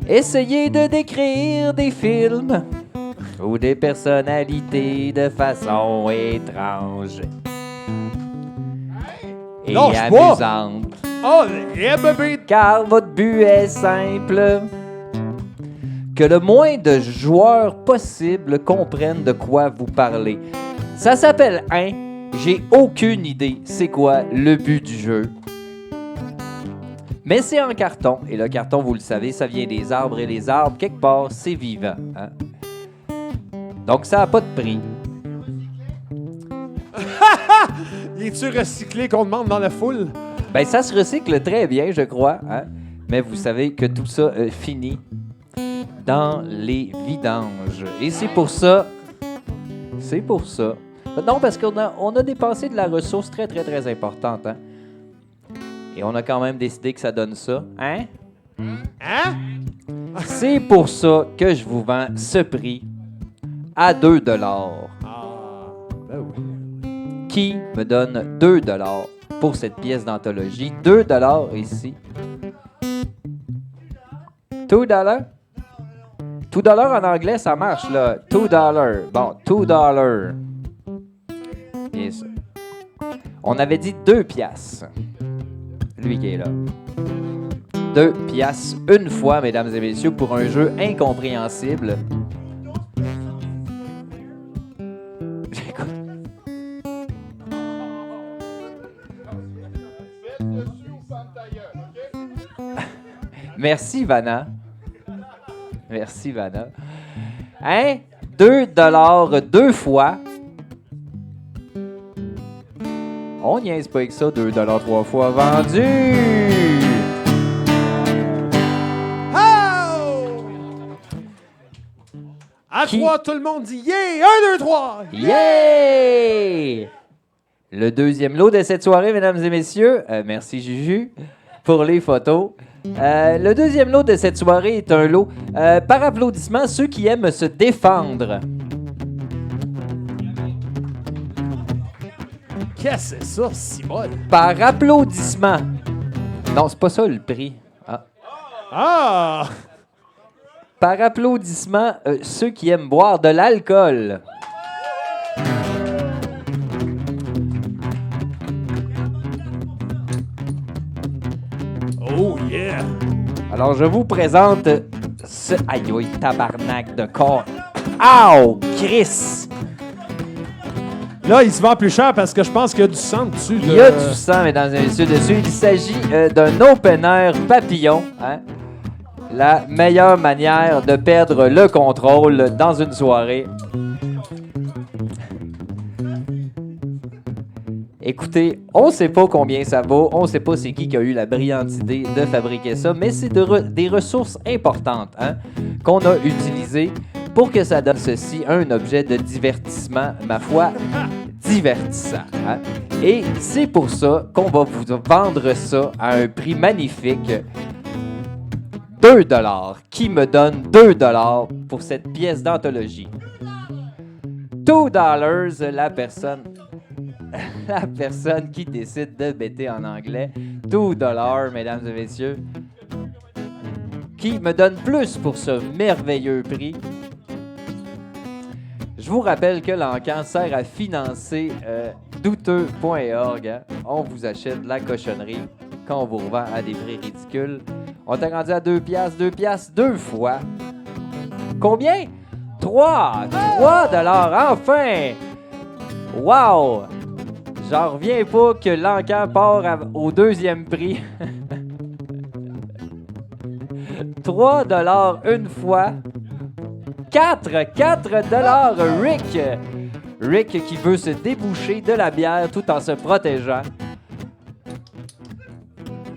Essayez de décrire des films ou des personnalités de façon étrange et amusante. Oh, yeah, baby! Car votre but est simple. Que le moins de joueurs possible comprennent de quoi vous parlez. Ça s'appelle Hein? J'ai aucune idée c'est quoi le but du jeu. Mais c'est en carton, et le carton, vous le savez, ça vient des arbres, et les arbres, quelque part, c'est vivant. Hein? Donc, ça n'a pas de prix. Es-tu recyclé qu'on demande dans la foule? Ben, ça se recycle très bien, je crois. Hein? Mais vous savez que tout ça finit dans les vidanges. Et c'est pour ça... Non, parce qu'on a dépensé de la ressource très, très, très importante. Hein? Et on a quand même décidé que ça donne ça. Hein? Hein? C'est pour ça que je vous vends ce prix à 2 $. Ben oui. Qui me donne 2 $ pour cette pièce d'anthologie? 2 $ ici. 2 $? 2 $ en anglais, ça marche, là. 2 $. Bon, 2 $. Bien sûr. On avait dit 2 piastres. Lui qui est là. 2 piastres une fois, mesdames et messieurs, pour un jeu incompréhensible. J'écoute. Merci, Vanna. Merci, Vanna. Hein? 2 $ 2 fois. On niaise pas avec ça, 2 $ 3 fois vendu. Oh! À 3, tout le monde dit yeah! 1, 2, 3! Yeah! Le deuxième lot de cette soirée, mesdames et messieurs. Merci, Juju, pour les photos. Le deuxième lot de cette soirée est un lot par applaudissement, ceux qui aiment se défendre. Qu'est-ce que c'est ça, Simone? Par applaudissement. Non, c'est pas ça le prix. Ah! Par applaudissement, ceux qui aiment boire de l'alcool. Oh yeah! Alors, je vous présente ce... Aïe, aïe, tabarnak de corps. Ow! Chris! Là, il se vend plus cher parce que je pense qu'il y a du sang dessus. Il y a du sang, mesdames et messieurs, dessus. Il s'agit d'un open air papillon. Hein? La meilleure manière de perdre le contrôle dans une Écoutez, on sait pas combien ça vaut, on sait pas c'est qui a eu la brillante idée de fabriquer ça, mais c'est des ressources importantes qu'on a utilisées pour que ça donne ceci, un objet de divertissement, ma foi, divertissant. Et c'est pour ça qu'on va vous vendre ça à un prix magnifique. 2 $. Qui me donne 2 $ pour cette pièce d'anthologie? 2 $, la personne qui décide de bêter en anglais. 2 $, mesdames et messieurs. Qui me donne plus pour ce merveilleux prix? Je vous rappelle que l'encan sert à financer douteux.org. On vous achète de la cochonnerie quand on vous revend à des prix ridicules. On t'a rendu à 2 piastres 2 fois. Combien? 3 $, enfin! Wow! J'en reviens pas que l'encan part au deuxième prix. 3 $ une fois. 4 $, Rick qui veut se déboucher de la bière tout en se protégeant.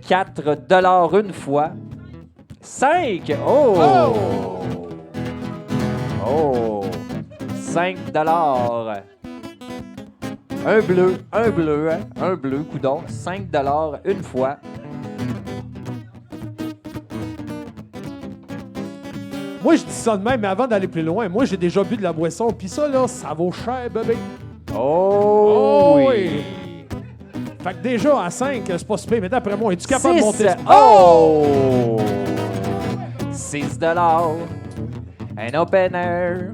4 $ une fois. 5! Oh! 5 $. Un bleu, coudonc. 5 $ une fois. Moi, je dis ça de même, mais avant d'aller plus loin, moi, j'ai déjà bu de la boisson, puis ça, là, ça vaut cher, bébé. Oh oui! Fait que déjà, à 5, c'est pas super, mais d'après moi, es-tu capable de monter? 6 $. Un open air.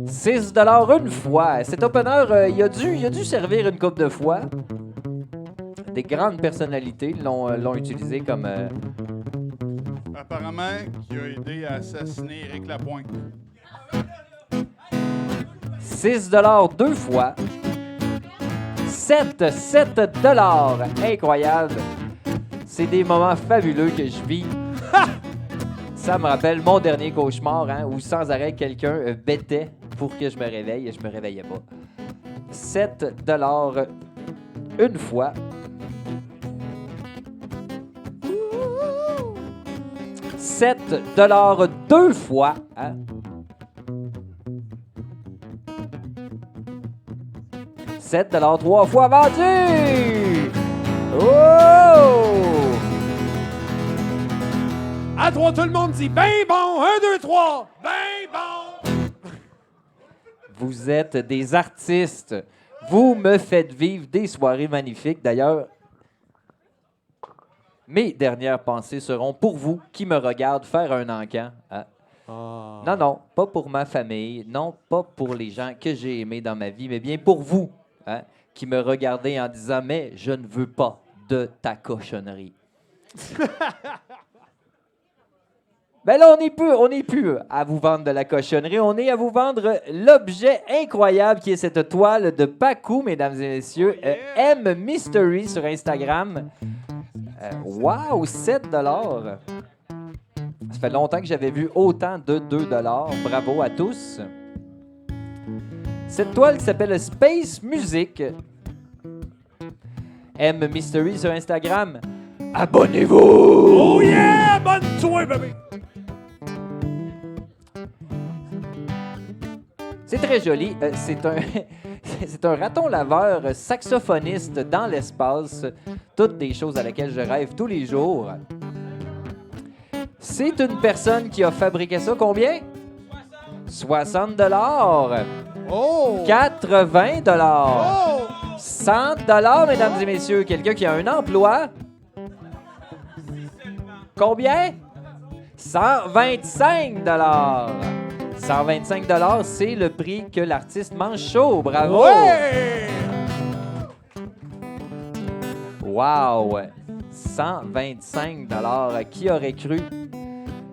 6 $ une fois. Cet open air, il a dû servir une couple de fois. Des grandes personnalités l'ont utilisé comme... Apparemment, qui a aidé à assassiner Éric Lapointe. 6 $ 2 fois. 7 $. Incroyable. C'est des moments fabuleux que je vis. Ça me rappelle mon dernier cauchemar, où sans arrêt quelqu'un bêtait pour que je me réveille et je me réveillais pas. 7 $ une fois. 7 $ 2 fois. 7 $ 3 fois vendu! Oh! À 3, tout le monde dit ben bon! 1, 2, 3! Ben bon! Vous êtes des artistes. Vous me faites vivre des soirées magnifiques. D'ailleurs, mes dernières pensées seront pour vous qui me regardent faire un encan. Non, pas pour ma famille, non, pas pour les gens que j'ai aimés dans ma vie, mais bien pour vous, qui me regardez en disant « Mais je ne veux pas de ta cochonnerie. » Ben là, on n'est plus à vous vendre de la cochonnerie, on est à vous vendre l'objet incroyable qui est cette toile de Pacu, mesdames et messieurs, M Mystery sur Instagram. Wow, 7 $. Ça fait longtemps que j'avais vu autant de 2 $. Bravo à tous. Cette toile qui s'appelle Space Music. M Mystery sur Instagram. Abonnez-vous! Oh yeah! Abonne-toi, bébé! C'est très joli. C'est un raton laveur saxophoniste dans l'espace. Toutes des choses à laquelle je rêve tous les jours. C'est une personne qui a fabriqué ça. Combien? 60 $. Oh! 80 $. Oh! 100 $, mesdames et messieurs. Quelqu'un qui a un emploi. Combien? 125 $. 125 $, c'est le prix que l'artiste mange chaud. Bravo! Ouais! Wow! 125 $. Qui aurait cru?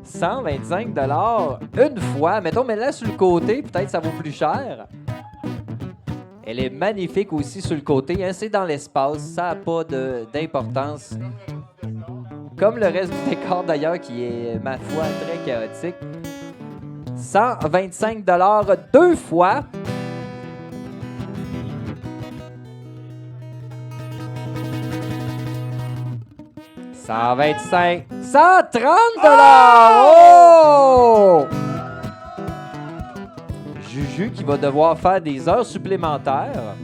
125 $ une fois. Mettons, mets-la sur le côté. Peut-être ça vaut plus cher. Elle est magnifique aussi sur le côté. C'est dans l'espace. Ça n'a pas d'importance. Comme le reste du décor, d'ailleurs, qui est, ma foi, très chaotique. 125 $ deux fois. 125, 130 $! Oh! Juju qui va devoir faire des heures supplémentaires.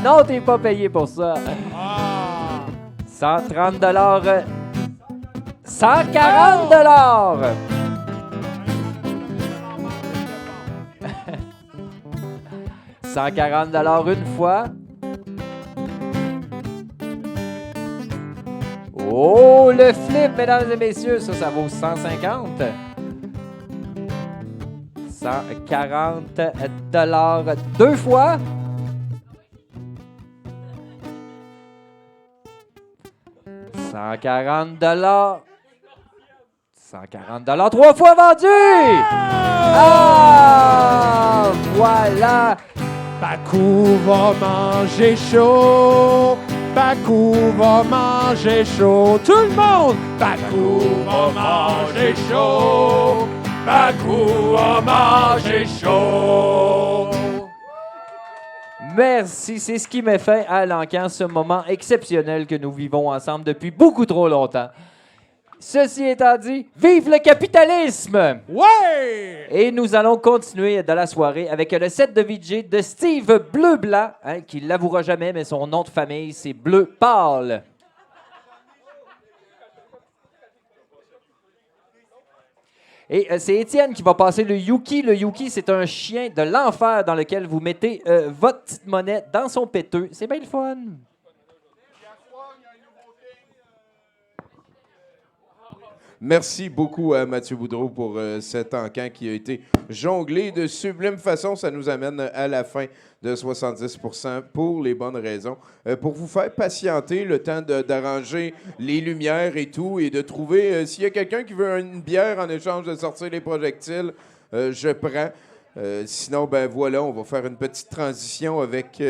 Non, t'es pas payé pour ça. 130 $. 140 $! 140 $ une fois. Oh, le flip, mesdames et messieurs, ça vaut 150. 140 $ deux fois. 140 $. 140 $ trois fois vendu. Ah, voilà. Pacou va manger chaud. Pacou va manger chaud. Tout le monde! Pacou va manger chaud. Pacou va manger chaud. Merci, c'est ce qui met fin à l'encan, ce moment exceptionnel que nous vivons ensemble depuis beaucoup trop longtemps. Ceci étant dit, vive le capitalisme! Ouais! Et nous allons continuer dans la soirée avec le set de VJ de Steve Bleu-Blanc, qui l'avouera jamais, mais son nom de famille, c'est Bleu Pâle. Et c'est Étienne qui va passer le Yuki. Le Yuki, c'est un chien de l'enfer dans lequel vous mettez votre petite monnaie dans son péteux. C'est bien le fun. Merci beaucoup à Mathieu Boudreau pour cet encan qui a été jonglé de sublime façon. Ça nous amène à la fin de 70% pour les bonnes raisons. Pour vous faire patienter le temps d'arranger les lumières et tout et de trouver... s'il y a quelqu'un qui veut une bière en échange de sortir les projectiles, je prends. Sinon, ben voilà, on va faire une petite transition avec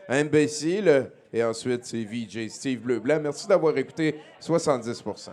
Imbécile. Et ensuite, c'est VJ Steve Bleu-Blanc. Merci d'avoir écouté 70%.